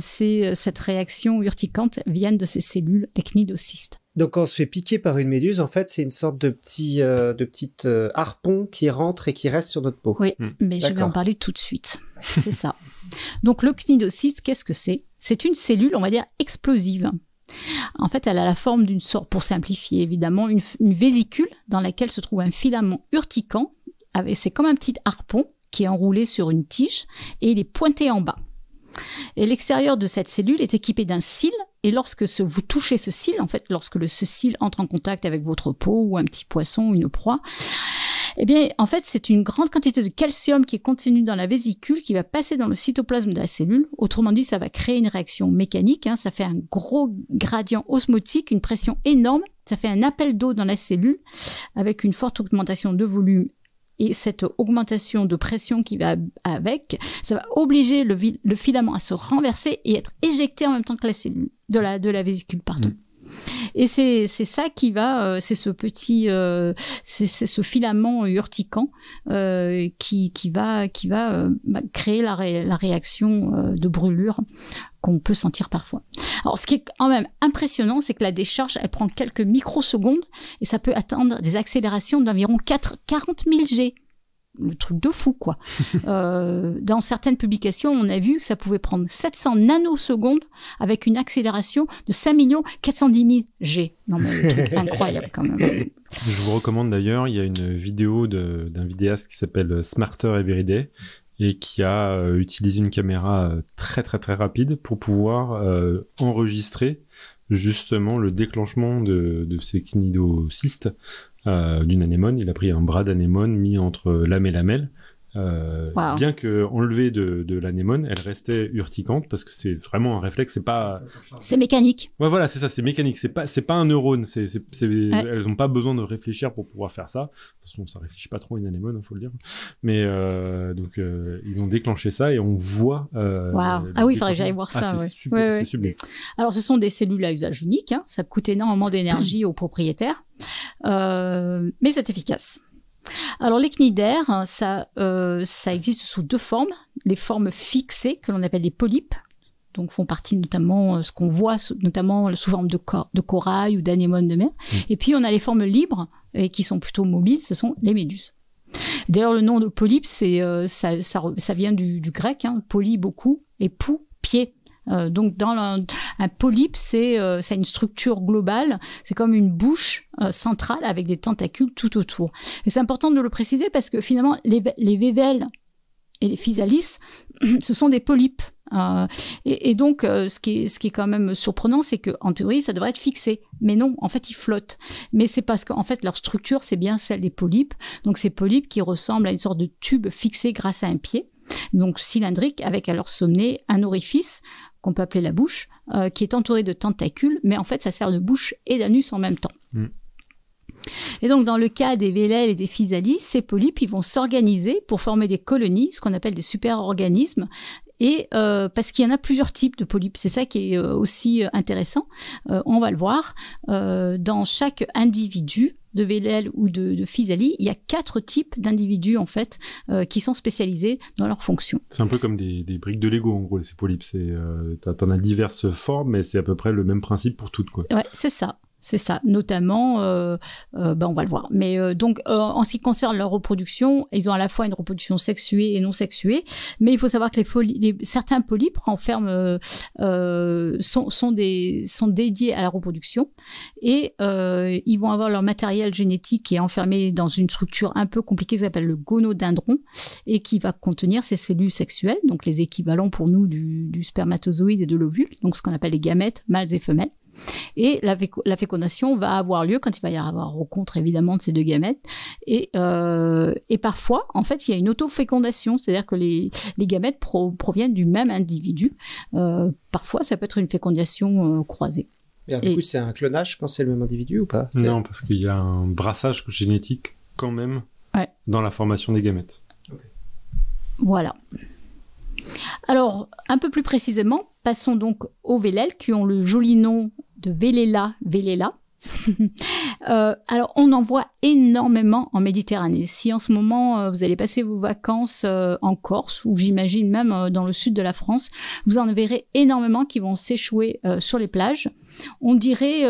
cette réaction urticante vient de ces cellules, les cnidocystes. Donc quand on se fait piquer par une méduse, en fait, c'est une sorte de petite harpon qui rentre et qui reste sur notre peau. Oui, mais je vais en parler tout de suite. C'est ça. Donc le cnidocyste, qu'est-ce que c'est ? C'est une cellule, on va dire, explosive. En fait, elle a la forme d'une sorte, pour simplifier évidemment, une vésicule dans laquelle se trouve un filament urticant. C'est comme un petit harpon qui est enroulé sur une tige et il est pointé en bas. Et l'extérieur de cette cellule est équipé d'un cil, et lorsque vous touchez ce cil, en fait, lorsque ce cil entre en contact avec votre peau ou un petit poisson ou une proie, eh bien, en fait, c'est une grande quantité de calcium qui est contenue dans la vésicule qui va passer dans le cytoplasme de la cellule. Autrement dit, ça va créer une réaction mécanique, ça fait un gros gradient osmotique, une pression énorme, ça fait un appel d'eau dans la cellule avec une forte augmentation de volume. Et cette augmentation de pression qui va avec, ça va obliger le filament à se renverser et être éjecté en même temps que la cellule de la vésicule, pardon. Et c'est ça qui va, c'est ce petit, c'est ce filament urticant qui va créer la réaction de brûlure qu'on peut sentir parfois. Alors, ce qui est quand même impressionnant, c'est que la décharge, elle prend quelques microsecondes et ça peut atteindre des accélérations d'environ 40 000 G. Le truc de fou, quoi. Dans certaines publications, on a vu que ça pouvait prendre 700 nanosecondes avec une accélération de 5 410 000 G. Non, mais le truc incroyable, quand même. Je vous recommande d'ailleurs, il y a une vidéo d'un vidéaste qui s'appelle Smarter Everyday et qui a utilisé une caméra très très très rapide pour pouvoir enregistrer justement le déclenchement de ces cnidocystes d'une anémone. Il a pris un bras d'anémone mis entre lame et lamelle. Wow. Bien que enlevée de l'anémone, elle restait urticante parce que c'est vraiment un réflexe. C'est mécanique. Ouais, voilà, c'est ça, c'est mécanique. C'est pas un neurone. Elles ont pas besoin de réfléchir pour pouvoir faire ça. De toute façon, ça réfléchit pas trop une anémone, faut le dire. Mais donc ils ont déclenché ça et on voit. Wow. Ah oui, il faudrait que j'aille voir ça. C'est super, c'est sublime. Alors, ce sont des cellules à usage unique. Ça coûte énormément d'énergie aux propriétaires, mais c'est efficace. Alors les cnidaires, ça existe sous deux formes. Les formes fixées, que l'on appelle les polypes, donc font partie notamment, ce qu'on voit notamment sous forme de corail ou d'anémone de mer. Et puis on a les formes libres, et qui sont plutôt mobiles, ce sont les méduses. D'ailleurs le nom de polype, ça vient du grec, poly beaucoup, et pou, pied. Donc un polype, c'est une structure globale, c'est comme une bouche centrale avec des tentacules tout autour. Et c'est important de le préciser parce que finalement les vévelles et les physalis, ce sont des polypes. Et donc ce qui est quand même surprenant, c'est que en théorie ça devrait être fixé, mais non, en fait ils flottent. Mais c'est parce qu'en fait leur structure c'est bien celle des polypes. Donc ces polypes qui ressemblent à une sorte de tube fixé grâce à un pied, donc cylindrique, avec à leur sommet un orifice qu'on peut appeler la bouche, qui est entouré de tentacules, mais en fait ça sert de bouche et d'anus en même temps. Et donc dans le cas des vélèles et des physalis, ces polypes ils vont s'organiser pour former des colonies, ce qu'on appelle des super-organismes, et parce qu'il y en a plusieurs types de polypes, c'est ça qui est aussi intéressant, on va le voir, dans chaque individu de vélèle ou de physalie, il y a 4 types d'individus en fait qui sont spécialisés dans leurs fonctions. C'est un peu comme des briques de Lego en gros, ces polypes. T'en as diverses formes, mais c'est à peu près le même principe pour toutes, quoi. Ouais, c'est ça. C'est ça, notamment, on va le voir. Mais donc, en ce qui concerne leur reproduction, ils ont à la fois une reproduction sexuée et non sexuée, mais il faut savoir que certains polypes renferment, sont dédiés à la reproduction et ils vont avoir leur matériel génétique qui est enfermé dans une structure un peu compliquée qui s'appelle le gonodendron et qui va contenir ces cellules sexuelles, donc les équivalents pour nous du spermatozoïde et de l'ovule, donc ce qu'on appelle les gamètes, mâles et femelles. Et la fécondation va avoir lieu quand il va y avoir rencontre évidemment de ces deux gamètes et parfois en fait il y a une autofécondation, c'est-à-dire que les gamètes proviennent du même individu. Parfois ça peut être une fécondation croisée. Alors, du coup c'est un clonage quand c'est le même individu ou pas? Non, parce qu'il y a un brassage génétique quand même dans la formation des gamètes. Voilà. Alors, un peu plus précisément, passons donc aux vélèles qui ont le joli nom de Velela. Alors, on en voit énormément en Méditerranée. Si en ce moment, vous allez passer vos vacances en Corse, ou j'imagine même dans le sud de la France, vous en verrez énormément qui vont s'échouer sur les plages. On dirait,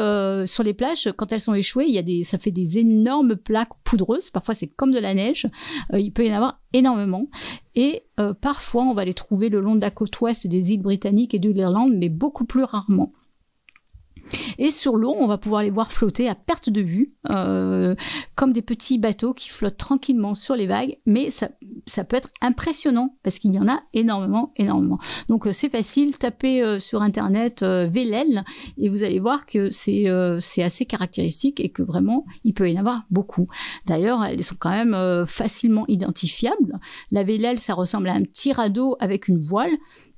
sur les plages, quand elles sont échouées, ça fait des énormes plaques poudreuses. Parfois, c'est comme de la neige. Il peut y en avoir énormément. Et parfois, on va les trouver le long de la côte ouest des îles britanniques et de l'Irlande, mais beaucoup plus rarement. Et sur l'eau, on va pouvoir les voir flotter à perte de vue, comme des petits bateaux qui flottent tranquillement sur les vagues, mais ça peut être impressionnant, parce qu'il y en a énormément. Donc c'est facile, tapez sur internet vélèle, et vous allez voir que c'est assez caractéristique, et que vraiment, il peut y en avoir beaucoup. D'ailleurs, elles sont quand même facilement identifiables. La vélèle, ça ressemble à un petit radeau avec une voile,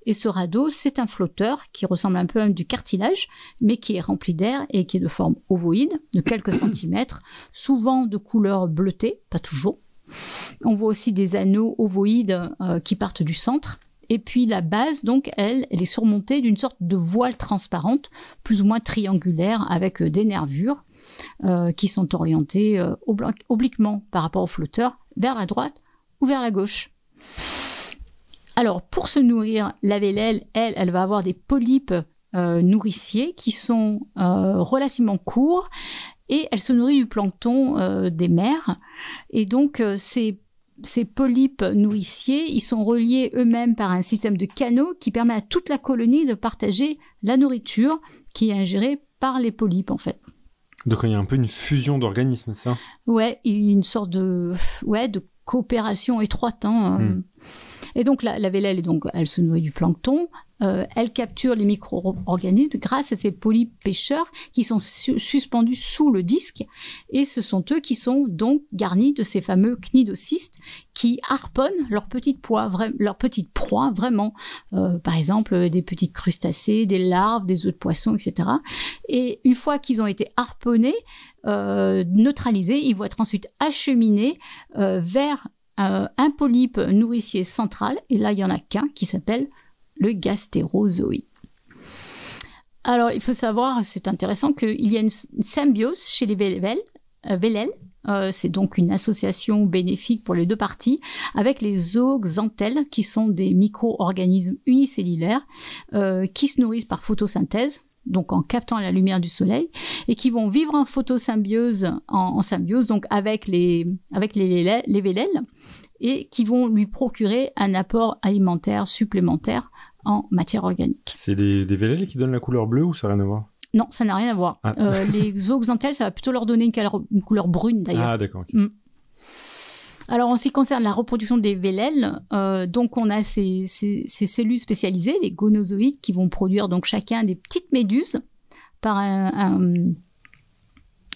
et ce radeau, c'est un flotteur qui ressemble un peu à du cartilage, mais qui est rempli d'air et qui est de forme ovoïde, de quelques centimètres, souvent de couleur bleutée, pas toujours. On voit aussi des anneaux ovoïdes qui partent du centre. Et puis la base, donc, elle est surmontée d'une sorte de voile transparente, plus ou moins triangulaire, avec des nervures qui sont orientées obliquement par rapport au flotteur, vers la droite ou vers la gauche. Alors, pour se nourrir, la vélèle, elle va avoir des polypes nourriciers qui sont relativement courts, et elle se nourrit du plancton des mers. Et donc, ces polypes nourriciers, ils sont reliés eux-mêmes par un système de canaux qui permet à toute la colonie de partager la nourriture qui est ingérée par les polypes, en fait. Donc, il y a un peu une fusion d'organismes, ça ? Ouais, une sorte de coopération étroite. Et donc la vélèle, elle se nourrit du plancton, elle capture les micro-organismes grâce à ces polypes pêcheurs qui sont suspendus sous le disque, et ce sont eux qui sont donc garnis de ces fameux cnidocystes qui harponnent leurs petites proies, vraiment, par exemple des petites crustacés, des larves, des œufs de poisson, etc. Et une fois qu'ils ont été harponnés, neutralisés, ils vont être ensuite acheminés vers un polype nourricier central, et là il y en a qu'un qui s'appelle le gastérozoïde. Alors il faut savoir, c'est intéressant, qu'il y a une symbiose chez les vélèles. C'est donc une association bénéfique pour les deux parties, avec les zooxanthelles, qui sont des micro-organismes unicellulaires qui se nourrissent par photosynthèse, donc en captant la lumière du soleil, et qui vont vivre en photosymbiose, en symbiose, donc avec les vélèles, et qui vont lui procurer un apport alimentaire supplémentaire en matière organique. C'est les vélèles qui donnent la couleur bleue, ou ça n'a rien à voir ? Non, ça n'a rien à voir. Ah. Les zooxanthelles, ça va plutôt leur donner une couleur brune, d'ailleurs. Ah, d'accord. Okay. Alors, en ce qui concerne la reproduction des vélèles, donc on a ces cellules spécialisées, les gonozoïdes, qui vont produire donc chacun des petites méduses par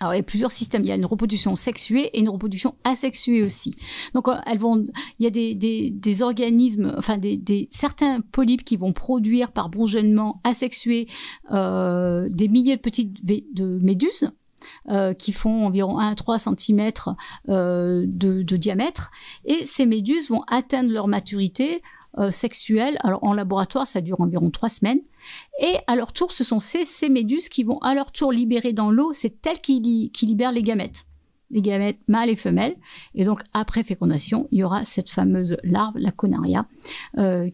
Alors, il y a plusieurs systèmes. Il y a une reproduction sexuée et une reproduction asexuée aussi. Donc, il y a des organismes, enfin, certains polypes qui vont produire par bourgeonnement asexué des milliers de petites méduses. Qui font environ 1 à 3 cm de diamètre. Et ces méduses vont atteindre leur maturité sexuelle. Alors, en laboratoire, ça dure environ 3 semaines. Et à leur tour, ce sont ces méduses qui vont à leur tour libérer dans l'eau, c'est elles qui libèrent les gamètes mâles et femelles. Et donc, après fécondation, il y aura cette fameuse larve, la conaria,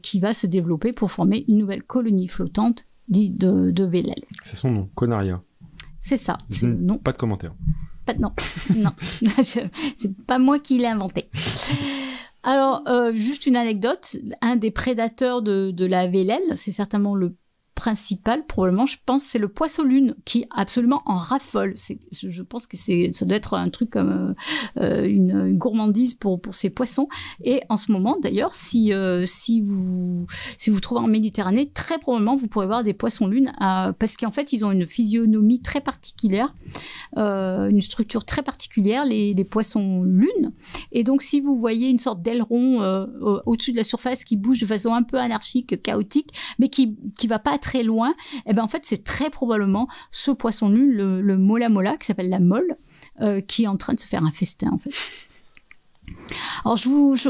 qui va se développer pour former une nouvelle colonie flottante dite de vélèle. C'est son nom, conaria. C'est ça, c'est le nom. Pas de commentaire. Non, c'est pas moi qui l'ai inventé. Alors, juste une anecdote, un des prédateurs de la vélèle, c'est certainement le principal, probablement, je pense, c'est le poisson-lune qui absolument en raffole. Je pense que ça doit être un truc comme une gourmandise pour ces poissons. Et en ce moment, d'ailleurs, si vous trouvez en Méditerranée, très probablement vous pourrez voir des poissons-lunes parce qu'en fait, ils ont une physionomie très particulière, une structure très particulière, les poissons-lunes. Et donc, si vous voyez une sorte d'aileron au-dessus de la surface qui bouge de façon un peu anarchique, chaotique, mais qui va pas très loin, et ben en fait c'est très probablement ce poisson-lune, le mola mola, qui s'appelle la mole, qui est en train de se faire un festin en fait. Alors,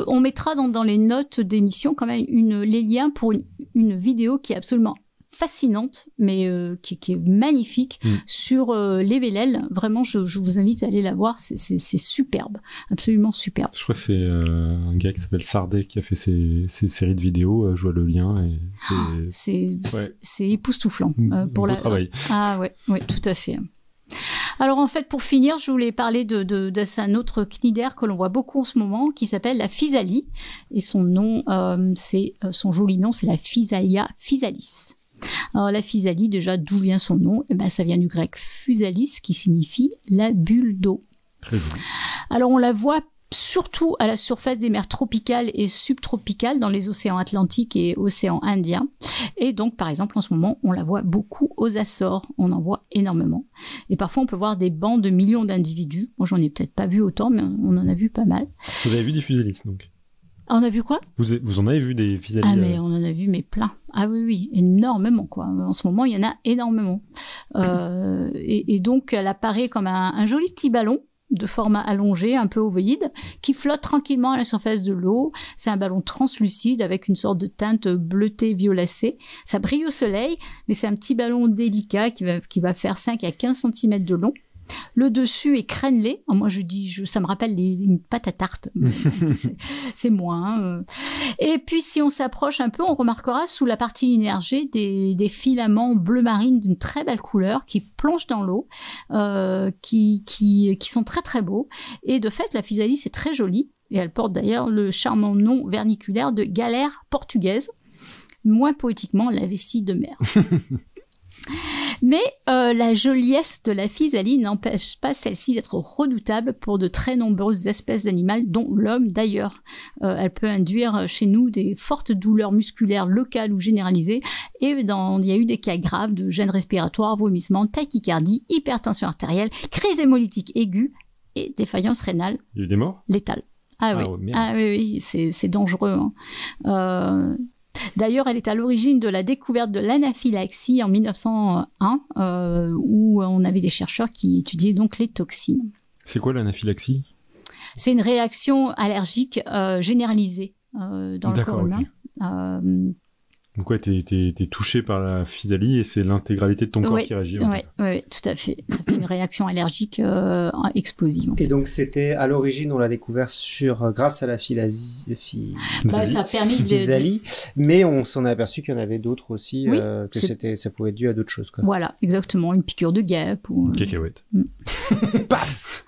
on mettra dans les notes d'émission quand même les liens pour une vidéo qui est absolument fascinante, mais qui est magnifique sur les Vélèles. Vraiment, je vous invite à aller la voir. C'est superbe, absolument superbe. Je crois que c'est un gars qui s'appelle Sardet qui a fait ces séries de vidéos. Je vois le lien et c'est époustouflant pour beau travail. Ah ouais, tout à fait. Alors en fait, pour finir, je voulais parler d'un autre cnidaire que l'on voit beaucoup en ce moment, qui s'appelle la physalie, et son nom, son joli nom, c'est la Physalia physalis. Alors la physalie, déjà, d'où vient son nom? Ça vient du grec physalis, qui signifie la bulle d'eau. Très joli. Alors on la voit surtout à la surface des mers tropicales et subtropicales dans les océans Atlantiques et océans Indien. Et donc, par exemple, en ce moment, on la voit beaucoup aux Açores. On en voit énormément. Et parfois, on peut voir des bancs de millions d'individus. Moi, j'en ai peut-être pas vu autant, mais on en a vu pas mal. Vous avez vu des physalis, donc? Ah, on a vu quoi? Vous en avez vu des physalis? Ah, mais on en a vu, mais plein. Ah oui, énormément, quoi. En ce moment, il y en a énormément. Et donc, elle apparaît comme un joli petit ballon de format allongé, un peu ovoïde, qui flotte tranquillement à la surface de l'eau. C'est un ballon translucide avec une sorte de teinte bleutée violacée. Ça brille au soleil, mais c'est un petit ballon délicat qui va faire 5 à 15 cm de long. Le dessus est crénelé. Moi, ça me rappelle une pâte à tarte. C'est moins. Et puis, si on s'approche un peu, on remarquera sous la partie immergée des filaments bleu marine d'une très belle couleur qui plongent dans l'eau, qui sont très très beaux. Et de fait, la physalie, c'est très joli. Et elle porte d'ailleurs le charmant nom verniculaire de galère portugaise. Moins poétiquement, la vessie de mer. Mais la joliesse de la physalie n'empêche pas celle-ci d'être redoutable pour de très nombreuses espèces d'animaux, dont l'homme d'ailleurs. Elle peut induire chez nous des fortes douleurs musculaires locales ou généralisées, et il y a eu des cas graves de gêne respiratoire, vomissements, tachycardie, hypertension artérielle, crise hémolytique aiguë et défaillance rénale. Il y a eu des morts? Létale. Oui, c'est dangereux. Hein. D'ailleurs, elle est à l'origine de la découverte de l'anaphylaxie en 1901, où on avait des chercheurs qui étudiaient donc les toxines. C'est quoi l'anaphylaxie? C'est une réaction allergique généralisée dans le corps humain. Donc ouais, t'es touché par la physalie et c'est l'intégralité de ton corps qui réagit. Oui, tout à fait. Ça fait une réaction allergique explosive. Et donc c'était à l'origine, on l'a découvert grâce à la physalie, ça a permis mais on s'en a aperçu qu'il y en avait d'autres aussi, ça pouvait être dû à d'autres choses. Quoi. Voilà, exactement, une piqûre de guêpe ou cacahuète. Paf.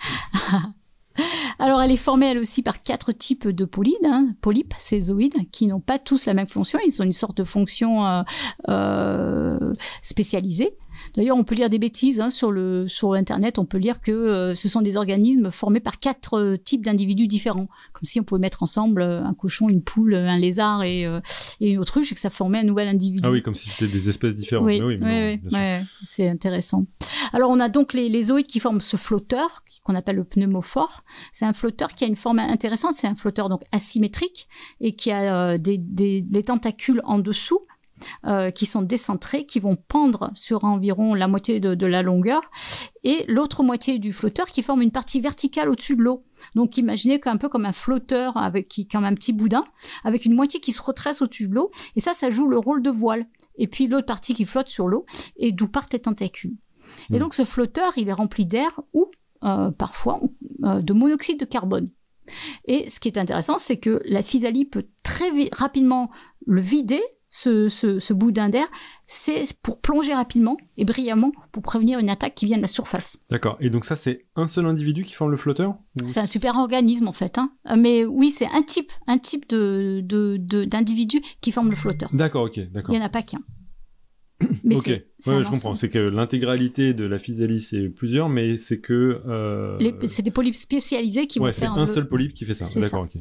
Alors, elle est formée, elle aussi, par 4 types de polypes, ces zooïdes, qui n'ont pas tous la même fonction. Ils ont une sorte de fonction spécialisée. D'ailleurs, on peut lire des bêtises sur Internet. On peut lire que ce sont des organismes formés par 4 types d'individus différents. Comme si on pouvait mettre ensemble un cochon, une poule, un lézard et une autruche et que ça formait un nouvel individu. Ah oui, comme si c'était des espèces différentes. Oui, c'est intéressant. Alors, on a donc les zooïdes qui forment ce flotteur qu'on appelle le pneumophore. C'est un flotteur qui a une forme intéressante. C'est un flotteur donc asymétrique et qui a les tentacules en dessous. Qui sont décentrés, qui vont pendre sur environ la moitié de la longueur, et l'autre moitié du flotteur qui forme une partie verticale au-dessus de l'eau. Donc imaginez un peu comme un flotteur comme un petit boudin, avec une moitié qui se retresse au-dessus de l'eau, et ça joue le rôle de voile. Et puis l'autre partie qui flotte sur l'eau, et d'où partent les tentacules. Et donc ce flotteur, il est rempli d'air ou parfois de monoxyde de carbone. Et ce qui est intéressant, c'est que la physalie peut très rapidement le vider, ce boudin d'air, c'est pour plonger rapidement et brillamment pour prévenir une attaque qui vient de la surface. D'accord. Et donc ça, c'est un seul individu qui forme le flotteur? C'est un super organisme en fait. Mais oui, c'est un type d'individu qui forme le flotteur. D'accord, ok. D'accord. Il n'y en a pas qu'un. Mais ok, je comprends. C'est que l'intégralité de la physalie, c'est plusieurs, mais c'est que... c'est des polypes spécialisés qui vont faire... c'est un seul polype qui fait ça. D'accord, ok.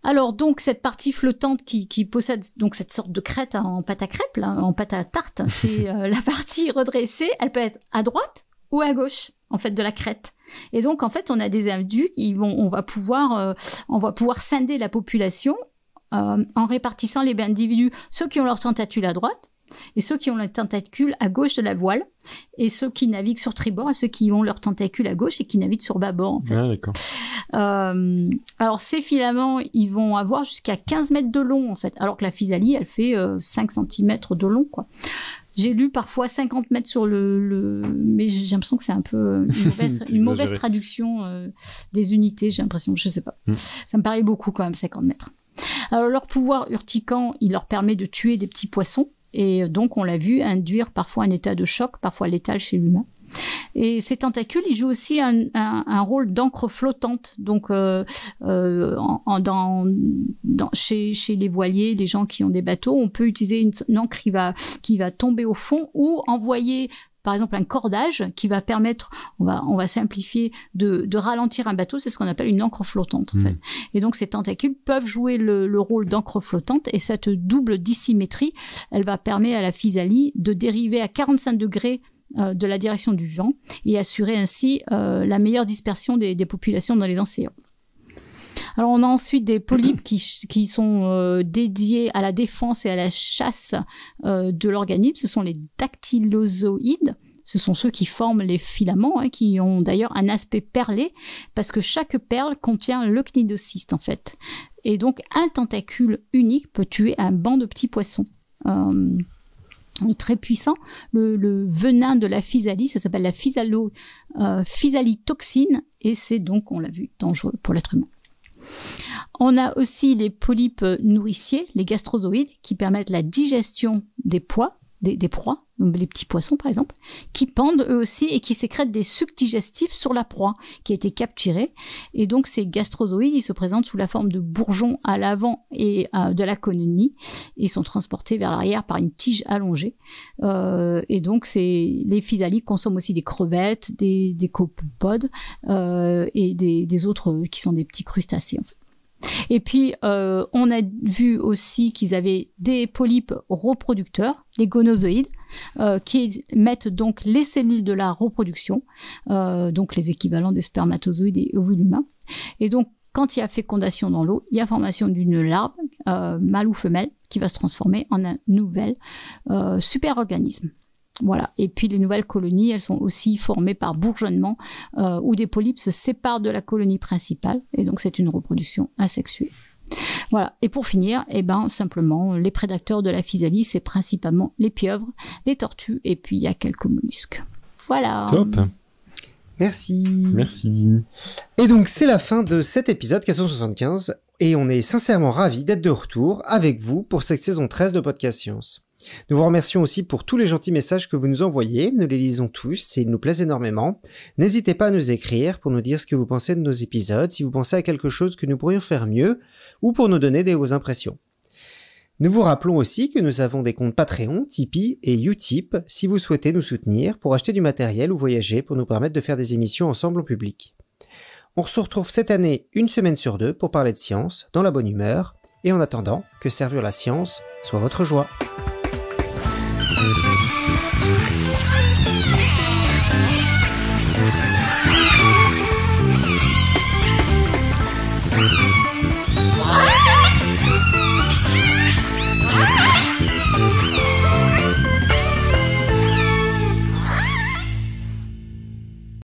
Alors donc cette partie flottante qui possède donc cette sorte de crête en pâte à crêpes, en pâte à tarte, c'est la partie redressée. Elle peut être à droite ou à gauche en fait de la crête. Et donc en fait on a des individus on va pouvoir scinder la population en répartissant les individus, ceux qui ont leur tentacule à droite et ceux qui ont les tentacules à gauche de la voile, et ceux qui naviguent sur tribord, et ceux qui ont leurs tentacules à gauche et qui naviguent sur bâbord, en fait. Ah, d'accord. Alors, ces filaments, ils vont avoir jusqu'à 15 mètres de long, en fait, alors que la physalie, elle fait 5 cm de long, quoi. J'ai lu parfois 50 mètres sur mais j'ai l'impression que c'est un peu une mauvaise traduction des unités, j'ai l'impression, je sais pas. Ça me paraît beaucoup quand même, 50 mètres. Alors, leur pouvoir urticant, il leur permet de tuer des petits poissons, et donc, on l'a vu, induire parfois un état de choc, parfois létal chez l'humain. Et ces tentacules, ils jouent aussi un rôle d'encre flottante. Donc, chez les voiliers, les gens qui ont des bateaux, on peut utiliser une encre qui va tomber au fond, ou envoyer, par exemple, un cordage qui va permettre, on va simplifier, de ralentir un bateau. C'est ce qu'on appelle une encre flottante, en fait. Et donc, ces tentacules peuvent jouer le rôle d'encre flottante, et cette double dissymétrie, elle va permettre à la physalie de dériver à 45 degrés de la direction du vent, et assurer ainsi la meilleure dispersion des populations dans les océans. Alors, on a ensuite des polypes qui sont dédiés à la défense et à la chasse de l'organisme. Ce sont les dactylozoïdes. Ce sont ceux qui forment les filaments, hein, qui ont d'ailleurs un aspect perlé, parce que chaque perle contient le cnidocyste, en fait. Et donc, un tentacule unique peut tuer un banc de petits poissons. Très puissant, le venin de la physalie, ça s'appelle la physalittoxine, et c'est donc, on l'a vu, dangereux pour l'être humain. On a aussi les polypes nourriciers, les gastrozoïdes, qui permettent la digestion des proies, les petits poissons par exemple, qui pendent eux aussi et qui sécrètent des sucs digestifs sur la proie qui a été capturée. Et donc ces gastrozoïdes, ils se présentent sous la forme de bourgeons à l'avant et de la colonie, et sont transportés vers l'arrière par une tige allongée. Et donc les physalies consomment aussi des crevettes, des copepodes et des autres qui sont des petits crustacés en fait. Et puis, on a vu aussi qu'ils avaient des polypes reproducteurs, les gonozoïdes, qui mettent donc les cellules de la reproduction, donc les équivalents des spermatozoïdes et ovules humains. Et donc, quand il y a fécondation dans l'eau, il y a formation d'une larve, mâle ou femelle, qui va se transformer en un nouvel superorganisme. Voilà. Et puis les nouvelles colonies, elles sont aussi formées par bourgeonnement, où des polypes se séparent de la colonie principale, et donc c'est une reproduction asexuée. Voilà. Et pour finir, simplement, les prédateurs de la physalie, c'est principalement les pieuvres, les tortues, et puis il y a quelques mollusques. Voilà. Top. Merci. Merci. Et donc c'est la fin de cet épisode 475, et on est sincèrement ravis d'être de retour avec vous pour cette saison 13 de Podcast Science. Nous vous remercions aussi pour tous les gentils messages que vous nous envoyez, nous les lisons tous et ils nous plaisent énormément. N'hésitez pas à nous écrire pour nous dire ce que vous pensez de nos épisodes, si vous pensez à quelque chose que nous pourrions faire mieux, ou pour nous donner vos impressions. Nous vous rappelons aussi que nous avons des comptes Patreon, Tipeee et Utip si vous souhaitez nous soutenir pour acheter du matériel ou voyager pour nous permettre de faire des émissions ensemble en public. On se retrouve cette année une semaine sur 2 pour parler de science, dans la bonne humeur, et en attendant, que servir la science soit votre joie.